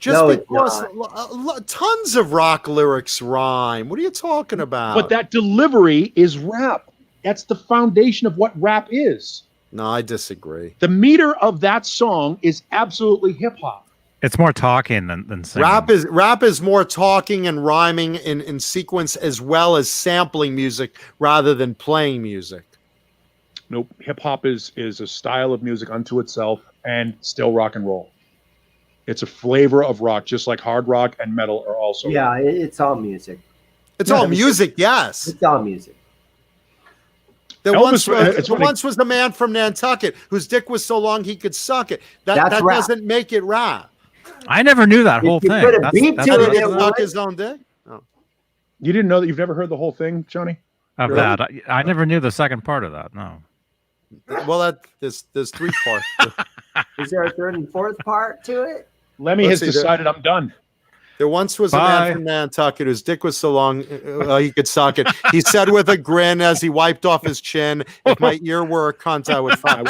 Because tons of rock lyrics rhyme. What are you talking about? But that delivery is rap. That's the foundation of what rap is. No, I disagree. The meter of that song is absolutely hip hop. It's more talking than singing. Rap is more talking and rhyming in sequence as well as sampling music rather than playing music. Nope. Hip hop is a style of music unto itself and still rock and roll. It's a flavor of rock, just like hard rock and metal are also. Yeah, it's all music. It's all music, yes. It's all music. There once was the man from Nantucket whose dick was so long he could suck it. That doesn't make it rap. I never knew that whole thing. Put a beat to it, He suck his own dick? Oh. You didn't know that? You've never heard the whole thing, Johnny? Of that. I never knew the second part of that, no. Well, there's 3 parts. Is there a third and fourth part to it? Lemmy has decided I'm done. There once was a man from Nantucket whose dick was so long he could suck it. He said with a grin as he wiped off his chin, "If my ear were a cunt, I would fuck it."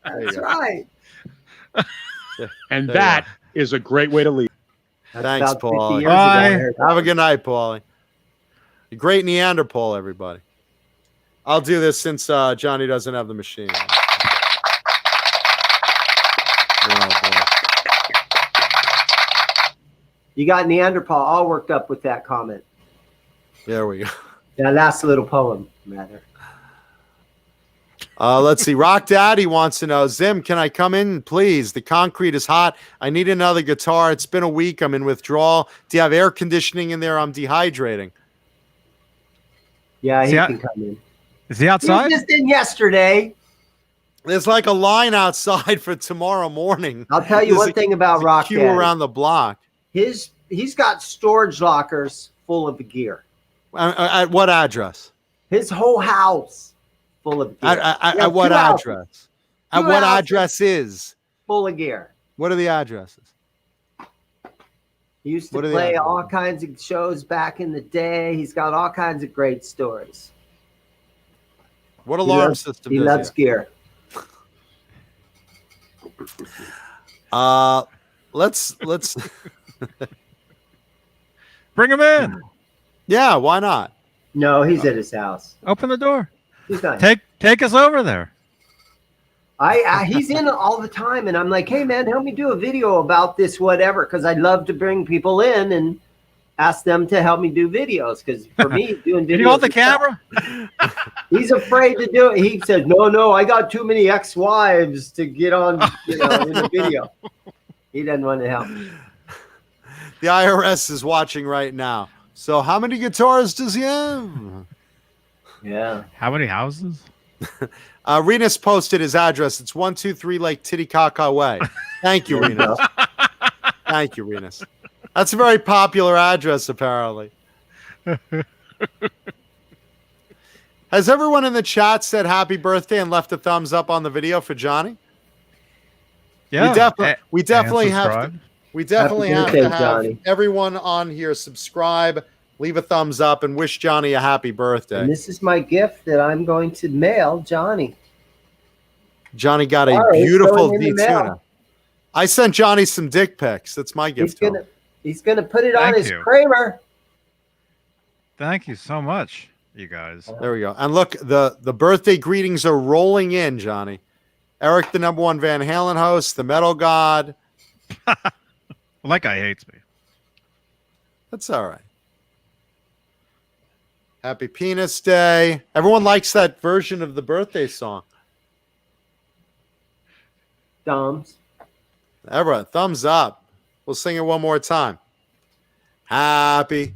That's right. And that is a great way to leave. Thanks, Paulie. Bye. Have a good night, Paulie. Great Neanderthal, everybody. I'll do this since Johnny doesn't have the machine. You got Neanderthal all worked up with that comment. There we go. That last little poem, rather. Let's see. Rock Daddy wants to know, Zim, can I come in, please? The concrete is hot. I need another guitar. It's been a week. I'm in withdrawal. Do you have air conditioning in there? I'm dehydrating. Yeah, he See, can come in. Is he He outside? was just in yesterday. There's like a line outside for tomorrow morning. I'll tell you There's one thing about there's a Rock queue Daddy. around the block. He's got storage lockers full of gear. At what address? His whole house full of gear. At what address? At what address is? Full of gear. What are the addresses? He used to What are the play addresses? all kinds of shows back in the day. He's got all kinds of great stories. What alarm system He does loves gear. Let's Bring him in. yeah, why not? No, he's at his house. Open the door. He's not. Take us over there. He's in all the time, and I'm like, hey man, help me do a video about this, whatever, because I'd love to bring people in and ask them to help me do videos. Because for me, doing videos, Did you hold the camera? he's afraid to do it. He said, no, I got too many ex-wives to get on, in the video. He doesn't want to help me. The IRS is watching right now. So how many guitars does he have? Yeah. How many houses? Renus posted his address. It's 123 Lake Titicaca Way. Thank you, Renus. Thank you, Renus. That's a very popular address, apparently. Has everyone in the chat said happy birthday and left a thumbs up on the video for Johnny? Yeah. We definitely And have to, subscribe. we definitely Happy have birthday, to have Johnny. everyone on here subscribe, leave a thumbs up, and wish Johnny a happy birthday. And this is my gift that I'm going to mail Johnny. Johnny got a All right, beautiful going in the D tuna. mail. I sent Johnny some dick pics. That's my gift. He's gonna put it on Thank his you. Kramer. Thank you so much, you guys. There we go. And look, the birthday greetings are rolling in, Johnny. Eric, the #1 Van Halen host, the Metal God. Like I hates me. That's all right. Happy Penis Day. Everyone likes that version of the birthday song. Doms. Everyone, thumbs up. We'll sing it one more time. Happy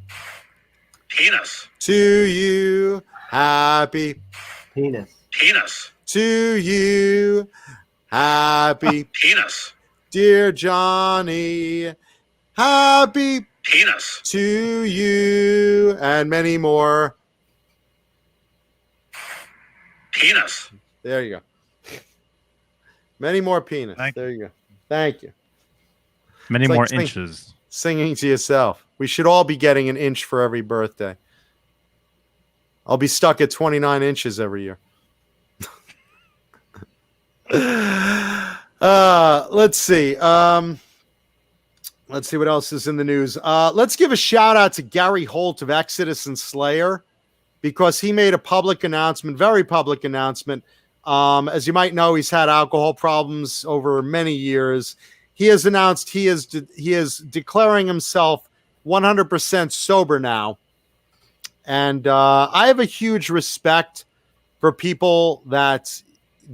Penis. to you. Happy Penis. Penis. to you. Happy, Penis. dear Johnny. Happy Penis. to you. And many more. Penis. There you go. Many more penis. Thank There you go. Thank you. Many It's like more sing- inches. Singing to yourself. We should all be getting an inch for every birthday. I'll be stuck at 29 inches every year. Let's see. Let's see what else is in the news. Let's give a shout out to Gary Holt of Exodus and Slayer, because he made a public announcement, very public announcement. As you might know, he's had alcohol problems over many years. He has announced he is declaring himself 100% sober now. And I have a huge respect for people that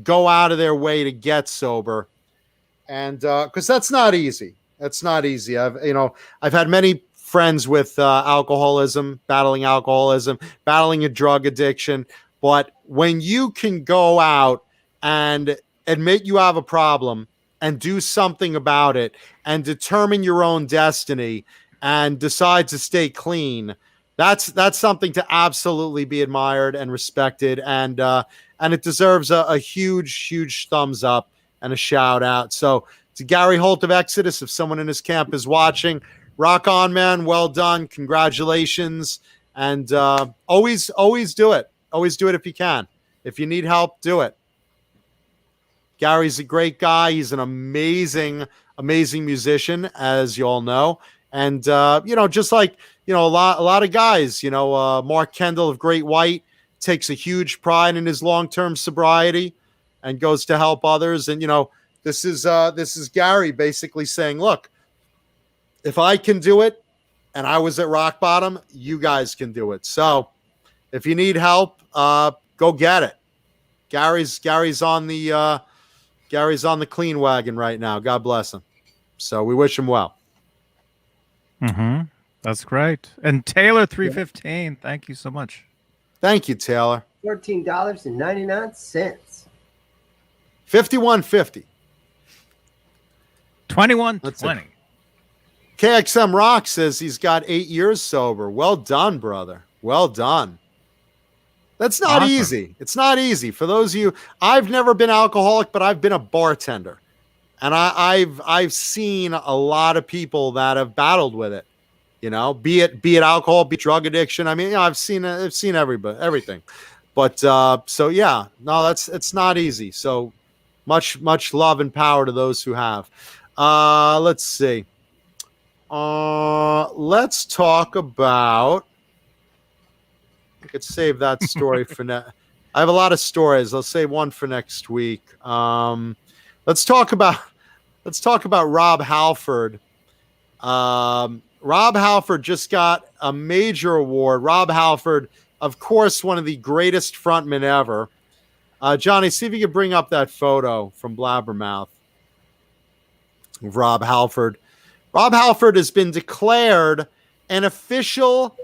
go out of their way to get sober. And because that's not easy. That's not easy. I've had many friends with battling alcoholism, battling a drug addiction. But when you can go out and admit you have a problem and do something about it and determine your own destiny and decide to stay clean, that's something to absolutely be admired and respected. And it deserves a huge thumbs up and a shout out. So to Gary Holt of Exodus, if someone in his camp is watching, rock on, man. Well done. Congratulations. And always do it. Always do it if you can. If you need help, do it. Gary's a great guy. He's an amazing musician, as you all know. And, just like, a lot of guys, Mark Kendall of Great White takes a huge pride in his long-term sobriety and goes to help others. And, this is Gary basically saying, look, if I can do it and I was at rock bottom, you guys can do it. So if you need help, go get it. Gary's on the clean wagon right now. God bless him. So we wish him well. Mm-hmm. That's great. And Taylor 315, thank you so much. Thank you, Taylor. $14.99. 5150. 2120. KXM Rock says he's got 8 years sober. Well done, brother. Well done. That's not Awesome. easy. It's not easy. For those of you, I've never been alcoholic, but I've been a bartender. And I've seen a lot of people that have battled with it. You know, be it alcohol, be it drug addiction. I mean, you know, I've seen everything. But so yeah, no, it's not easy. So much love and power to those who have. Let's see. Let's talk about. I could save that story for next. I have a lot of stories. I'll save one for next week. Let's talk about Rob Halford. Rob Halford just got a major award. Rob Halford, of course, one of the greatest frontmen ever. Johnny, see if you can bring up that photo from Blabbermouth of Rob Halford. Rob Halford has been declared an official.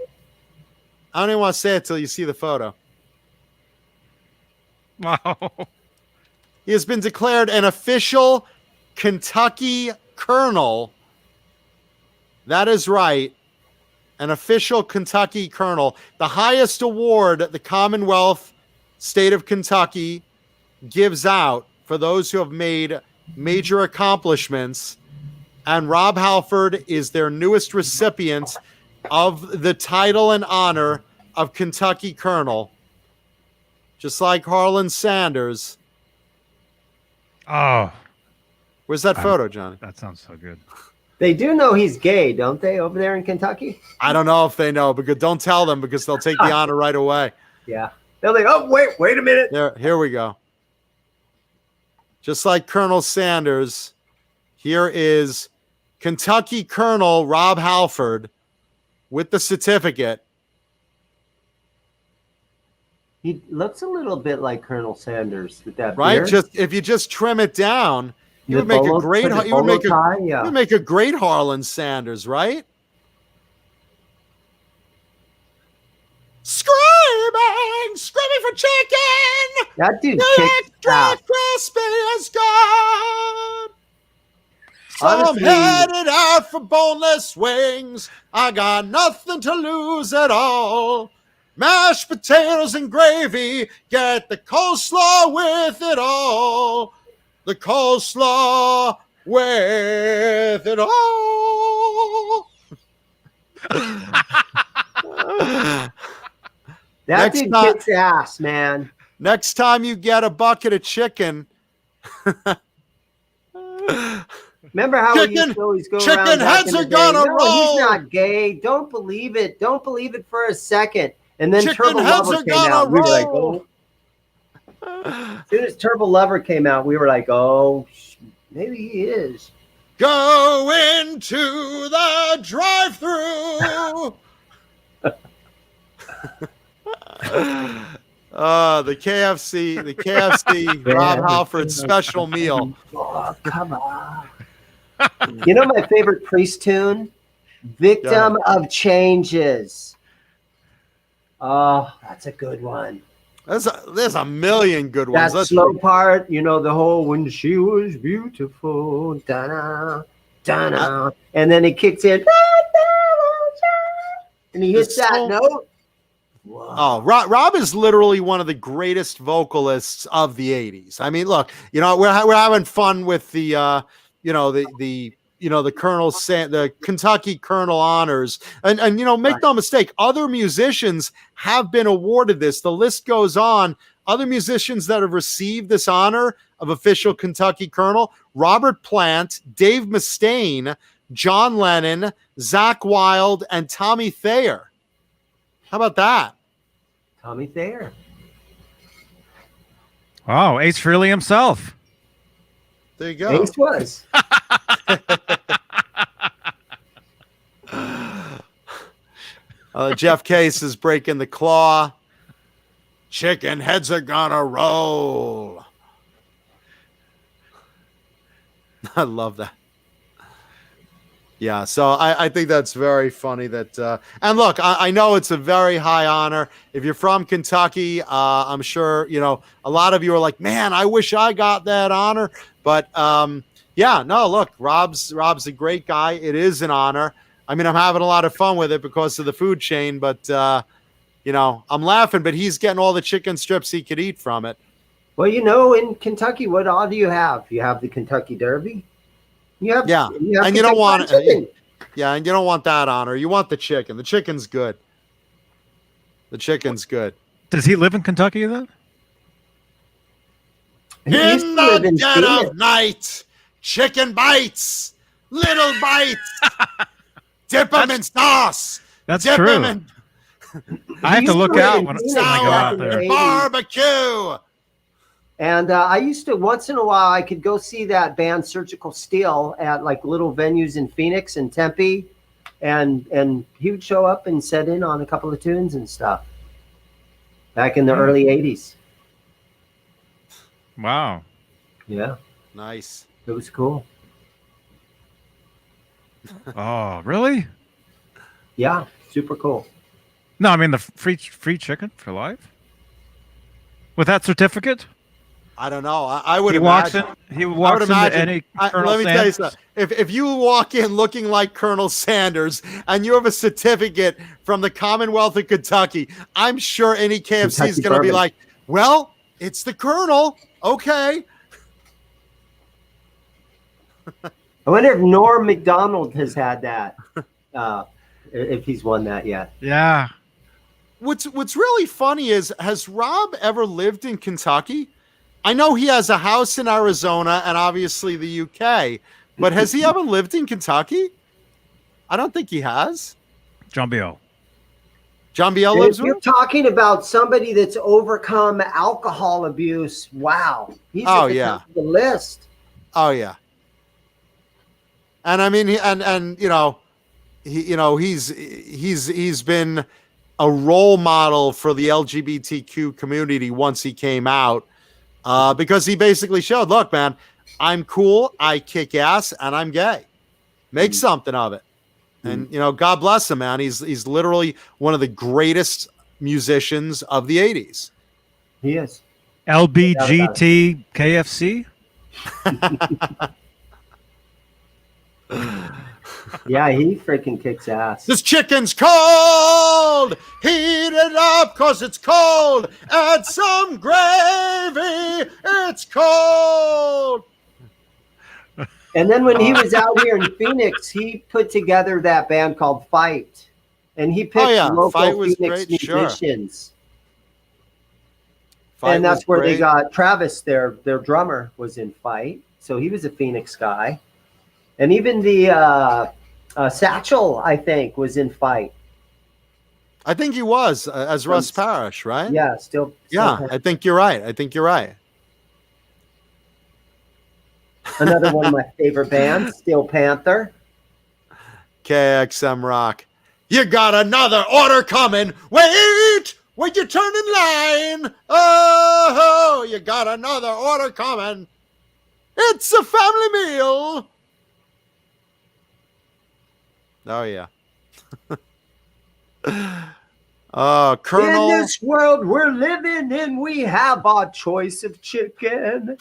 I don't even want to say it till you see the photo. Wow. He has been declared an official Kentucky Colonel. That is right. An official Kentucky Colonel. The highest award the Commonwealth State of Kentucky gives out for those who have made major accomplishments. And Rob Halford is their newest recipient of the title and honor of Kentucky Colonel. Just like Harlan Sanders. Oh, Where's that photo, Johnny? that sounds so good. They do know he's gay, don't they, over there in Kentucky? I don't know if they know, because don't tell them, because they'll take the honor right away. Yeah. They're like, oh, wait a minute. Here we go. Just like Colonel Sanders, here is Kentucky Colonel Rob Halford with the certificate. He looks a little bit like Colonel Sanders with that Right? beard. Just if you just trim it down, you The would make bolo- a great. the You would bolo make a. tie, yeah. You would make a great Harlan Sanders, right? Screaming for chicken. That dude The kicks extra ass. crispy is gone. So I'm Honestly- headed out for boneless wings. I got nothing to lose at all. Mashed potatoes and gravy. Get the coleslaw with it all. The coleslaw with it all. That Next dude time- kicks ass, man. Next time you get a bucket of chicken. Remember how we used to always go around back heads in the are day, gonna no, roll. he's not gay. Don't believe it. Don't believe it for a second. And then Chicken Turbo heads Lover are came gonna out. We were like, roll. oh. As soon as Turbo Lover came out, we were like, oh, maybe he is. Go into the drive-through. The KFC Rob Halford special meal. Oh, come on. You know my favorite Priest tune? Victim of Changes. Oh, that's a good one. There's a million good ones. That slow part, you know, the whole when she was beautiful, da-na, da-na, and then he kicks in, and he hits that note. Whoa. Oh, Rob is literally one of the greatest vocalists of the 80s. I mean, look, you know, we're having fun with the the Colonel the Kentucky Colonel honors, and you know, make no mistake, other musicians have been awarded this. The list goes on. Other musicians that have received this honor of official Kentucky Colonel: Robert Plant, Dave Mustaine, John Lennon, Zakk Wylde, and Tommy Thayer. How about that? Tommy Thayer. Oh, Ace Frehley himself. There you go. Ace was. Jeff Case is breaking the claw. Chicken heads are gonna roll. I love that. Yeah, so I think that's very funny that and look, I know it's a very high honor. If you're from Kentucky, I'm sure a lot of you are like, man, I wish I got that honor. But yeah, no, look, Rob's a great guy. It is an honor. I mean, I'm having a lot of fun with it because of the food chain, but I'm laughing, but he's getting all the chicken strips he could eat from it. Well, in Kentucky, what all do you have? You have the Kentucky Derby. You have and you don't want it. Yeah, and you don't want that honor. You want the chicken. The chicken's good. The chicken's good. Does he live in Kentucky then? In the dead of night, chicken bites, little bites. Dip them in sauce. That's true. I have to look out when I go out there. Barbecue. And I used to, once in a while, I could go see that band Surgical Steel at like little venues in Phoenix and Tempe. And he would show up and set in on a couple of tunes and stuff back in the early 80s. Wow. Yeah. Nice. It was cool. Oh, really? Yeah. Super cool. No, I mean the free chicken for life? With that certificate? I don't know. I would. He walks in any Colonel let me tell you something. If you walk in looking like Colonel Sanders and you have a certificate from the Commonwealth of Kentucky, I'm sure any KFC is going to be like, "Well, it's the Colonel." Okay. I wonder if Norm Macdonald has had that. If he's won that yet. Yeah. What's really funny is, has Rob ever lived in Kentucky? I know he has a house in Arizona and obviously the UK, but has he ever lived in Kentucky? I don't think he has. John Biel. John Biel lives with him? You're talking about somebody that's overcome alcohol abuse. Wow. He's at the top of the list. Oh yeah. And I mean, he's been a role model for the LGBTQ community once he came out, because he basically showed, look, man, I'm cool, I kick ass, and I'm gay. Make something of it. And God bless him, man. He's literally one of the greatest musicians of the 80s. He is. LBGT KFC. Yeah, he freaking kicks ass. This chicken's cold. Heat it up because it's cold. Add some gravy. It's cold. And then when he was out here in Phoenix, he put together that band called Fight. And he picked local Phoenix musicians. Sure. And that's where they got Travis, their drummer, was in Fight. So he was a Phoenix guy. And even the Satchel, I think, was in Fight. I think he was as Russ Parrish, right? Yeah, still I think you're right. Another one of my favorite bands, Steel Panther. KXM Rock. You got another order coming. Wait, when you turn in line. Oh, you got another order coming. It's a family meal. Oh, yeah. Colonel. In this world we're living in, we have our choice of chicken.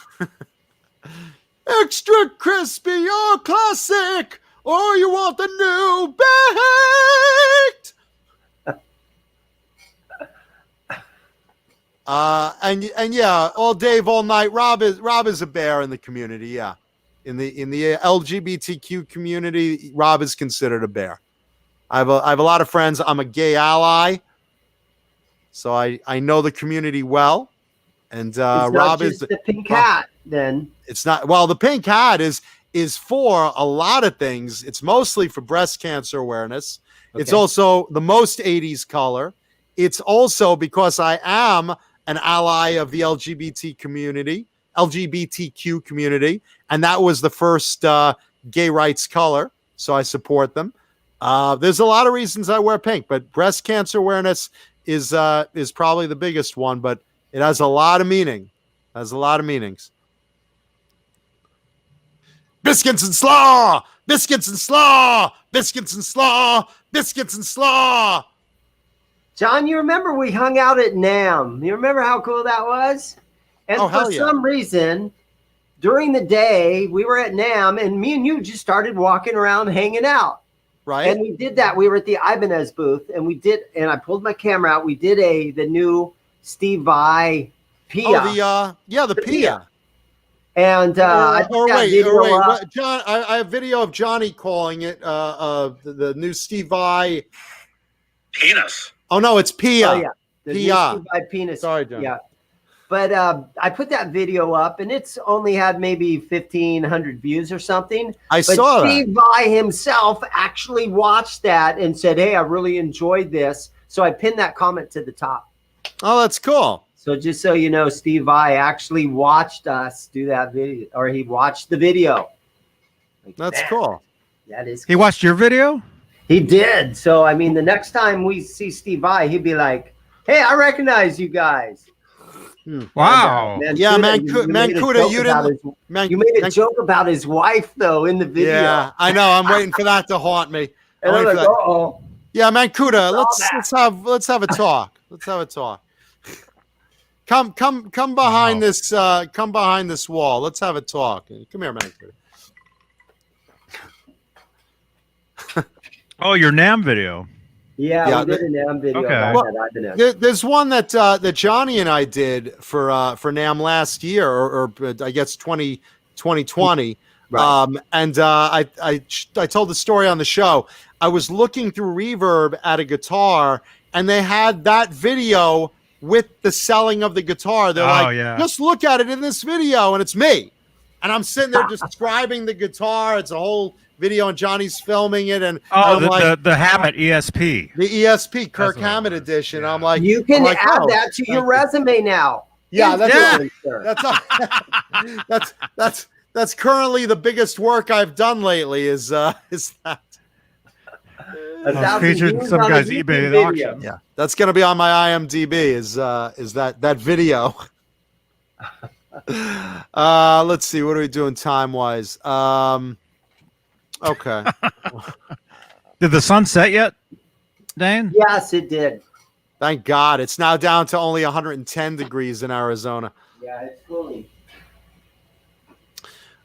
Extra crispy or classic, or you want the new baked. And yeah, all day, all night. Rob is a bear in the community. Yeah, in the LGBTQ community, Rob is considered a bear. I have a lot of friends. I'm a gay ally, so I know the community well. And Rob is the pink hat. Then it's not. Well, the pink hat is for a lot of things. It's mostly for breast cancer awareness. Okay. It's also the most 80s color. It's also because I am an ally of the LGBTQ community, and that was the first gay rights color. So I support them. There's a lot of reasons I wear pink, but breast cancer awareness is probably the biggest one. But it has a lot of meaning. Has a lot of meanings. Biscuits and slaw, Biscuits and slaw, biscuits and slaw, biscuits and slaw. John, you remember we hung out at NAMM? You remember how cool that was? And for some reason, during the day, we were at NAMM, and me and you just started walking around hanging out. Right. And we did that. We were at the Ibanez booth, and I pulled my camera out. We did the new Steve Vai Pia. Oh, the Pia. And wait, what, John, I have video of Johnny calling it the new Steve Vai Penis. Oh no, it's Pia. Oh yeah, the new Steve Vai penis. Sorry, John. Yeah, but I put that video up, and it's only had maybe 1,500 views or something. I saw that. Steve Vai himself actually watched that and said, "Hey, I really enjoyed this." So I pinned that comment to the top. Oh, that's cool. So just so you know, Steve Vai actually watched us do that video, or he watched the video. That's cool. That is cool. He watched your video? He did. So, I mean, the next time we see Steve Vai, he'd be like, hey, I recognize you guys. Wow. Mancuda, you made a joke about his wife, though, in the video. Yeah, I know. I'm waiting for that to haunt me. And I'm like, uh-oh. Yeah, Mancuda, let's have a talk. Let's have a talk. Come behind this. Come behind this wall. Let's have a talk. Come here, Mancuda. Oh, your NAMM video. Yeah, we did a NAMM video. Okay. Well, there's one that Johnny and I did for NAMM last year, or I guess 2020. Right. And I told the story on the show. I was looking through Reverb at a guitar, and they had that video with the selling of the guitar. They're just look at it in this video, and it's me. And I'm sitting there describing the guitar. It's a whole video, and Johnny's filming it. And the Hammett ESP. The ESP Kirk Hammett edition. Yeah. I'm like, you can add that to your resume now. Yeah, that's currently the biggest work I've done lately. Is that? Featured some guy's eBay auction. Yeah, that's gonna be on my IMDb. Is that video? Let's see. What are we doing time wise? Okay. Did the sun set yet, Dane? Yes, it did. Thank God. It's now down to only 110 degrees in Arizona. Yeah, it's cooling.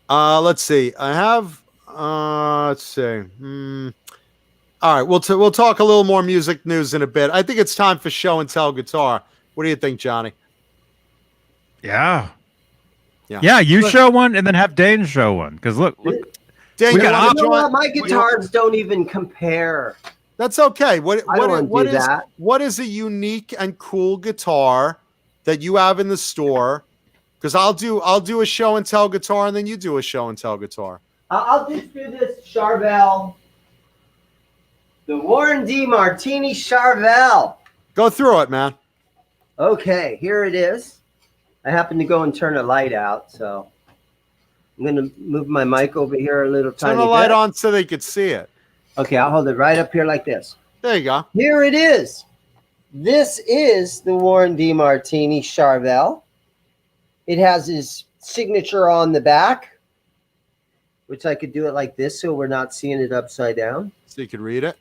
Let's see. I have. Let's see. All right. We'll talk a little more music news in a bit. I think it's time for show and tell guitar. What do you think, Johnny? Yeah. You show one and then have Dane show one. Because look. Dane, my guitars don't even compare. That's okay. What is a unique and cool guitar that you have in the store? Because I'll do a show and tell guitar, and then you do a show and tell guitar. I'll just do this Charvel, the Warren D. Martini Charvel. Go through it, man. Okay, here it is. I happened to go and turn a light out, so I'm going to move my mic over here a little tiny bit. Turn the light on so they could see it. Okay, I'll hold it right up here like this. There you go. Here it is. This is the Warren D. Martini Charvel. It has his signature on the back, which I could do it like this so we're not seeing it upside down. So you could read it.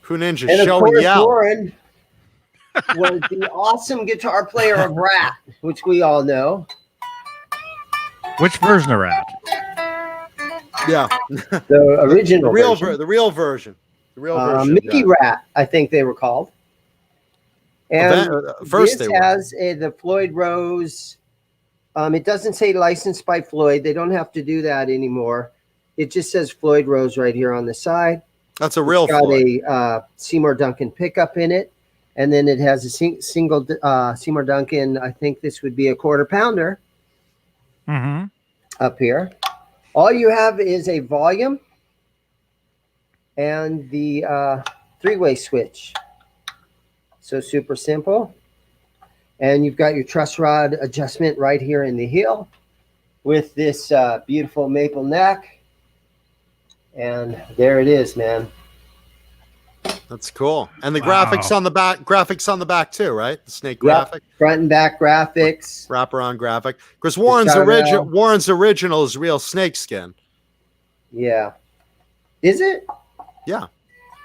Who Ninja and show of course, and yell. Warren was the awesome guitar player of Rat, which we all know. Which version of Rat? Yeah, the original, the real version. Mickey Rat, I think they were called. And first this has the Floyd Rose. It doesn't say licensed by Floyd. They don't have to do that anymore. It just says Floyd Rose right here on the side. That's a real Floyd. It's got a Seymour Duncan pickup in it. And then it has a single Seymour Duncan. I think this would be a quarter pounder up here. All you have is a volume and the three-way switch. So super simple. And you've got your truss rod adjustment right here in the heel with this beautiful maple neck. And there it is, man. That's cool. And the Wow. graphics on the back too, right? The snake Yep. graphic, Front and back graphics. wraparound graphic. Because Warren's Shout-out. original is real snake skin. Yeah. Is it? Yeah.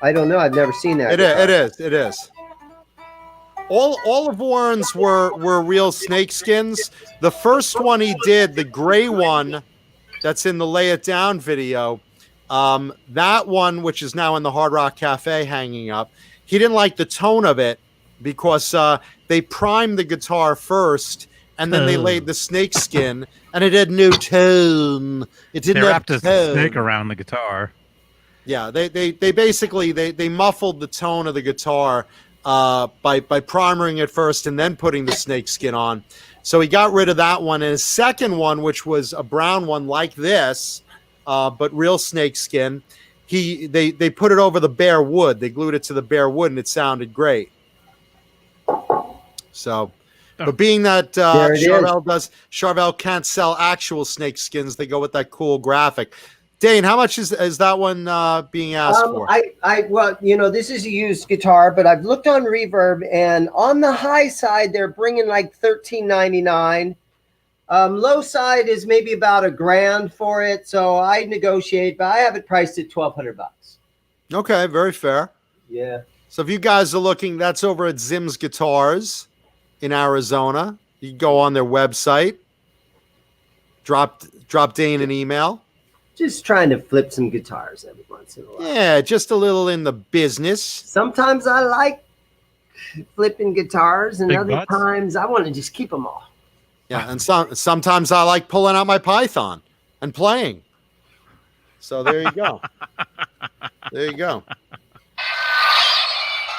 I don't know. I've never seen that. It is. All of Warren's were real snake skins. The first one he did, the gray one that's in the Lay It Down video, that one, which is now in the Hard Rock Cafe hanging up, he didn't like the tone of it because they primed the guitar first and then they laid the snake skin and it had no tone. It didn't They have wrapped a tone. snake around the guitar. Yeah, they basically they muffled the tone of the guitar by primering it first and then putting the snake skin on. So he got rid of that one. And his second one, which was a brown one like this, but real snake skin, they put it over the bare wood. They glued it to the bare wood, and it sounded great. So, but being that Charvel can't sell actual snake skins, they go with that cool graphic. Dane, how much is that one being asked for? Well, this is a used guitar, but I've looked on Reverb, and on the high side, they're bringing like $13.99. Low side is maybe about $1,000 for it, so I negotiate, but I have it priced at $1,200. Okay, very fair. Yeah. So if you guys are looking, that's over at Zim's Guitars in Arizona. You can go on their website, drop Dane an email. Just trying to flip some guitars every once in a while. Yeah, just a little in the business. Sometimes I like flipping guitars, and Big other butts? times I want to just keep them all. Yeah, and sometimes I like pulling out my Python and playing. So there you go. There you go.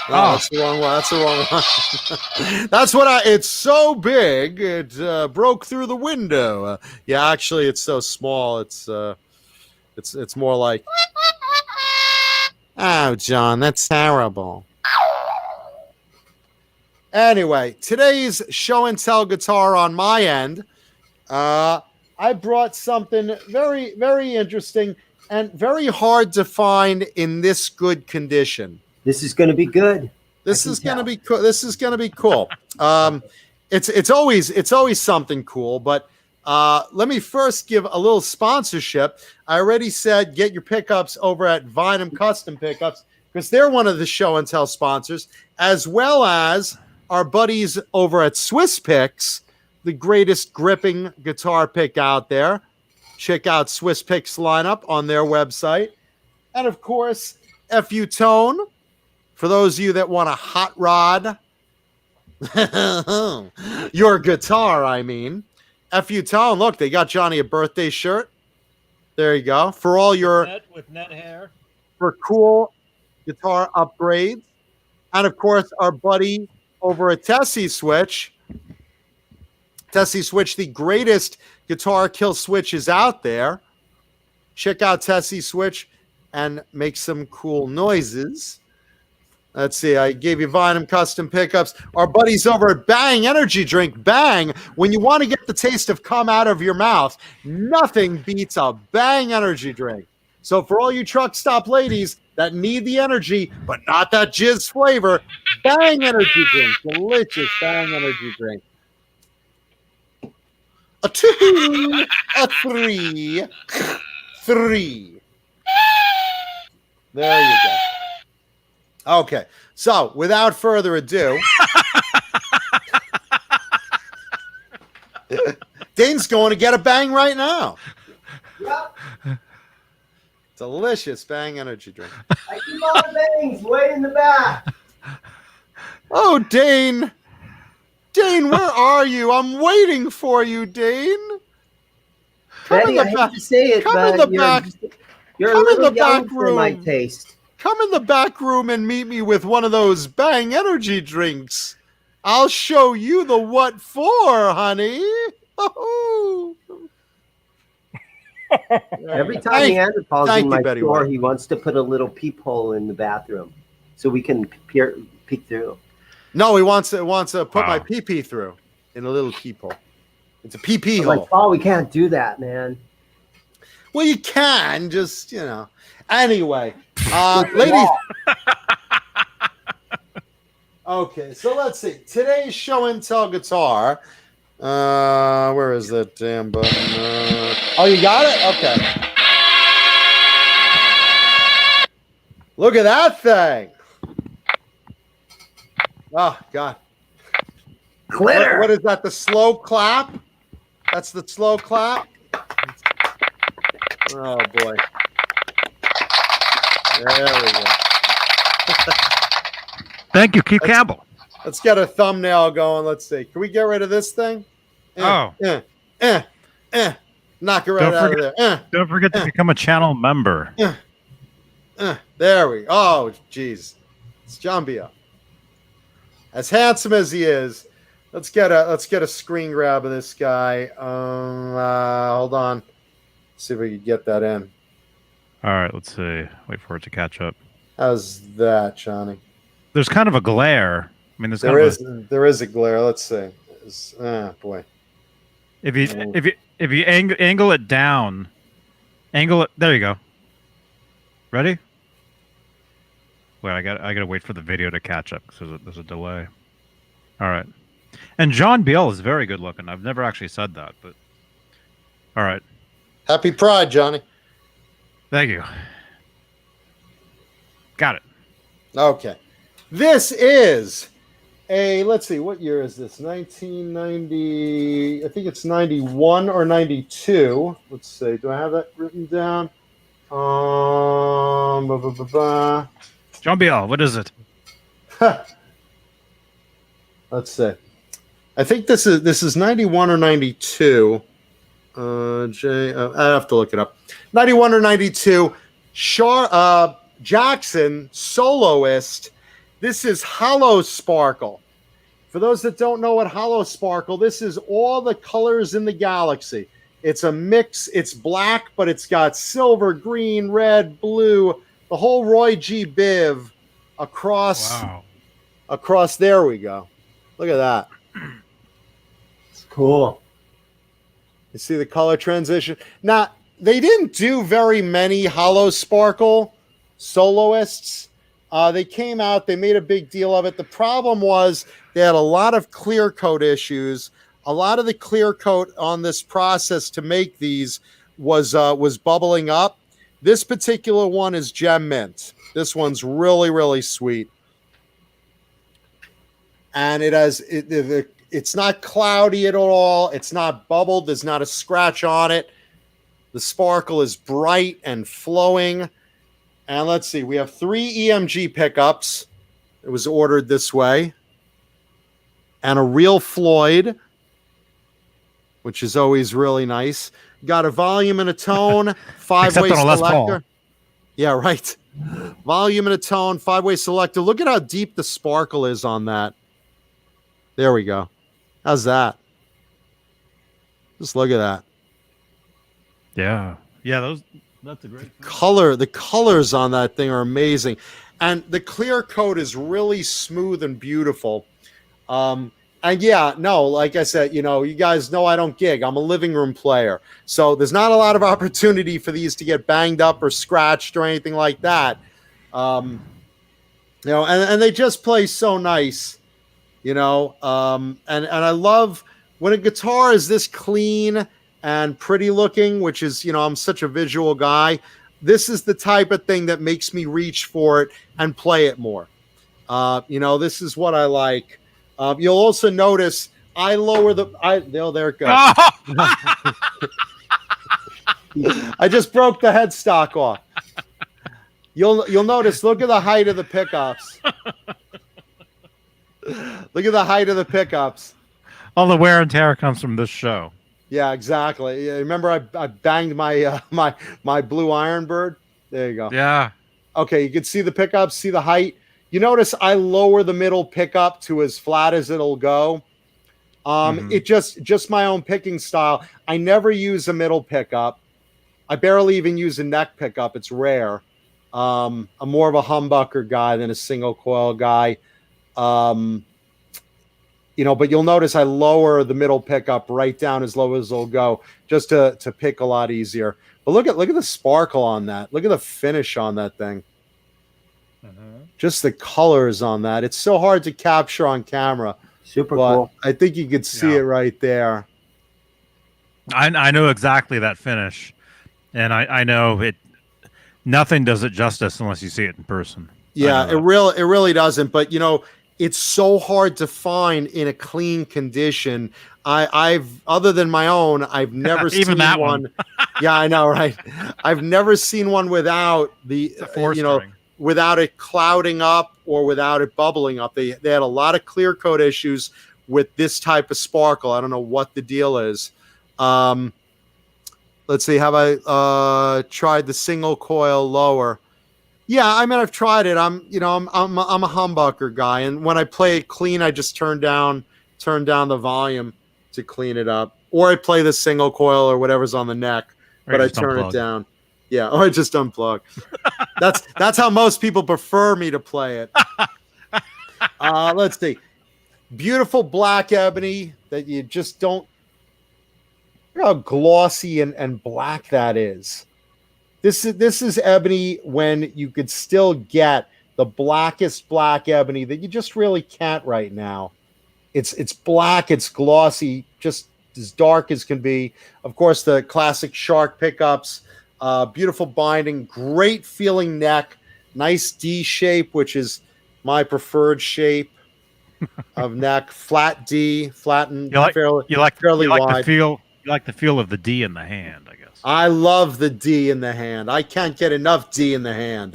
Oh, that's the wrong one. That's the wrong one. That's what it's so big it broke through the window. Yeah, actually, it's so small. It's more like, oh, John, that's terrible. Anyway, today's show and tell guitar on my end, I brought something very, very interesting and very hard to find in this good condition. This is going to be good. This is going to be cool. This is going to be cool. It's always something cool, but let me first give a little sponsorship. I already said get your pickups over at Vinum Custom Pickups because they're one of the show and tell sponsors, as well as our buddies over at Swiss Picks, the greatest gripping guitar pick out there. Check out Swiss Picks lineup on their website. And of course, FU Tone, for those of you that want a hot rod, your guitar, I mean. FU Tone, look, they got Johnny a birthday shirt. There you go. For all your with net hair. For cool guitar upgrades. And of course, our buddy over at Tessie Switch. Tessie Switch, the greatest guitar kill switches out there. Check out Tessie Switch and make some cool noises. Let's see. I gave you Vinum Custom Pickups. Our buddies over at Bang Energy Drink. Bang. When you want to get the taste of cum out of your mouth, nothing beats a Bang Energy Drink. So for all you truck stop ladies that need the energy, but not that jizz flavor, Bang Energy Drink. Delicious Bang Energy Drink. A 2, a 3, 3. There you go. Okay, so without further ado, Dane's going to get a Bang right now. Yep. Delicious Bang Energy Drink. I keep all the bangs way in the back. Oh, Dane. Dane, where are you? I'm waiting for you, Dane. Betty, I hate to say it, come in but the back. you're a Come in little the young back for my room. taste. Come in the back room and meet me with one of those Bang Energy drinks. I'll show you the what for, honey. Every time Neanderthal's in my Betty store, White. he wants to put a little peephole in the bathroom so we can peek through. No, he wants to put Wow. my pee-pee through in a little peephole. It's a pee-pee I'm hole. like, oh, we can't do that, man. Well, you can, just, Anyway, ladies, Okay, so let's see. Today's show and tell guitar. Where is that damn button? Oh, you got it? Okay. Look at that thing. Oh, God. Glitter. What is that? The slow clap? That's the slow clap? Oh, boy. There we go. Thank you, Keith Campbell. Let's get a thumbnail going. Let's see. Can we get rid of this thing? Knock it right out of there. Don't forget to become a channel member. There we go. Oh, jeez. It's John B.O. As handsome as he is, let's get a screen grab of this guy. Hold on. See if we can get that in. All right, let's see. Wait for it to catch up. How's that, Johnny? There's kind of a glare. I mean, there is a glare. Let's see. Boy. If you angle it down, there you go. Ready? Wait, I gotta wait for the video to catch up because there's a delay. All right. And John Biel is very good looking. I've never actually said that, but all right. Happy Pride, Johnny. Thank you. Got it. Okay. This is let's see, what year is this? 1990, I think it's 91 or 92. Let's see, do I have that written down? John Biel, what is it? Let's see. I think this is 91 or 92. I have to look it up. 91 or 92. Jackson, soloist. This is Hollow Sparkle. For those that don't know what Hollow Sparkle, this is all the colors in the galaxy. It's a mix. It's black, but it's got silver, green, red, blue, the whole Roy G. Biv across. Wow. Across. There we go. Look at that. It's cool. You see the color transition. Now, they didn't do very many Hollow Sparkle soloists. They came out, they made a big deal of it. The problem was they had a lot of clear coat issues. A lot of the clear coat on this process to make these was bubbling up. This particular one is gem mint. This one's really, really sweet. And it's not cloudy at all. It's not bubbled. There's not a scratch on it. The sparkle is bright and flowing. And let's see, we have 3 EMG pickups. It was ordered this way. And a real Floyd, which is always really nice. Got a volume and a tone, 5-way selector. Yeah, right. Volume and a tone, 5-way selector. Look at how deep the sparkle is on that. There we go. How's that? Just look at that. Yeah. Yeah, that's a great color. The colors on that thing are amazing. And the clear coat is really smooth and beautiful. And yeah, no, like I said, you guys know I don't gig. I'm a living room player. So there's not a lot of opportunity for these to get banged up or scratched or anything like that. And they just play so nice, and I love when a guitar is this clean and pretty looking, which is, I'm such a visual guy. This is the type of thing that makes me reach for it and play it more. This is what I like. You'll also notice I lower there it goes. I just broke the headstock off. You'll notice, look at the height of the pickups. Look at the height of the pickups. All the wear and tear comes from this show. Yeah, exactly. Yeah, remember I banged my my blue Ironbird? There you go. Yeah. Okay, you can see the pickups, see the height. You notice I lower the middle pickup to as flat as it'll go. It just my own picking style. I never use a middle pickup. I barely even use a neck pickup. It's rare. I'm more of a humbucker guy than a single coil guy. But you'll notice I lower the middle pickup right down as low as it'll go, just to pick a lot easier. But look at the sparkle on that. Look at the finish on that thing. Just the colors on that. It's so hard to capture on camera. Super But cool. I think you could see it right there. I know exactly that finish, and I know it. Nothing does it justice unless you see it in person. Yeah, it really doesn't. But it's so hard to find in a clean condition. I've other than my own, I've never Even seen that one. Yeah, I know, right? I've never seen one without without it clouding up or without it bubbling up. They had a lot of clear coat issues with this type of sparkle. I don't know what the deal is. Let's see. Have I tried the single coil lower? Yeah, I mean I've tried it. I'm a humbucker guy, and when I play it clean, I just turn down the volume to clean it up, or I play the single coil or whatever's on the neck, but I turn it down. Yeah, or I just unplug. That's how most people prefer me to play it. Let's see. Beautiful black ebony that you just don't. Look how glossy and black that is. This is ebony when you could still get the blackest black ebony that you just really can't right now. It's black, it's glossy, just as dark as can be. Of course, the classic Shark pickups, beautiful binding, great feeling neck, nice D shape, which is my preferred shape of neck. Flat D, flattened, fairly wide. You like the feel of the D in the hand, I guess. I love the D in the hand. I can't get enough D in the hand.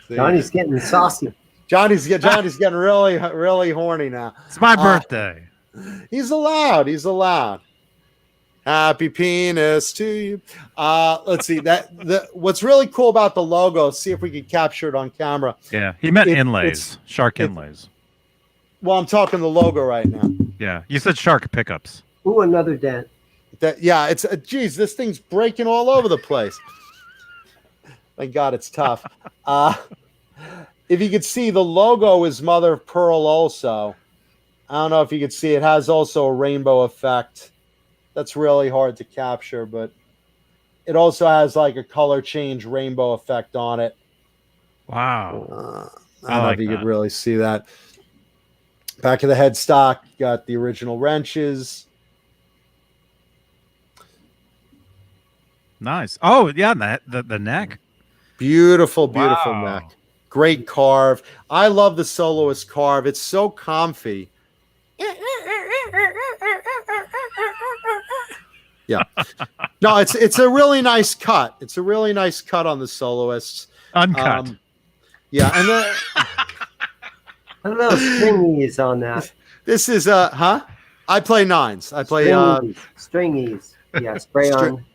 Johnny's getting saucy. Johnny's getting really, really horny now. It's my birthday. He's allowed. Happy penis to you. Let's see what's really cool about the logo. See if we can capture it on camera. Yeah, he meant inlays, Shark inlays. Well, I'm talking the logo right now. Yeah, you said Shark pickups. Ooh, another dent. It's geez, this thing's breaking all over the place. Thank God it's tough. If you could see, the logo is mother of pearl also. I don't know if you could see, it has also a rainbow effect. That's really hard to capture, but it also has like a color change rainbow effect on it. Wow. I don't know if you could really see that. Back of the headstock, got the original wrenches. Nice. Oh, yeah, the neck. Beautiful neck. Great carve. I love the Soloist carve. It's so comfy. Yeah. No, it's a really nice cut. It's a really nice cut on the Soloists. Uncut. Yeah, and then I don't know, stringies on that. This is I play nines. I play stringies. Yeah, spray on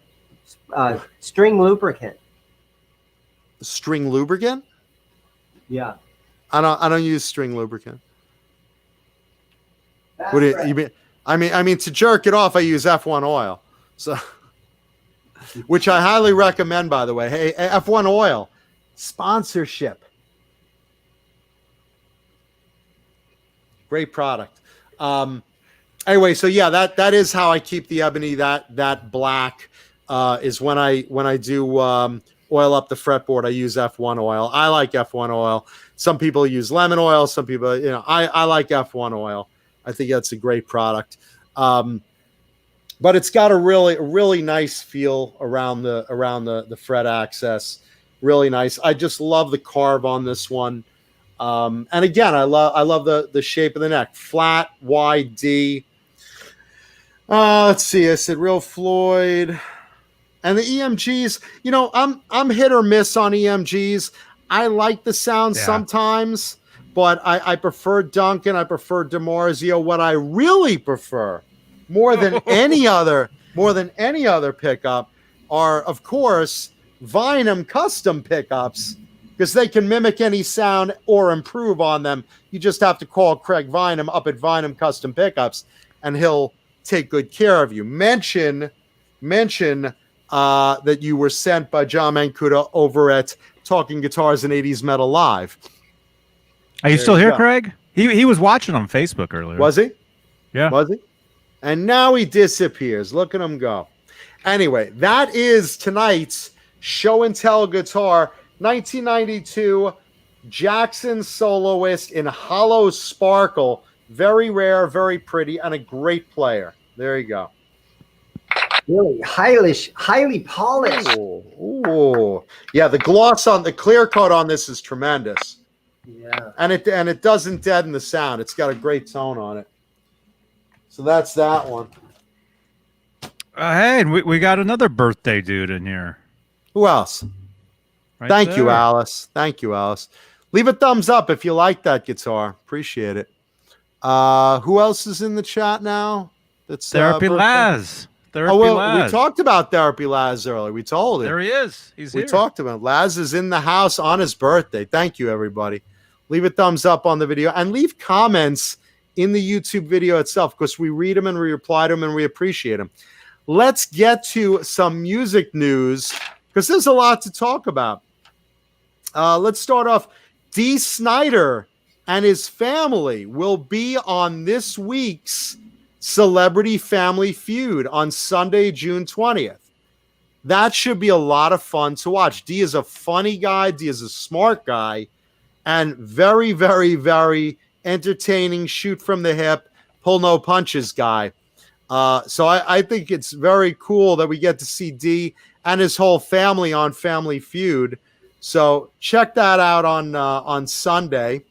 string lubricant. String lubricant? Yeah. I don't use string lubricant. What do you mean? I mean to jerk it off, I use F1 oil. So, which I highly recommend, by the way. Hey, F1 oil sponsorship. Great product. Anyway, so yeah, that is how I keep the ebony that black. Is when I do oil up the fretboard, I use F1 oil. I like F1 oil. Some people use lemon oil. Some people, I like F1 oil. I think that's a great product. But it's got a really nice feel around the fret access. Really nice. I just love the carve on this one. And again, I love the shape of the neck. Flat, wide D. Let's see. I said Real Floyd. And the EMGs, I'm hit or miss on EMGs. I like the sound sometimes, but I prefer Duncan. I prefer DiMarzio. What I really prefer, more than any other pickup, are of course Vinum custom pickups, because they can mimic any sound or improve on them. You just have to call Craig Vinum up at Vinum Custom Pickups, and he'll take good care of you. Mention that you were sent by John Mancuda over at Talking Guitars and 80s Metal Live. Are you still here, Craig? He was watching on Facebook earlier. Was he? Yeah. Was he? And now he disappears. Look at him go. Anyway, that is tonight's Show and Tell Guitar 1992 Jackson soloist in Hollow Sparkle. Very rare, very pretty, and a great player. There you go. Really highly polished. Ooh. Yeah, the gloss on the clear coat on this is tremendous. Yeah. And it doesn't deaden the sound. It's got a great tone on it. So that's that one. Hey, we got another birthday dude in here. Who else? Right Thank you, there. Alice. Thank you, Alice. Leave a thumbs up if you like that guitar. Appreciate it. Who else is in the chat now? That's Therapy birthday? Laz. Therapy Oh, well, Laz. we talked about Therapy Laz earlier. We told him. There he is. He's We here. talked about it. Laz is in the house on his birthday. Thank you, everybody. Leave a thumbs up on the video and leave comments in the YouTube video itself because we read them and we reply to them and we appreciate them. Let's get to some music news because there's a lot to talk about. Let's start off. Dee Snider and his family will be on this week's Celebrity Family Feud on Sunday, June 20th. That should be a lot of fun to watch. Dee is a funny guy. Dee is a smart guy and very, very, very entertaining, shoot from the hip, pull no punches guy. So I think it's very cool that we get to see Dee and his whole family on Family Feud. So check that out on Sunday.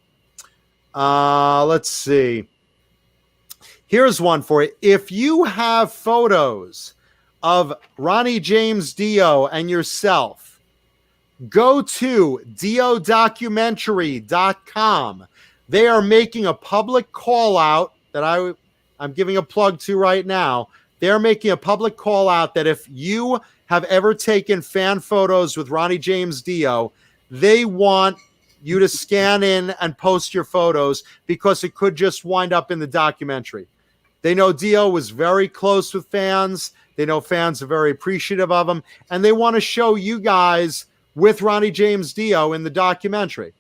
Let's see. Here's one for you. If you have photos of Ronnie James Dio and yourself, go to diodocumentary.com. They are making a public call out that I'm giving a plug to right now. They're making a public call out that if you have ever taken fan photos with Ronnie James Dio, they want you to scan in and post your photos because it could just wind up in the documentary. They know Dio was very close with fans. They know fans are very appreciative of him, and they want to show you guys with Ronnie James Dio in the documentary.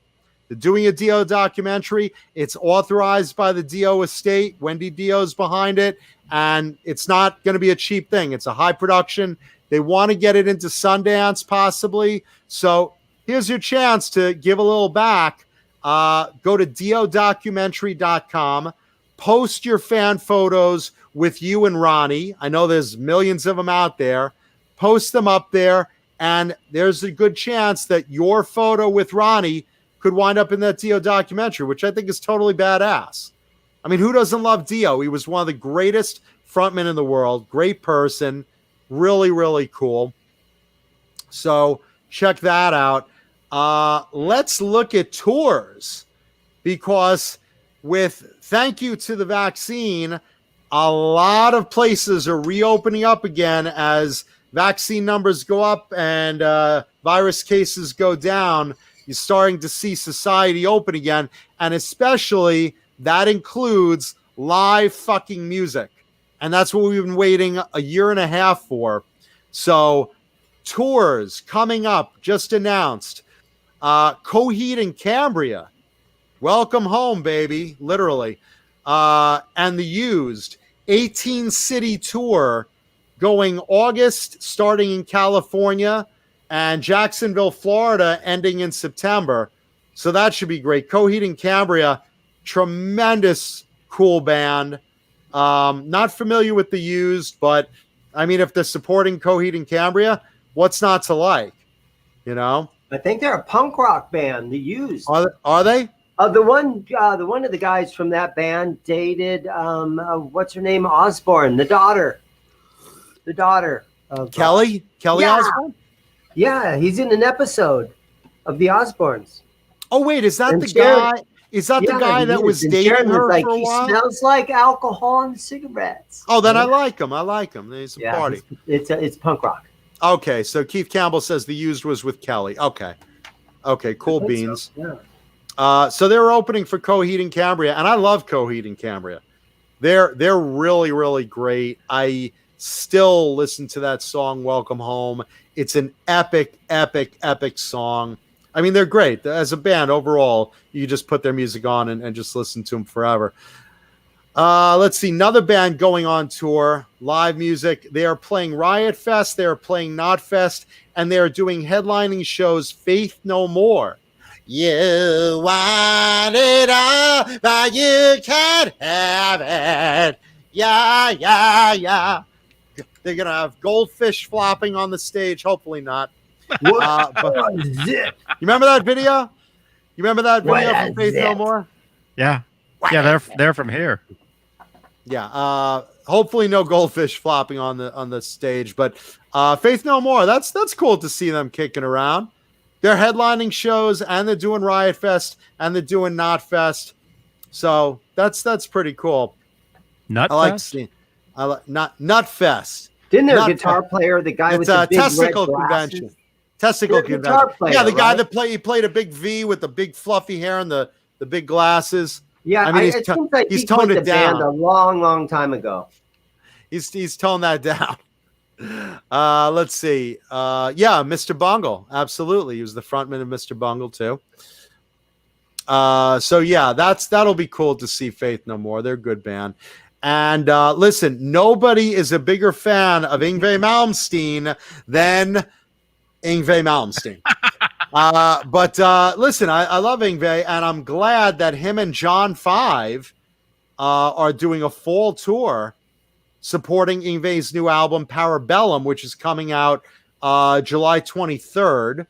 They're doing a Dio documentary. It's authorized by the Dio estate. Wendy Dio's behind it, and it's not going to be a cheap thing. It's a high production. They want to get it into Sundance possibly. So here's your chance to give a little back. Go to diodocumentary.com. Post your fan photos with you and Ronnie. I know there's millions of them out there. Post them up there, and there's a good chance that your photo with Ronnie could wind up in that Dio documentary, which I think is totally badass. I mean, who doesn't love Dio? He was one of the greatest frontmen in the world. Great person. Really, really cool. So check that out. Let's look at tours because thank you to the vaccine, a lot of places are reopening up again as vaccine numbers go up and virus cases go down. You're starting to see society open again, and especially that includes live fucking music. And that's what we've been waiting a year and a half for. So tours coming up, just announced. Coheed and Cambria. Welcome home, baby, literally. And the Used 18 city tour going August, starting in California, and Jacksonville, Florida, ending in September. So that should be great. Coheed and Cambria, tremendous, cool band. Not familiar with the Used, but I mean, if they're supporting Coheed and Cambria, what's not to like? You know? I think they're a punk rock band, the Used. Are they? The one of the guys from that band dated what's her name? Osbourne, the daughter of Kelly yeah. Osbourne? Yeah, he's in an episode of the Osbournes. Oh wait, is that And the Sharon- guy? Is that the Yeah, guy he that is. was And dating Sharon was her like, for a he while? smells like alcohol and cigarettes. Oh, then I like him. He's a party. It's punk rock. Okay, so Keith Campbell says the Used was with Kelly. Okay, cool I think beans. so, yeah. So they're opening for Coheed and Cambria, and I love Coheed and Cambria. They're really, really great. I still listen to that song, Welcome Home. It's an epic, epic, epic song. I mean, they're great. As a band, overall, you just put their music on and just listen to them forever. Let's see. Another band going on tour, live music. They are playing Riot Fest. They are playing Knot Fest. And they are doing headlining shows Faith No More. You want it all, but you can't have it. Yeah, yeah, yeah. They're going to have goldfish flopping on the stage. Hopefully not. What is it? You remember that video? You remember that video What from is Faith No it? More? Yeah. Yeah, they're from here. Yeah. Hopefully no goldfish flopping on the stage, but Faith No More. That's cool to see them kicking around. They're headlining shows and they're doing Riot Fest and they're doing Not Fest. So that's pretty cool. Nut I like Fest? seeing Nut Fest. Didn't their Nut guitar player, the guy with It's the a big testicle red glasses? convention. Testicle Their guitar convention. player, Yeah, the guy right? that played a big V with the big fluffy hair and the big glasses. Yeah, I mean, it seems like he's he toned quit it the band down. a long, long time ago. He's toned that down. Let's see. Yeah, Mr. Bungle. Absolutely. He was the frontman of Mr. Bungle too. So yeah, that'll be cool to see Faith No More. They're a good band. And listen, nobody is a bigger fan of Yngwie Malmsteen than Yngwie Malmsteen. But listen, I love Yngwie, and I'm glad that him and John 5 are doing a fall tour supporting Yngwie's new album, Parabellum, which is coming out July 23rd.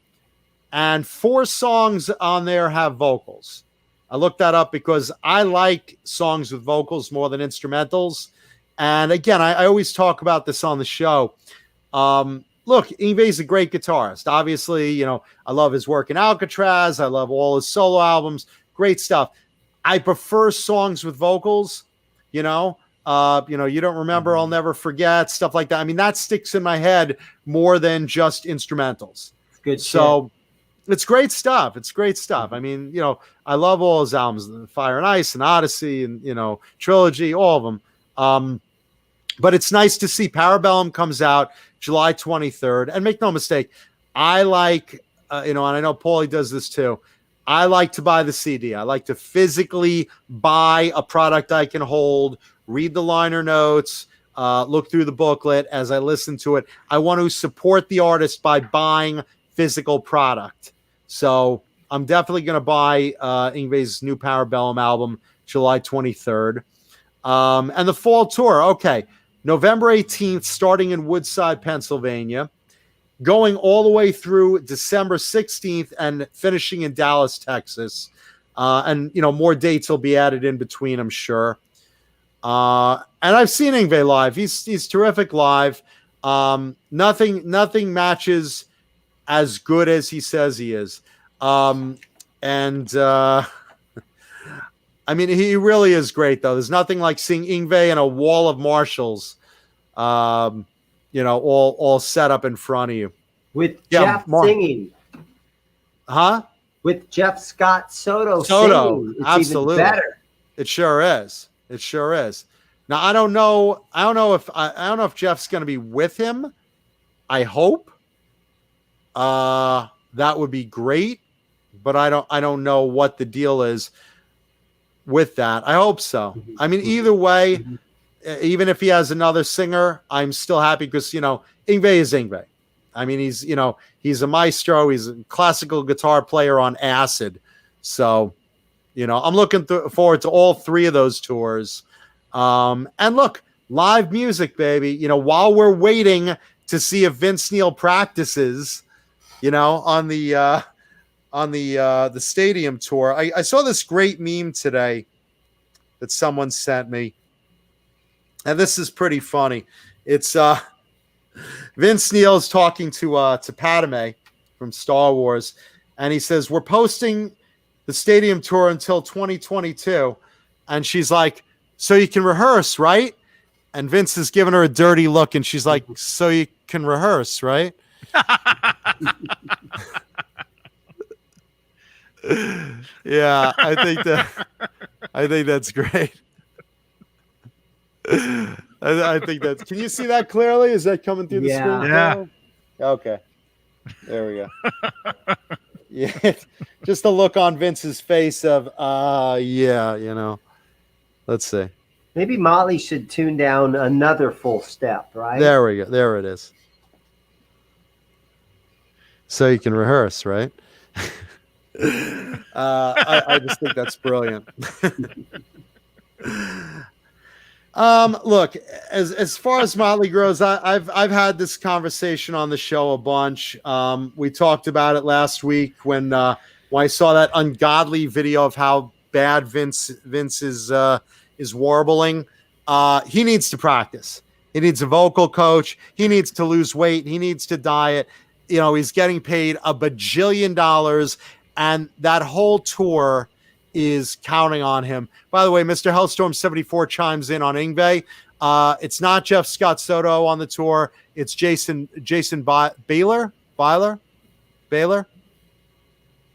And 4 songs on there have vocals. I looked that up because I like songs with vocals more than instrumentals. And again, I always talk about this on the show. Look, Yngwie's a great guitarist. Obviously, you know, I love his work in Alcatraz. I love all his solo albums. Great stuff. I prefer songs with vocals, you know. You don't remember, I'll never forget, stuff like that. I mean, that sticks in my head more than just instrumentals. Good. So it's great stuff. It's great stuff. I mean, you know, I love all his albums, Fire and Ice and Odyssey and, you know, Trilogy, all of them. But it's nice to see Parabellum comes out July 23rd. And make no mistake, I like, and I know Paulie does this too. I like to buy the CD. I like to physically buy a product I can hold, read the liner notes, look through the booklet as I listen to it. I want to support the artist by buying physical product. So I'm definitely going to buy Yngwie's new Parabellum album July 23rd. And the fall tour, okay, November 18th, starting in Woodside, Pennsylvania, going all the way through December 16th and finishing in Dallas, Texas. And, you know, more dates will be added in between, I'm sure. And I've seen Yngwie live. He's terrific live. Nothing matches as good as he says he is. I mean, he really is great, though. There's nothing like seeing Yngwie and a wall of Marshalls, all set up in front of you. With Jeff singing. Huh? With Jeff Scott Soto singing. It's absolutely. Even better. It sure is. It sure is. Now, I don't know if Jeff's going to be with him. I hope. That would be great, but I don't know what the deal is with that. I hope so. I mean, either way, even if he has another singer, I'm still happy because, you know, Yngwie is Yngwie. I mean, he's a maestro. He's a classical guitar player on acid. So, you know, I'm looking forward to all 3 of those tours. And look, live music, baby. You know, while we're waiting to see if Vince Neil practices, you know, on the stadium tour. I saw this great meme today that someone sent me, and this is pretty funny. It's Vince Neil is talking to Padme from Star Wars, and he says, "We're posting the stadium tour until 2022," and she's like, "So you can rehearse, right?" And Vince is giving her a dirty look, and she's like, "So you can rehearse, right?" Yeah, I think that's great. I think that's. Can you see that clearly? Is that coming through the screen? Yeah. Okay. There we go. Yeah, just the look on Vince's face of, yeah, you know. Let's see. Maybe Molly should tune down another full step, right? There we go. There it is. So you can rehearse, right? I just think that's brilliant. Look, as far as Motley goes, I've had this conversation on the show a bunch. We talked about it last week when I saw that ungodly video of how bad Vince is warbling. He needs to practice. He needs a vocal coach. He needs to lose weight. He needs to diet. You know, he's getting paid $1 bajillion, and that whole tour is counting on him. By the way, Mr. Hellstorm 74 chimes in on Yngwie. It's not Jeff Scott Soto on the tour. It's Jason Baylor.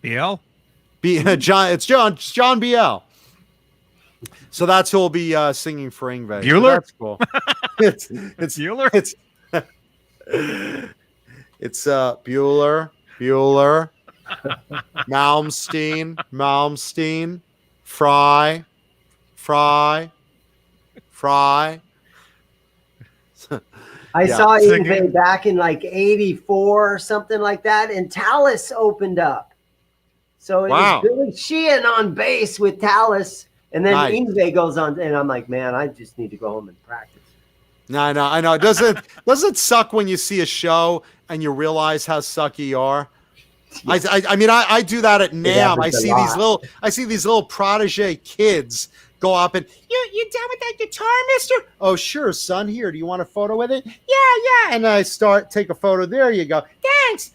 BL? It's John BL. So that's who will be singing for Yngwie. Bueller? So that's cool. It's Bueller? It's Bueller, Malmsteen, Fry. I Yeah. saw Singing. Yngwie back in like 84 or something like that, and Tallis opened up. So it Wow. was Billy Sheehan on bass with Tallis, and then Nice. Yngwie goes on, and I'm like, man, I just need to go home and practice. No, I know. Doesn't it suck when you see a show and you realize how sucky you are? I mean, I do that at NAMM. I see these little protege kids go up and you down with that guitar, mister? Oh, sure, son. Here, do you want a photo with it? Yeah. And I take a photo. There you go. Thanks.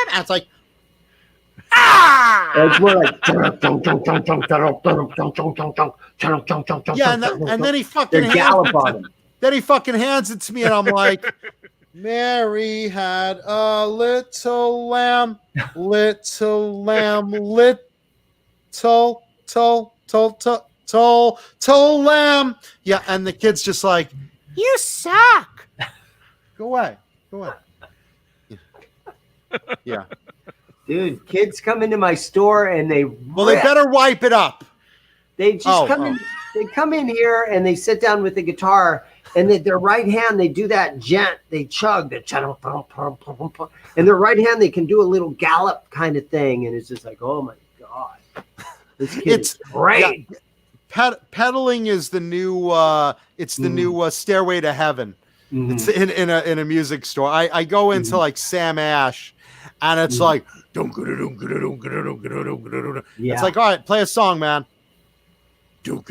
And it's like, It's more like yeah, and then he fucking they gallop on him. Then he fucking hands it to me, and I'm like, Mary had a little lamb, little lamb. Yeah, and the kid's just like, you suck. Go away. Yeah. Dude, kids come into my store and they They better wipe it up. They just in. They come in here and they sit down with the guitar, and their right hand they do that gent. They chug the channel, and their right hand they can do a little gallop kind of thing, and it's just like, oh my god, this kid is great. Yeah, pedaling is the new. It's the new Stairway to Heaven. Mhm. It's in a music store. I go into like Sam Ash, and it's like, Yeah. it's like, all right, play a song, man. No,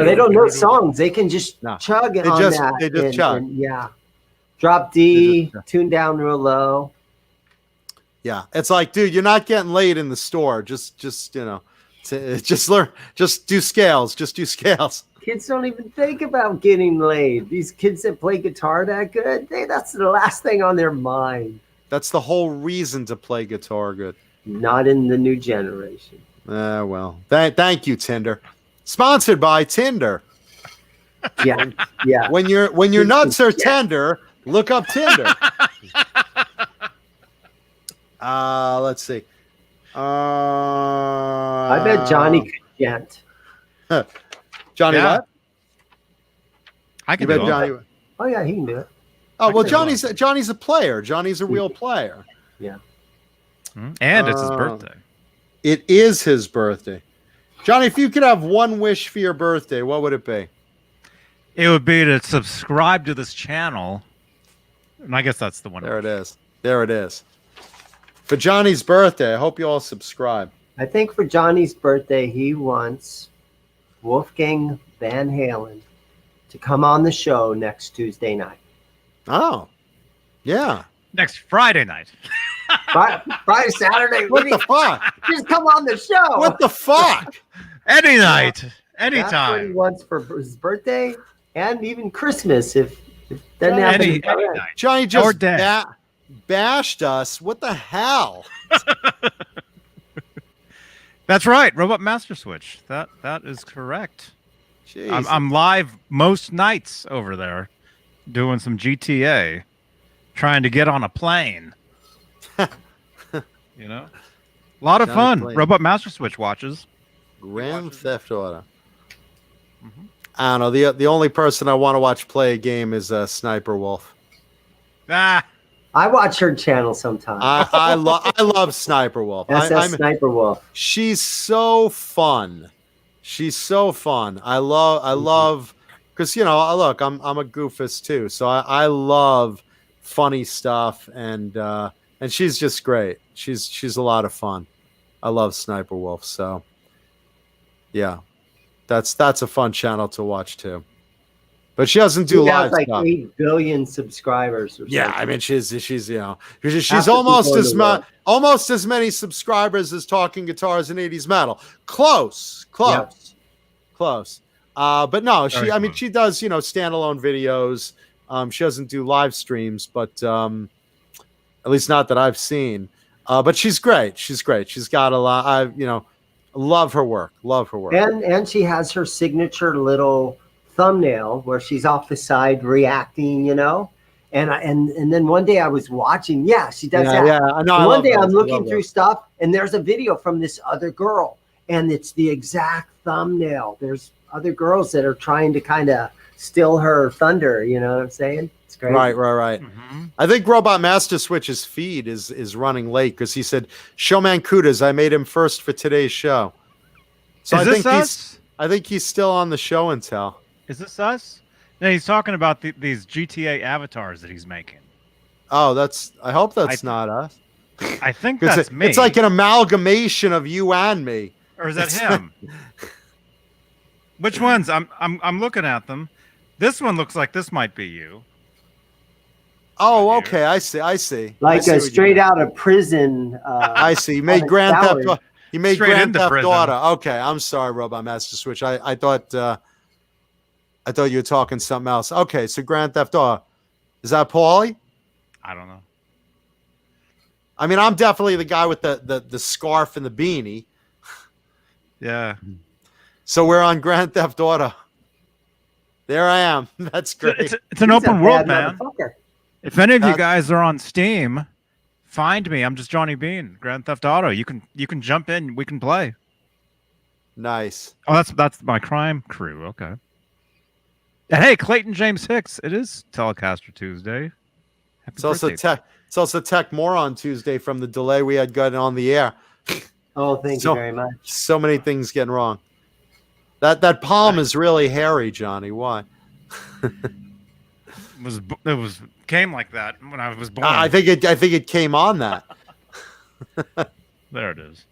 they don't know songs. They can just chug They on just- that. they just chug. Yeah. Drop D, tune down real low. Yeah, it's like, dude, you're not getting laid in the store. Just you know, just learn, just do scales. Kids don't even think about getting laid. These kids that play guitar that good, that's the last thing on their mind. That's the whole reason to play guitar good. Not in the new generation. Well, thank you, Tinder. Sponsored by Tinder. Yeah, yeah. When your nuts are tender, look up Tinder. Let's see. I bet Johnny could gent. Johnny Yeah. what? I You can bet do it. Johnny. Oh yeah, he can do it. Oh well, can do Johnny's a player. Johnny's a real player. And it's his birthday. It is his birthday. Johnny, if you could have one wish for your birthday, what would it be? It would be to subscribe to this channel. And I guess that's the one. There it is. For Johnny's birthday, I hope you all subscribe. I think for Johnny's birthday, he wants Wolfgang Van Halen to come on the show next Tuesday night. Oh, yeah. Next Friday night. Friday, Saturday. What the fuck? Just come on the show. What the fuck? Any night. That's what he Anytime. wants for his birthday and even Christmas. If doesn't happen. Any night. Johnny Or just dead. bashed us. What the hell? That's right. Robot Master Switch. That is correct. Jeez. I'm live most nights over there doing some GTA, trying to get on a plane. You know? A lot of Johnny fun. Plane. Robot Master Switch watches. Grand Theft Auto. Mm-hmm. I don't know. The only person I want to watch play a game is Sniper Wolf. Ah, I watch her channel sometimes. I love Sniper Wolf. SS Sniper Wolf. She's so fun. She's so fun. I love because look, I'm a goofus too, so I love funny stuff, and she's just great. She's a lot of fun. I love Sniper Wolf, so yeah, that's a fun channel to watch too. But she doesn't do live like stuff. 8 billion subscribers. Or Yeah, something. I mean she's she's Half almost as many subscribers as Talking Guitars and 80s Metal. Close. Yep. But no, Very close. she does standalone videos. She doesn't do live streams, but at least not that I've seen. But she's great. She's got a lot. Love her work. And she has her signature little thumbnail where she's off the side reacting, and then one day I was watching. Yeah, she does that. Yeah, I know. One day I'm looking through stuff, and there's a video from this other girl, and it's the exact thumbnail. There's other girls that are trying to kind of steal her thunder. You know what I'm saying? It's great. Right. mm-hmm. I think Robot Master Switch's feed is running late because he said Showman Kudas. I made him first for today's show. So Is this us? I think he's still on the show and tell. Is this us? No, he's talking about these GTA avatars that he's making. Oh, I hope that's not us. I think that's me. It's like an amalgamation of you and me. Or is that him? Which ones? I'm looking at them. This one looks like this might be you. Oh, Right okay. I see. Like I see a what you straight mean. out of prison. I see. You made on a Grand salary. Theft. You made Straight Grand into Theft prison. Auto. Okay, I'm sorry, Robot Master Switch. I thought you were talking something else. Okay, so Grand Theft Auto. Is that Paulie? I don't know. I mean, I'm definitely the guy with the scarf and the beanie. Yeah. So we're on Grand Theft Auto. There I am. That's great. It's an He's a open world, bad man. motherfucker. If any of you That's- guys are on Steam, find me. I'm just Johnny Beane, Grand Theft Auto. You can jump in. We can play. Nice. Oh, that's my crime crew. Okay. And hey, Clayton James Hicks. It is Telecaster Tuesday. Happy It's also birthday. Tech Moron Tuesday from the delay we had gotten on the air. Oh, thank So- you very much. So many things getting wrong. That palm is really hairy, Johnny. Why? It came like that when I was born. I think it came on that. There it is.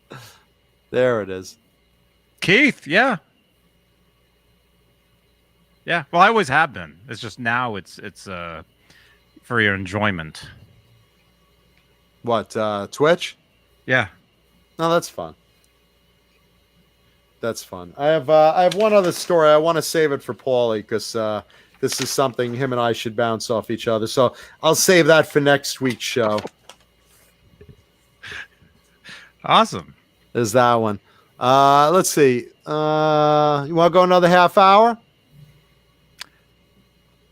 There it is. Keith, yeah. Yeah, well, I always have been. It's just now it's for your enjoyment. What, Twitch? Yeah. No, that's fun. That's fun. I have one other story. I want to save it for Paulie because this is something him and I should bounce off each other. So I'll save that for next week's show. Awesome. There's that one. Let's see. You want to go another half hour?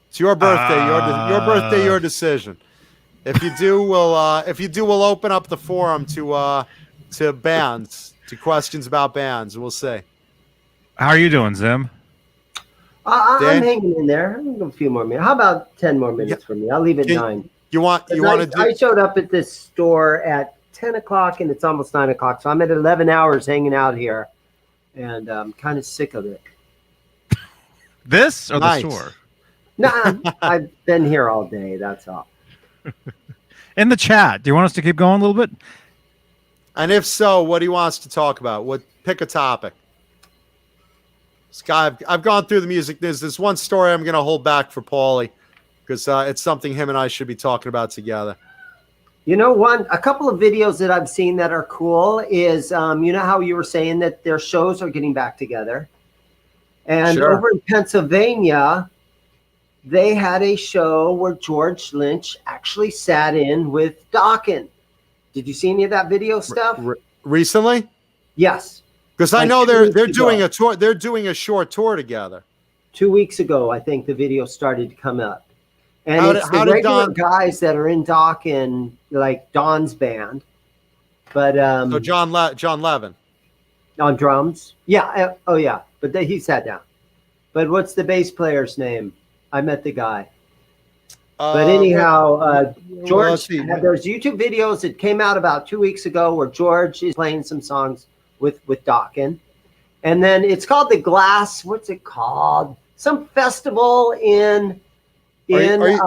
It's your birthday. Your birthday. Your decision. If you do, we'll open up the forum to bands, to questions about bands. We'll see. How are you doing, Zim? I'm Dan? hanging in there. I'm a few more minutes. How about 10 more minutes for me? I'll leave at Can- 9. You want to do? I showed up at this store at 10 o'clock and it's almost 9 o'clock. So I'm at 11 hours hanging out here and I'm kind of sick of it. This or Nice. the store? Nah, I've been here all day. That's all. In the chat, do you want us to keep going a little bit? And if so, what do you want us to talk about? Pick a topic. Scott, I've gone through the music news. There's one story I'm going to hold back for Paulie because it's something him and I should be talking about together. You know, a couple of videos that I've seen that are cool is, you know how you were saying that their shows are getting back together. And Sure. over in Pennsylvania, they had a show where George Lynch actually sat in with Dawkins. Did you see any of that video stuff? Recently? Yes. Because I Like know 2 they're weeks doing ago. a tour. They're doing a short tour together. 2 weeks ago, I think the video started to come up. And How it's did- the how did regular Don- guys that are in Dawkins, like Don's band. But So John Levin. On drums. Yeah. Oh, yeah. But he sat down. But what's the bass player's name? I met the guy. But anyhow, George, there's YouTube videos that came out about 2 weeks ago where George is playing some songs with Dokken. And then it's called the Glass. What's it called? Some festival in Pennsylvania,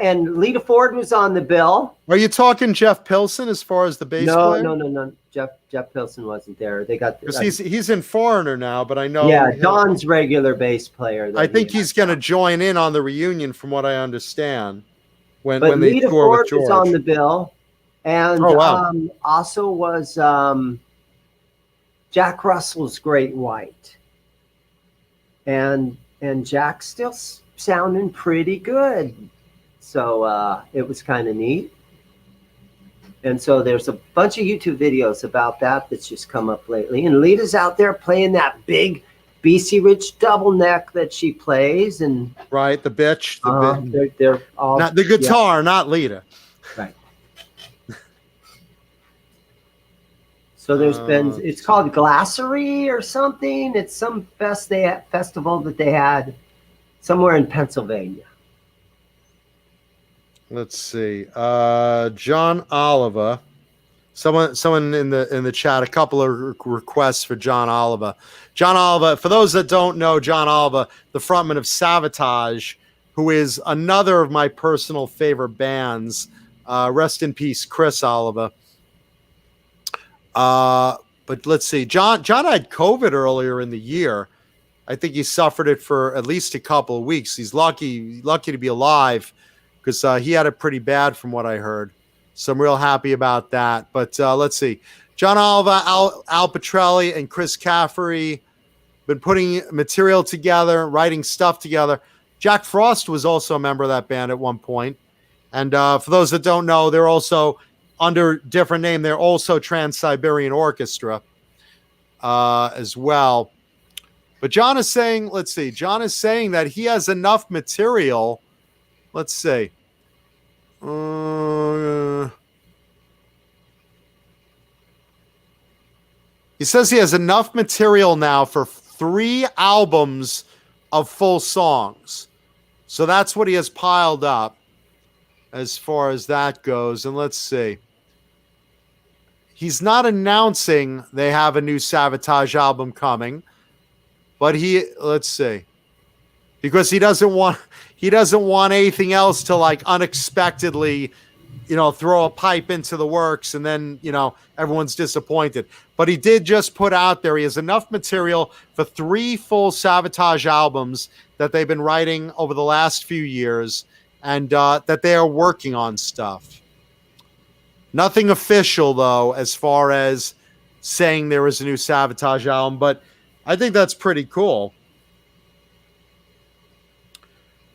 and Lita Ford was on the bill. Are you talking Jeff Pilson as far as the bass player? No. Jeff Pilson wasn't there. They got because he's in Foreigner now, but I know. Yeah, Don's regular bass player. I think he's going to join in on the reunion, from what I understand. When they Lita tour Ford with George was on the bill, and also was Jack Russell's Great White, and Jack's still sounding pretty good, so it was kind of neat. And so there's a bunch of YouTube videos about that's just come up lately. And Lita's out there playing that big BC Rich double neck that she plays, and right, the bitch. They're all not the guitar, not Lita. Right. So there's been, it's called Glassery or something. It's some festival that they had somewhere in Pennsylvania. Let's see. John Oliver. Someone in the chat, a couple of requests for John Oliver. John Oliver, for those that don't know, John Oliver, the frontman of Savatage, who is another of my personal favorite bands. Rest in peace, Chris Oliver. But let's see. John had COVID earlier in the year. I think he suffered it for at least a couple of weeks. He's lucky to be alive, because he had it pretty bad from what I heard. So I'm real happy about that. But let's see. John Oliver, Al Petrelli, and Chris Caffery been putting material together, writing stuff together. Jack Frost was also a member of that band at one point. And for those that don't know, they're also under different name. They're also Trans-Siberian Orchestra as well. But John is saying, let's see. John is saying that he has enough material. Let's see. He says he has enough material now for 3 albums of full songs. So that's what he has piled up as far as that goes. And let's see. He's not announcing they have a new Savatage album coming, but let's see. Because he doesn't want anything else to like unexpectedly, throw a pipe into the works and then, everyone's disappointed. But he did just put out there, he has enough material for 3 full Savatage albums that they've been writing over the last few years, and that they are working on stuff. Nothing official, though, as far as saying there is a new Savatage album, but I think that's pretty cool.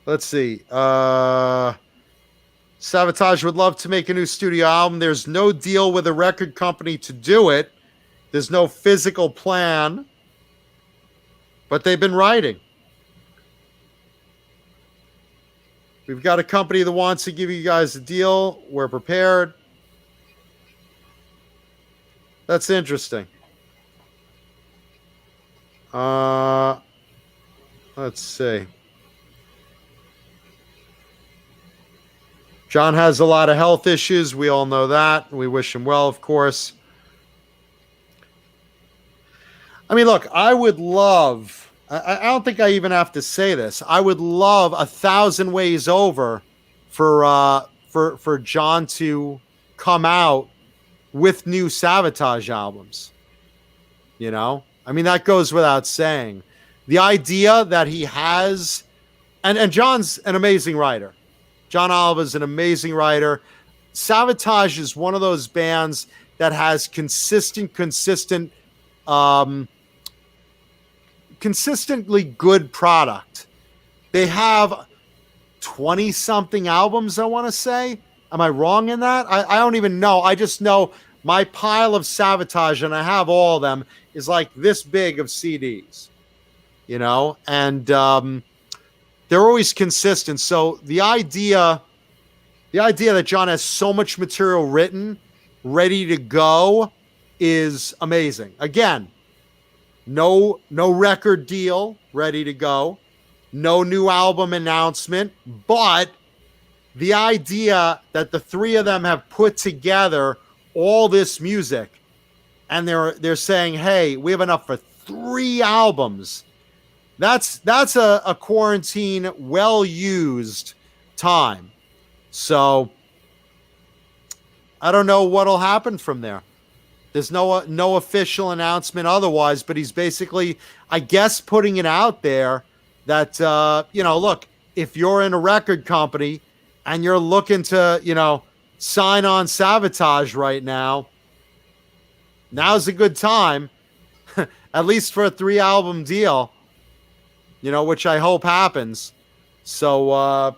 Let's see. Savatage would love to make a new studio album. There's no deal with a record company to do it. There's no physical plan, but they've been writing. We've got a company that wants to give you guys a deal. We're prepared. That's interesting. Let's see. John has a lot of health issues. We all know that. We wish him well, of course. I mean, look, I would love, I don't think I even have to say this. I would love 1,000 ways over for John to come out with new Savatage albums. I mean, that goes without saying. The idea that he has, and John's an amazing writer. John Oliver's an amazing writer. Savatage is one of those bands that has consistently good product. They have 20-something albums, I want to say. Am I wrong in that? I don't even know. I just know my pile of Savatage, and I have all of them, is like this big of CDs. And they're always consistent. So the idea that John has so much material written, ready to go, is amazing. Again, no record deal ready to go, no new album announcement, but the idea that the three of them have put together all this music and they're saying, hey, we have enough for 3 albums. That's a quarantine well used time. So I don't know what'll happen from there. There's no official announcement otherwise, but he's basically, I guess, putting it out there that look, if you're in a record company and you're looking to sign on Sabotage right now, now's a good time, at least for a 3-album deal, which I hope happens. So,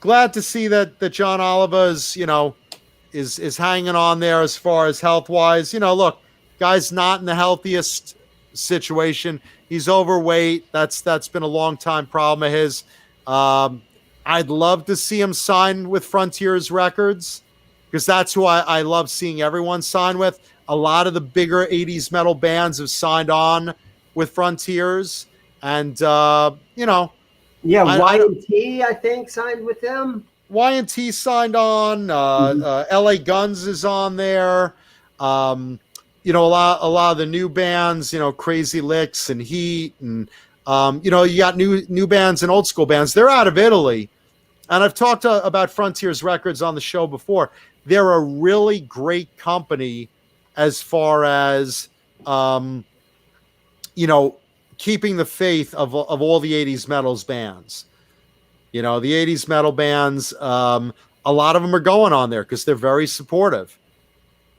glad to see that John Oliver is hanging on there as far as health-wise. Look, guy's not in the healthiest situation. He's overweight. That's been a long-time problem of his. I'd love to see him sign with Frontiers Records because that's who I love seeing everyone sign with. A lot of the bigger 80s metal bands have signed on with Frontiers. And, Y&T, I think, signed with them. Y&T signed on. LA Guns is on there. A lot of the new bands, Crazy Licks and Heat. And, you got new bands and old school bands. They're out of Italy. And I've talked about Frontiers Records on the show before. They're a really great company as far as, keeping the faith of all the 80s metals bands. The 80s metal bands, a lot of them are going on there because they're very supportive.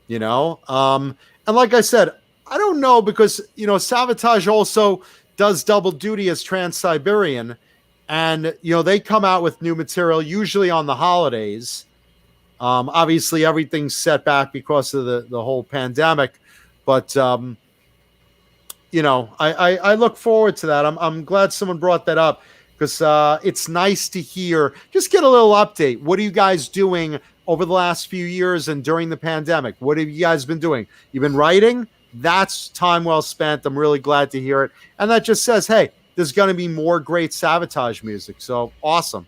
And like I said, I don't know because, Sabotage also does double duty as Trans-Siberian. And, they come out with new material, usually on the holidays. Obviously, everything's set back because of the whole pandemic. But, I look forward to that. I'm glad someone brought that up because it's nice to hear. Just get a little update. What are you guys doing over the last few years and during the pandemic? What have you guys been doing? You've been writing? That's time well spent. I'm really glad to hear it. And that just says, hey, there's going to be more great Sabotage music. So awesome.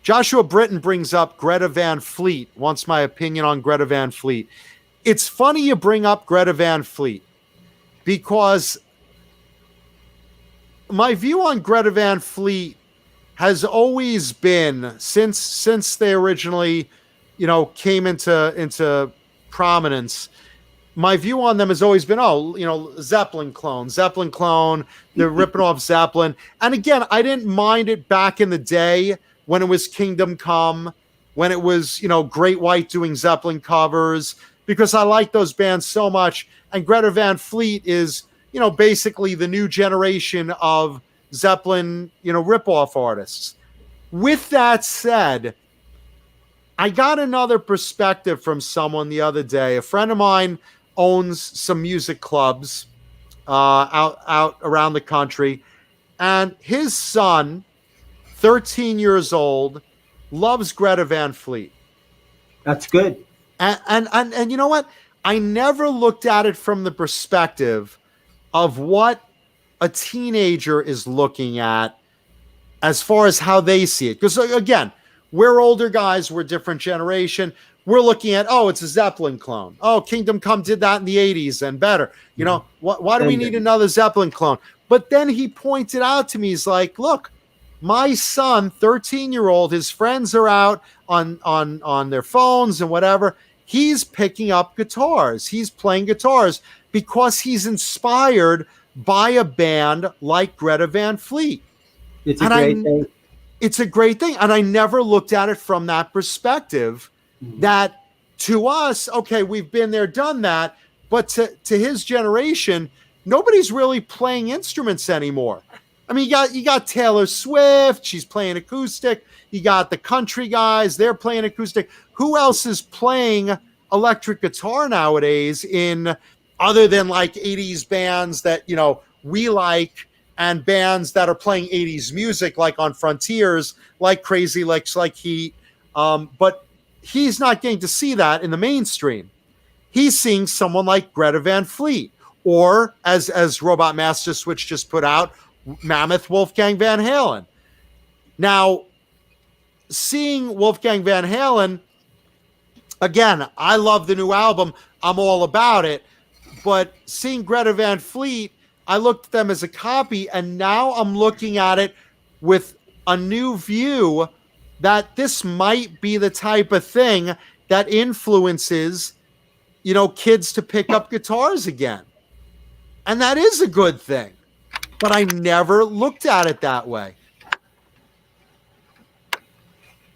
Joshua Britton brings up Greta Van Fleet, wants my opinion on Greta Van Fleet. It's funny you bring up Greta Van Fleet because my view on Greta Van Fleet has always been since they originally, came into prominence. My view on them has always been, Zeppelin clone, they're ripping off Zeppelin. And again, I didn't mind it back in the day when it was Kingdom Come, when it was, Great White doing Zeppelin covers, because I like those bands so much. And Greta Van Fleet is, basically the new generation of Zeppelin, ripoff artists. With that said, I got another perspective from someone the other day. A friend of mine owns some music clubs out around the country, and his son, 13 years old, loves Greta Van Fleet. That's good. And you know what? I never looked at it from the perspective of what a teenager is looking at as far as how they see it. Because again, we're older guys, we're a different generation. We're looking at, it's a Zeppelin clone. Oh, Kingdom Come did that in the 80s and better. Why do we need another Zeppelin clone? But then he pointed out to me, he's like, look, my son, 13-year-old, his friends are out on their phones and whatever. He's picking up guitars. He's playing guitars because he's inspired by a band like Greta Van Fleet. It's a great thing. It's a great thing. And I never looked at it from that perspective that to us, okay, we've been there, done that. But to his generation, nobody's really playing instruments anymore. I mean, you got Taylor Swift. She's playing acoustic. You got the country guys. They're playing acoustic. Who else is playing electric guitar nowadays other than like 80s bands that, we like, and bands that are playing 80s music like on Frontiers, like Crazy Licks, like Heat. But he's not getting to see that in the mainstream. he's seeing someone like Greta Van Fleet, or as Robot Master Switch just put out, Mammoth Wolfgang Van Halen. Now, seeing Wolfgang Van Halen, again, I love the new album. I'm all about it. But seeing Greta Van Fleet, I looked at them as a copy, and now I'm looking at it with a new view that this might be the type of thing that influences, kids to pick up guitars again. And that is a good thing. But I never looked at it that way.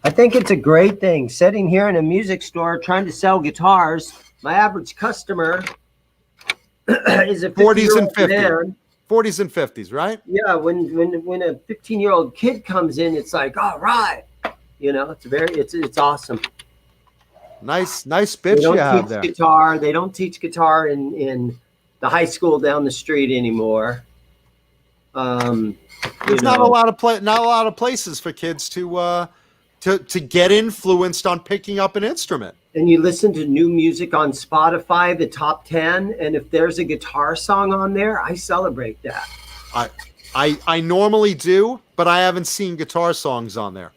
I think it's a great thing. Sitting here in a music store trying to sell guitars, my average customer is a 40s and 50s. man. 40s and 50s, right? Yeah, when a 15-year-old kid comes in, it's like, all right. It's awesome. Nice bitch you have there. They don't teach guitar in the high school down the street anymore. There's not a lot of places for kids to get influenced on picking up an instrument. And you listen to new music on Spotify, the top 10, and if there's a guitar song on there, I celebrate that. I normally do, but I haven't seen guitar songs on there.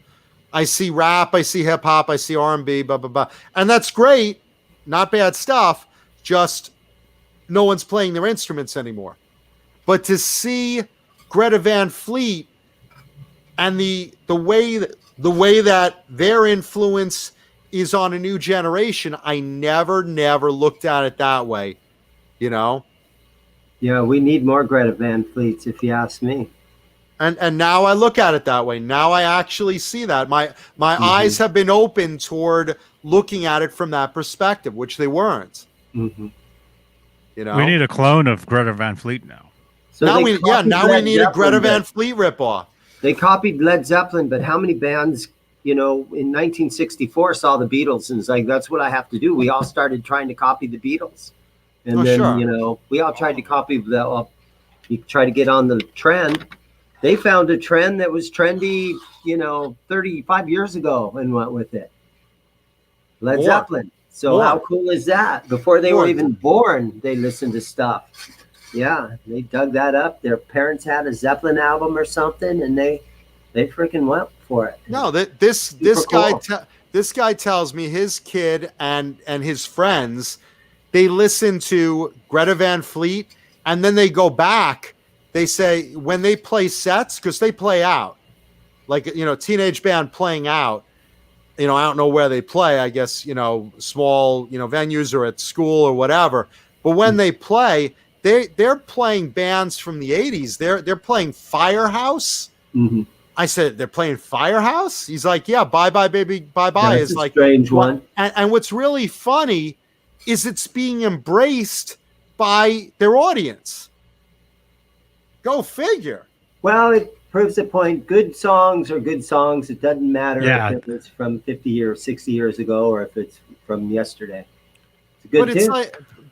I see rap, I see hip hop, I see R&B, blah blah blah, and that's great, not bad stuff. Just no one's playing their instruments anymore. But to see Greta Van Fleet and the way that their influence is on a new generation, I never looked at it that way, Yeah, we need more Greta Van Fleets, if you ask me. And now I look at it that way. Now I actually see that. My eyes have been open toward looking at it from that perspective, which they weren't. We need a clone of Greta Van Fleet now. So now we need a Greta Van Fleet ripoff. They copied Led Zeppelin, but how many bands, in 1964 saw the Beatles and it's like, that's what I have to do. We all started trying to copy the Beatles. And we all tried to copy you try to get on the trend. They found a trend that was trendy, 35 years ago and went with it. Led Zeppelin. So how cool is that? Before they were even born, they listened to stuff. Yeah, they dug that up. Their parents had a Zeppelin album or something, and they freaking went for it. No, this guy tells me his kid and his friends, they listen to Greta Van Fleet, and then they go back. They say when they play sets, because they play out, like teenage band playing out. I don't know where they play. I guess small venues or at school or whatever. But when they play, they're playing bands from the 80s. They're playing Firehouse. Mm-hmm. I said, they're playing Firehouse? He's like, yeah, Bye Bye Baby Bye Bye is like strange one. And what's really funny is it's being embraced by their audience. Go figure. Well, it proves the point. Good songs are good songs. It doesn't matter if it's from 50 or 60 years ago or if it's from yesterday. It's a good tune.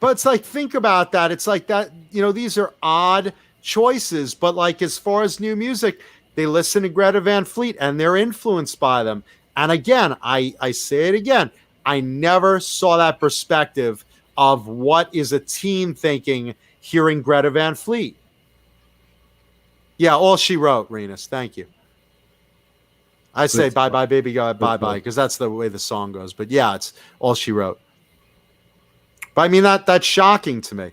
But it's like, think about that. It's like that, these are odd choices, but like as far as new music, they listen to Greta Van Fleet and they're influenced by them. And again, I say it again, I never saw that perspective of what is a teen thinking hearing Greta Van Fleet. Yeah, All She Wrote, Renus. Thank you. I say Bye Bye Baby Bye Bye because that's the way the song goes. But yeah, it's All She Wrote. But I mean, that's shocking to me.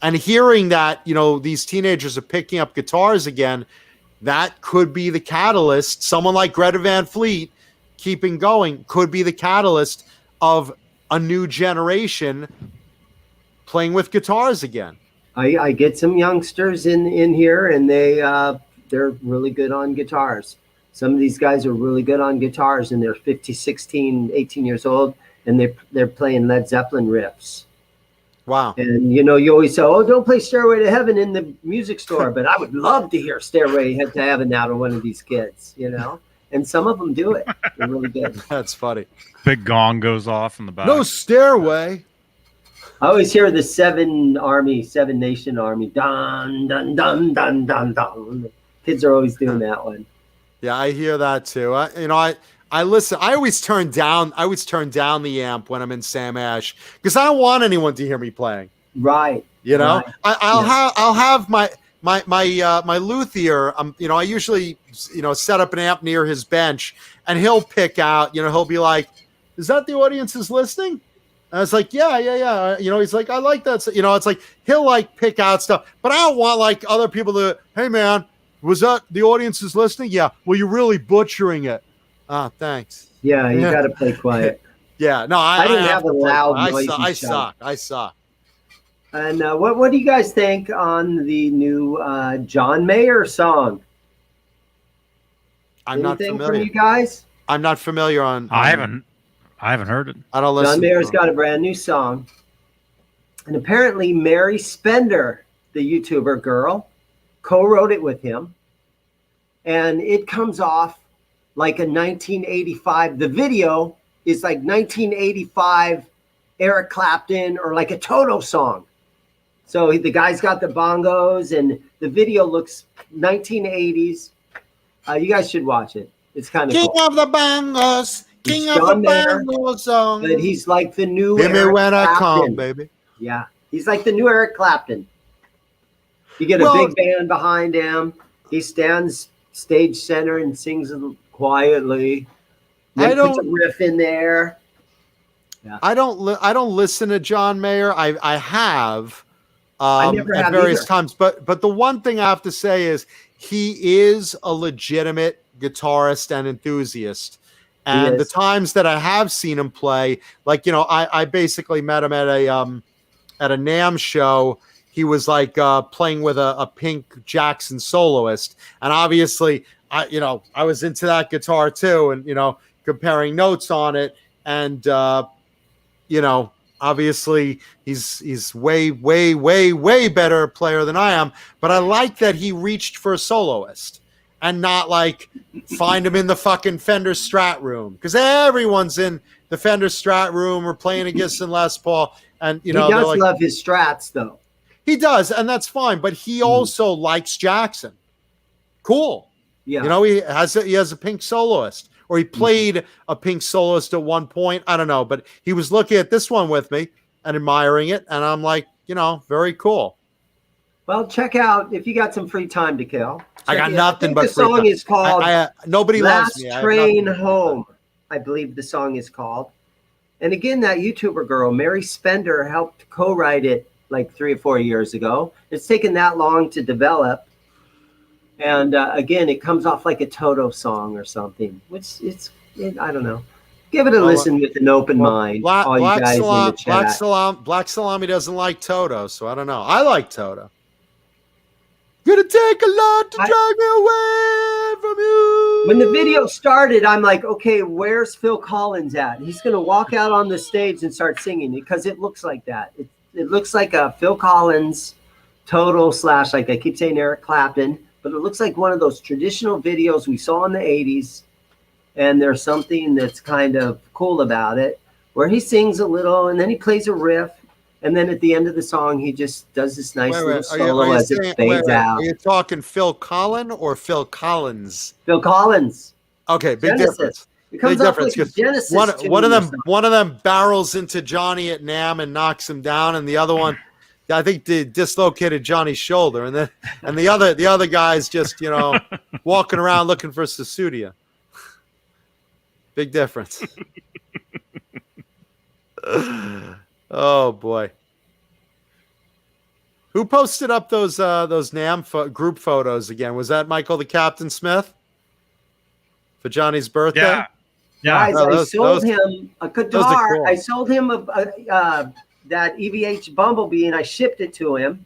And hearing that, these teenagers are picking up guitars again, that could be the catalyst. Someone like Greta Van Fleet keeping going could be the catalyst of a new generation playing with guitars again. I get some youngsters in here, and they're really good on guitars. Some of these guys are really good on guitars, and they're 50, 16, 18 years old, and they're playing Led Zeppelin riffs. Wow. And, you always say, oh, don't play Stairway to Heaven in the music store, but I would love to hear Stairway to Heaven out of one of these kids, And some of them do it. They're really good. That's funny. Big gong goes off in the back. No Stairway. I always hear the Seven Nation Army. Dun, dun, dun, dun, dun, dun. Kids are always doing that one. Yeah, I hear that too. I I listen. I always turn down the amp when I'm in Sam Ash because I don't want anyone to hear me playing. Right. You know, Right. I'll have my luthier. I usually set up an amp near his bench, and he'll pick out. He'll be like, "Is that the audience is listening?" And I was like, yeah. He's like, "I like that." So, it's like he'll like pick out stuff, but I don't want like other people to. Hey man, was that the audience is listening? Yeah. Well, you're really butchering it. Thanks. Yeah, you got to play quiet. Yeah. No, I didn't have a loud, noisy I suck. And what do you guys think on the new John Mayer song? I'm not Anything familiar. from you guys? I'm not familiar on. I haven't heard it. I don't listen. John Mayer's got a brand new song, and apparently Mary Spender, the YouTuber girl, co-wrote it with him, and it comes off like a 1985. The video is like 1985 Eric Clapton or like a Toto song. So the guy's got the bongos, and the video looks 1980s. You guys should watch it. It's kind of King cool. of the bongos. King It's of the John Mayer, bongos song. But he's like the new Hear me Eric when I Clapton. come, baby. Yeah, he's like the new Eric Clapton. You get a big band behind him. He stands stage center and sings quietly. Then puts a riff in there. Yeah. I don't listen to John Mayer. I have I never at have various either. times, but the one thing I have to say is he is a legitimate guitarist and enthusiast. And the times that I have seen him play, like I basically met him at a NAMM show. He was like playing with a Pink Jackson soloist, and obviously I was into that guitar too, and comparing notes on it, and obviously he's way better player than I am, but I like that he reached for a soloist and not like find him in the fucking Fender Strat room, because everyone's in the Fender Strat room or playing a Gibson Les Paul, and he does love his Strats though. He does, and that's fine, but he also likes Jackson. Cool. Yeah. He has a Pink soloist, or he played a Pink soloist at one point. I don't know, but he was looking at this one with me and admiring it, and I'm like, very cool. Well, check out if you got some free time to kill. I got nothing but the free song time. is called Nobody Last Loves Me. Train Home, I believe the song is called. And again, that YouTuber girl, Mary Spender, helped co-write it like 3 or 4 years ago. It's taken that long to develop. And again, it comes off like a Toto song or something, which I don't know. Give it a listen with an open mind. All you guys in the chat. Black Salami doesn't like Toto, so I don't know. I like Toto. Gonna take a lot to drag me away from you. When the video started, I'm like, okay, where's Phil Collins at? He's gonna walk out on the stage and start singing, because it looks like that. It looks like a Phil Collins Toto / like I keep saying Eric Clapton, but it looks like one of those traditional videos we saw in the 80s. And there's something that's kind of cool about it, where he sings a little and then he plays a riff. And then at the end of the song, he just does this nice little solo as it fades out. Are you talking Phil Collins or Phil Collins? Phil Collins. Okay, big Genesis. difference. It comes Big up difference. like a Genesis One of them barrels into Johnny at NAMM and knocks him down, and the other one, I think, dislocated Johnny's shoulder, and the other guy's just walking around looking for Susudia. Big difference. Oh boy. Who posted up those NAMM group photos again? Was that Michael the Captain Smith for Johnny's birthday? Yeah. Guys, I sold him a guitar. Cool. I sold him that EVH Bumblebee, and I shipped it to him.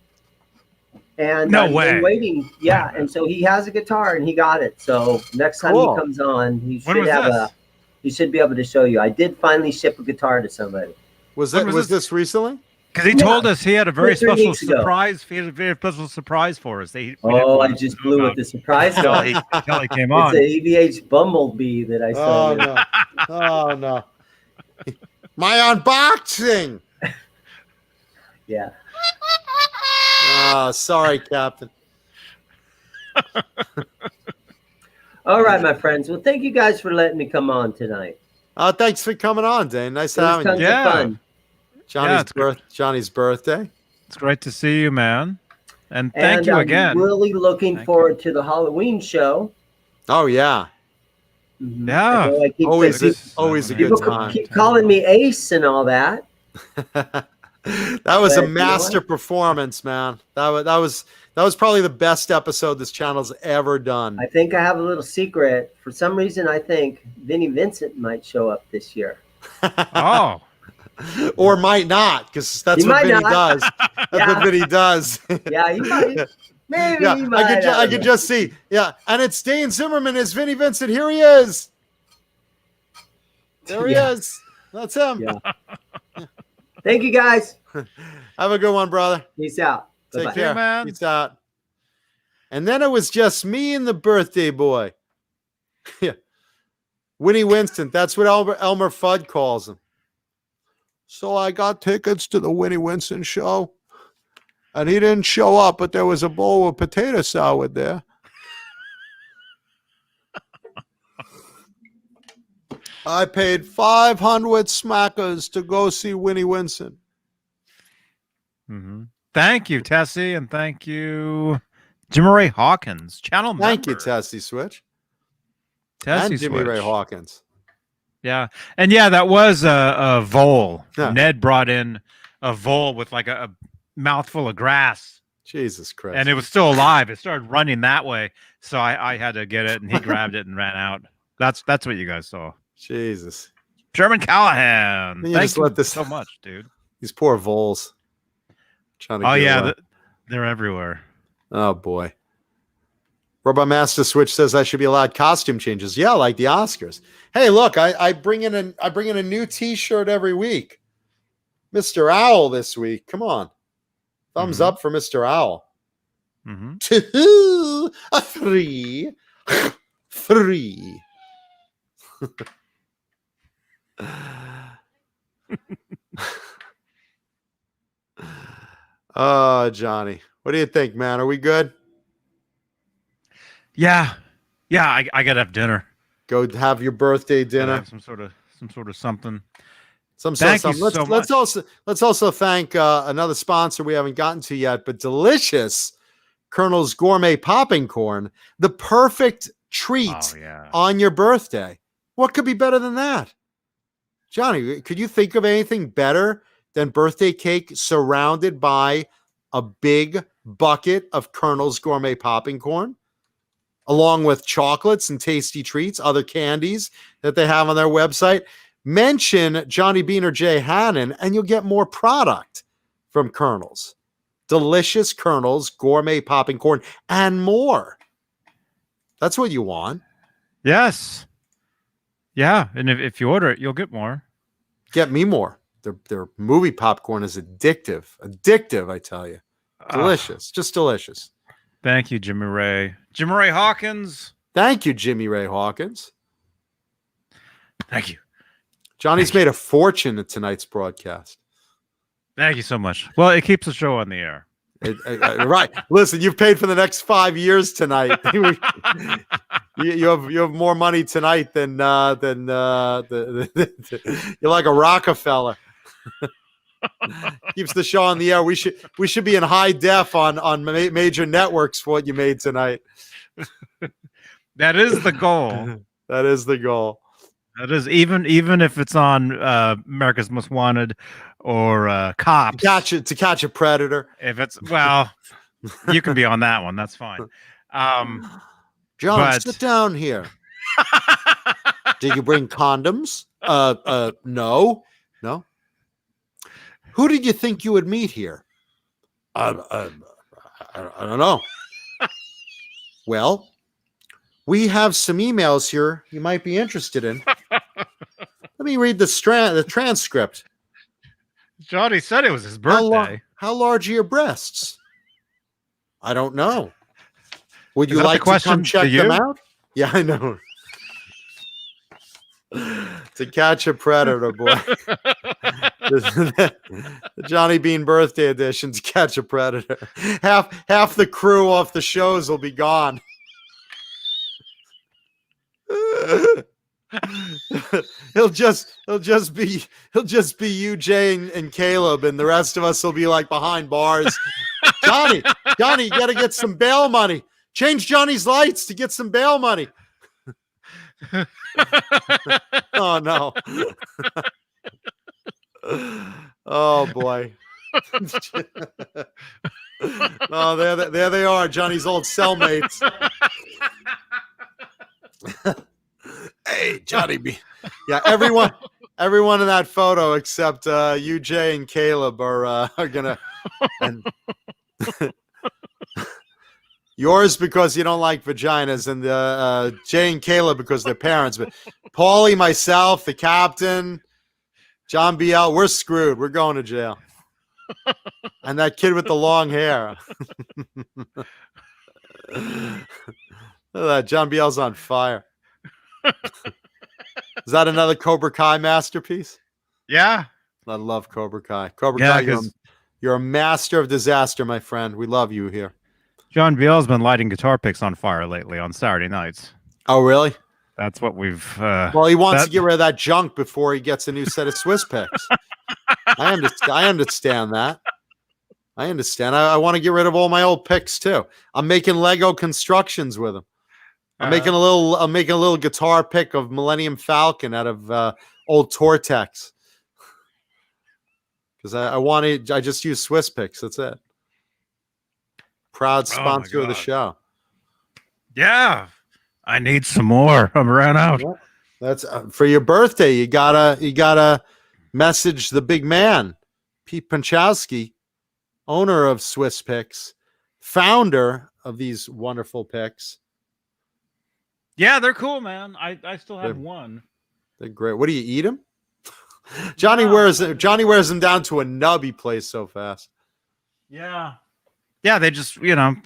And No I've been way. waiting. Yeah, and so he has a guitar, and he got it. So next time he comes on, he should be able to show you. I did finally ship a guitar to somebody. Was this recently? Because he told us he had a very 3 special weeks ago. surprise. He had a very special surprise for us. I just blew with the surprise. Until he came on. It's an EVH Bumblebee that I sold. Oh no! My unboxing. Yeah. Oh, sorry, Captain. All right, my friends. Well, thank you guys for letting me come on tonight. Thanks for coming on, Dane. Nice It was having tons you. of fun. Johnny's birthday. It's great to see you, man. And thank you again. I'm really looking forward to the Halloween show. Oh yeah. Mhm. Yeah. Always a good People time. keep calling me Ace and all that. That was a master performance, man. That was probably the best episode this channel's ever done. I think I have a little secret. For some reason, I think Vinnie Vincent might show up this year. Oh. Or might not, because that's what Vinny does. That's what Vinny does. Yeah, he might. Maybe Yeah, he might. I could just see. Yeah, and it's Dane Zimmerman as Vinnie Vincent. Here he is. There he is. That's him. Yeah. Thank you, guys. Have a good one, brother. Peace out. Take Bye-bye. care. man. Peace out. And then it was just me and the birthday boy. Yeah. Winnie Winston. That's what Elmer Fudd calls him. So I got tickets to the Winnie Winston show. And he didn't show up, but there was a bowl of potato salad there. I paid 500 smackers to go see Winnie Winston. Mm-hmm. Thank you, Tessie, and thank you, Jimmy Ray Hawkins, channel member. Thank you, Tessie Switch. Tessie And Jimmy Switch. Ray Hawkins. Yeah, and yeah, that was a vole. Yeah. Ned brought in a vole with like a mouthful of grass, Jesus Christ. and it was still alive. It started running that way, so I had to get it, and he grabbed it and ran out. That's what you guys saw. Jesus. Sherman Callahan. Then you Thank just you let this- so much, dude. These poor voles. Trying to Oh get yeah, away. they're everywhere. Oh boy. Robot Master Switch says I should be allowed costume changes. Yeah, like the Oscars. Hey, look, I bring in a new T-shirt every week. Mr. Owl this week. Come on. Thumbs up for Mr. Owl. Mm-hmm. Two, a three. Three. Oh, Johnny. What do you think, man? Are we good? Yeah, I gotta have dinner. Go have your birthday Gotta dinner. have some sort of something. Let's also thank another sponsor we haven't gotten to yet, but delicious Colonel's Gourmet Popping Corn, the perfect treat Oh yeah. on your birthday. What could be better than that? Johnny, could you think of anything better than birthday cake surrounded by a big bucket of Colonel's Gourmet Popping Corn, along with chocolates and tasty treats, other candies that they have on their website? Mention Johnny Beane or Jay Hannon, and you'll get more product from Colonel's. Delicious Colonel's Gourmet Popping Corn and more. That's what you want. Yes. Yeah, and if you order it, you'll get more. Get me more. Their movie popcorn is addictive. Addictive, I tell you. Delicious. Just delicious. Thank you, Jimmy Ray. Jimmy Ray Hawkins. Thank you, Jimmy Ray Hawkins. Thank you. Johnny's made a fortune at tonight's broadcast. Thank you so much. Well, it keeps the show on the air. Right. Listen, you've paid for the next 5 years tonight. you have more money tonight than you're like a Rockefeller. Keeps the show on the air. We should be in high def on major networks for what you made tonight. That is the goal. That is the goal. That is even if it's on America's Most Wanted or Cops. To catch a predator. If it's you can be on that one. That's fine. John, sit down here. Did you bring condoms? No. Who did you think you would meet here? I don't know. Well, we have some emails here you might be interested in. Let me read the transcript. Johnny said it was his birthday. How large are your breasts? I don't know. Would you Is that like the to question come check to you? them out? Yeah, I know. To catch a predator, boy. The Johnny Beane birthday edition, to catch a predator. Half the crew off the shows will be gone. He'll just be you, Jay, and Caleb, and the rest of us will be like behind bars. Johnny, you got to get some bail money. Change Johnny's lights to get some bail money. Oh no. Oh boy. Oh, there they are, Johnny's old cellmates. Hey, Johnny B. Yeah, everyone in that photo except you, Jay, and Caleb are gonna. And yours because you don't like vaginas, and Jay and Caleb because they're parents. But Paulie, myself, the captain, John BL, we're screwed. We're going to jail. And that kid with the long hair. Look at that. John BL's on fire. Is that another Cobra Kai masterpiece? Yeah. I love Cobra Kai. Cobra Kai, you're a master of disaster, my friend. We love you here. John Biel's been lighting guitar picks on fire lately on Saturday nights. Oh, really? That's what we've. Well, he wants to get rid of that junk before he gets a new set of Swiss picks. I understand that. I understand. I want to get rid of all my old picks too. I'm making Lego constructions with them. I'm making a little guitar pick of Millennium Falcon out of old Tortex. Because I just use Swiss picks. That's it. Proud sponsor of the show. Yeah, I need some more. I'm ran out. That's for your birthday. You gotta message the big man, Pete Panchowski, owner of Swiss Picks, founder of these wonderful picks. Yeah, they're cool, man. I still have one. They're great. What do you eat them? Johnny wears them down to a nub. He plays so fast. Yeah. Yeah, they just, I don't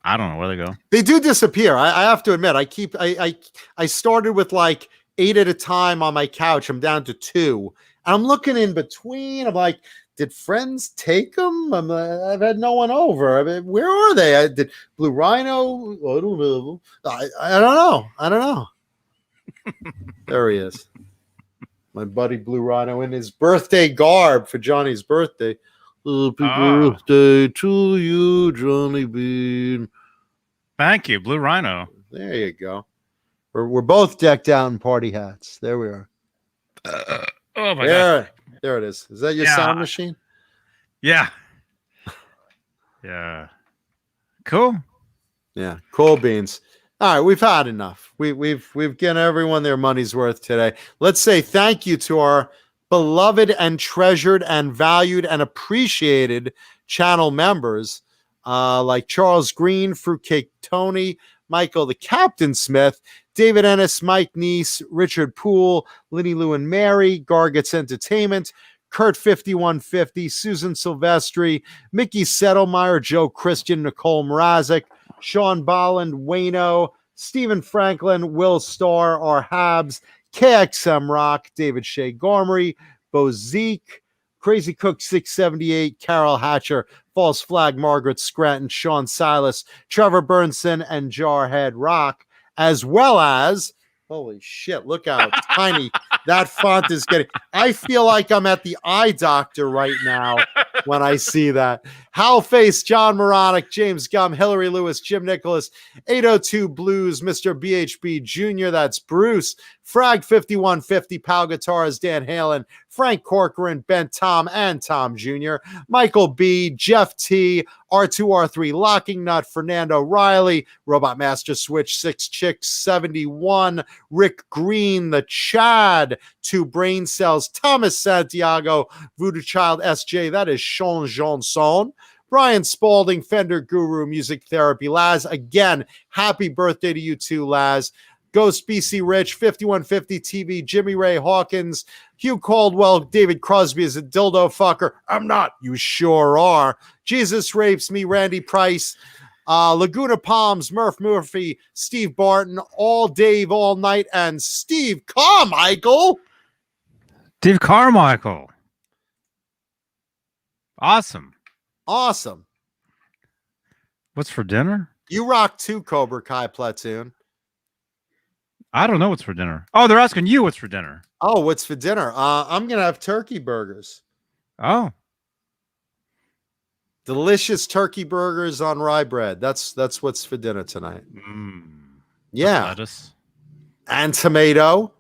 know where they go. They do disappear. I have to admit, I started with like 8 at a time on my couch. I'm down to 2. And I'm looking in between. I'm like, did friends take them? I've had no one over. I mean, where are they? Did Blue Rhino? I don't know. I don't know. There he is. My buddy Blue Rhino in his birthday garb for Johnny's birthday. Happy birthday to you, Johnny Beane. Thank you, Blue Rhino. There you go. We're both decked out in party hats. There we are. Oh my god. There it is. Is that your sound machine? Yeah. Yeah. Cool. Yeah. Cool beans. All right, we've had enough. We've given everyone their money's worth today. Let's say thank you to our beloved and treasured and valued and appreciated channel members like Charles Green, Fruitcake Tony, Michael the Captain Smith, David Ennis, Mike Neese, Richard Poole, Linny Lou and Mary, Gargets Entertainment, Kurt 5150, Susan Silvestri, Mickey Settlemeyer, Joe Christian, Nicole Mrazek, Sean Bolland, Wayno, Stephen Franklin, Will Starr, R. Habs, KXM Rock, David Shea Gormary, Bo Zeke, Crazy Cook 678, Carol Hatcher, False Flag, Margaret Scranton, Sean Silas, Trevor Burnson, and Jarhead Rock, as well as, holy shit, look how tiny that font is getting. I feel like I'm at the eye doctor right now when I see that. Hal Face, John Moronic, James Gum, Hillary Lewis, Jim Nicholas, 802 Blues, Mr. BHB Jr., that's Bruce, Frag 5150, Pal Guitars, Dan Halen, Frank Corcoran, Ben Tom, and Tom Jr., Michael B., Jeff T., R2R3 Locking Nut, Fernando Riley, Robot Master Switch 6 Chicks 71, Rick Green, the Chad, 2 Brain Cells, Thomas Santiago, Voodoo Child SJ, that is Sean Johnson, Brian Spalding, Fender Guru, Music Therapy, Laz. Again, happy birthday to you too, Laz. Ghost BC Rich, 5150 TV, Jimmy Ray Hawkins, Hugh Caldwell, David Crosby is a dildo fucker. I'm not. You sure are. Jesus Rapes Me, Randy Price, Laguna Palms, Murph Murphy, Steve Barton, All Dave, All Night, and Steve Carmichael. Steve Carmichael. Awesome. Awesome. What's for dinner? You rock too, Cobra Kai Platoon. I don't know what's for dinner. Oh, they're asking you what's for dinner. Oh, what's for dinner? I'm gonna have turkey burgers. Oh, Delicious turkey burgers on rye bread. That's what's for dinner tonight. Yeah, lettuce. and tomato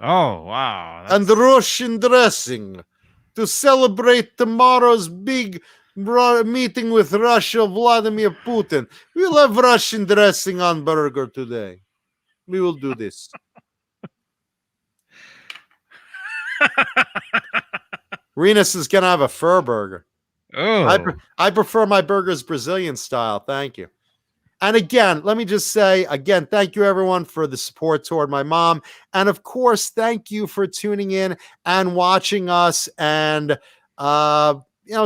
Oh, wow. and Russian dressing to celebrate tomorrow's big meeting with Russia, Vladimir Putin. We'll have Russian dressing on burger today. We will do this. Renus is gonna have a fur burger. Oh, I prefer my burgers Brazilian style. Thank you. And again, let me just say again, thank you everyone for the support toward my mom. And of course, thank you for tuning in and watching us and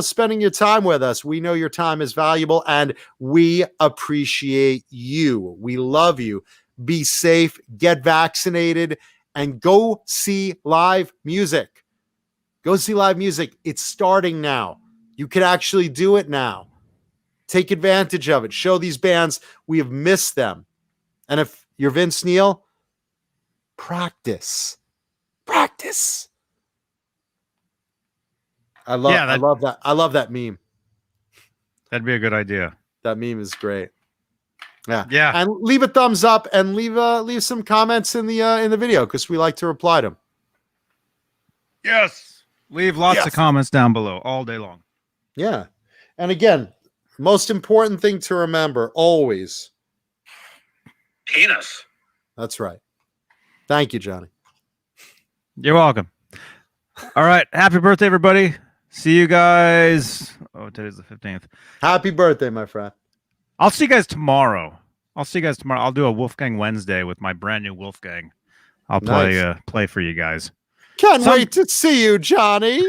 spending your time with us. We know your time is valuable and we appreciate you. We love you. Be safe, get vaccinated, and go see live music. Go see live music. It's starting now. You can actually do it now. Take advantage of it. Show these bands we have missed them. And if you're Vince Neil, practice. Practice. I love that. I love that meme. that'd be a good idea. That meme is great. Yeah. Yeah. And leave a thumbs up and leave some comments in the video because we like to reply to them. Yes. Leave lots of comments down below all day long. Yeah. And again, most important thing to remember always. Penis. That's right. Thank you, Johnny. You're welcome. All right. Happy birthday, everybody. See you guys. Oh, today's the 15th. Happy birthday, my friend. I'll see you guys tomorrow. I'll do a Wolfgang Wednesday with my brand new Wolfgang. I'll play for you guys. Can't wait to see you, Johnny.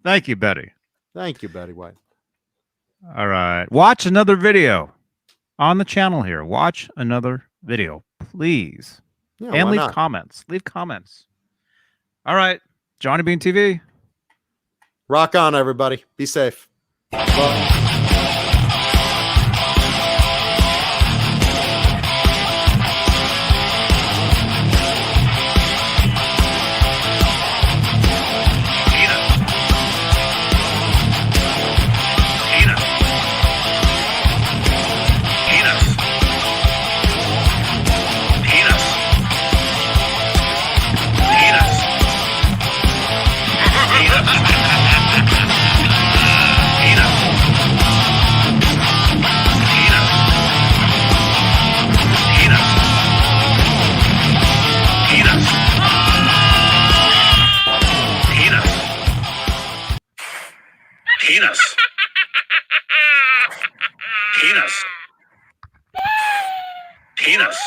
Thank you, Betty. Thank you, Betty White. All right. Watch another video on the channel here. Watch another video, please. Yeah, and why leave not? comments. Leave comments. All right. Johnny Beane TV. Rock on, everybody. Be safe. Bye. Penis. Penis. Penis.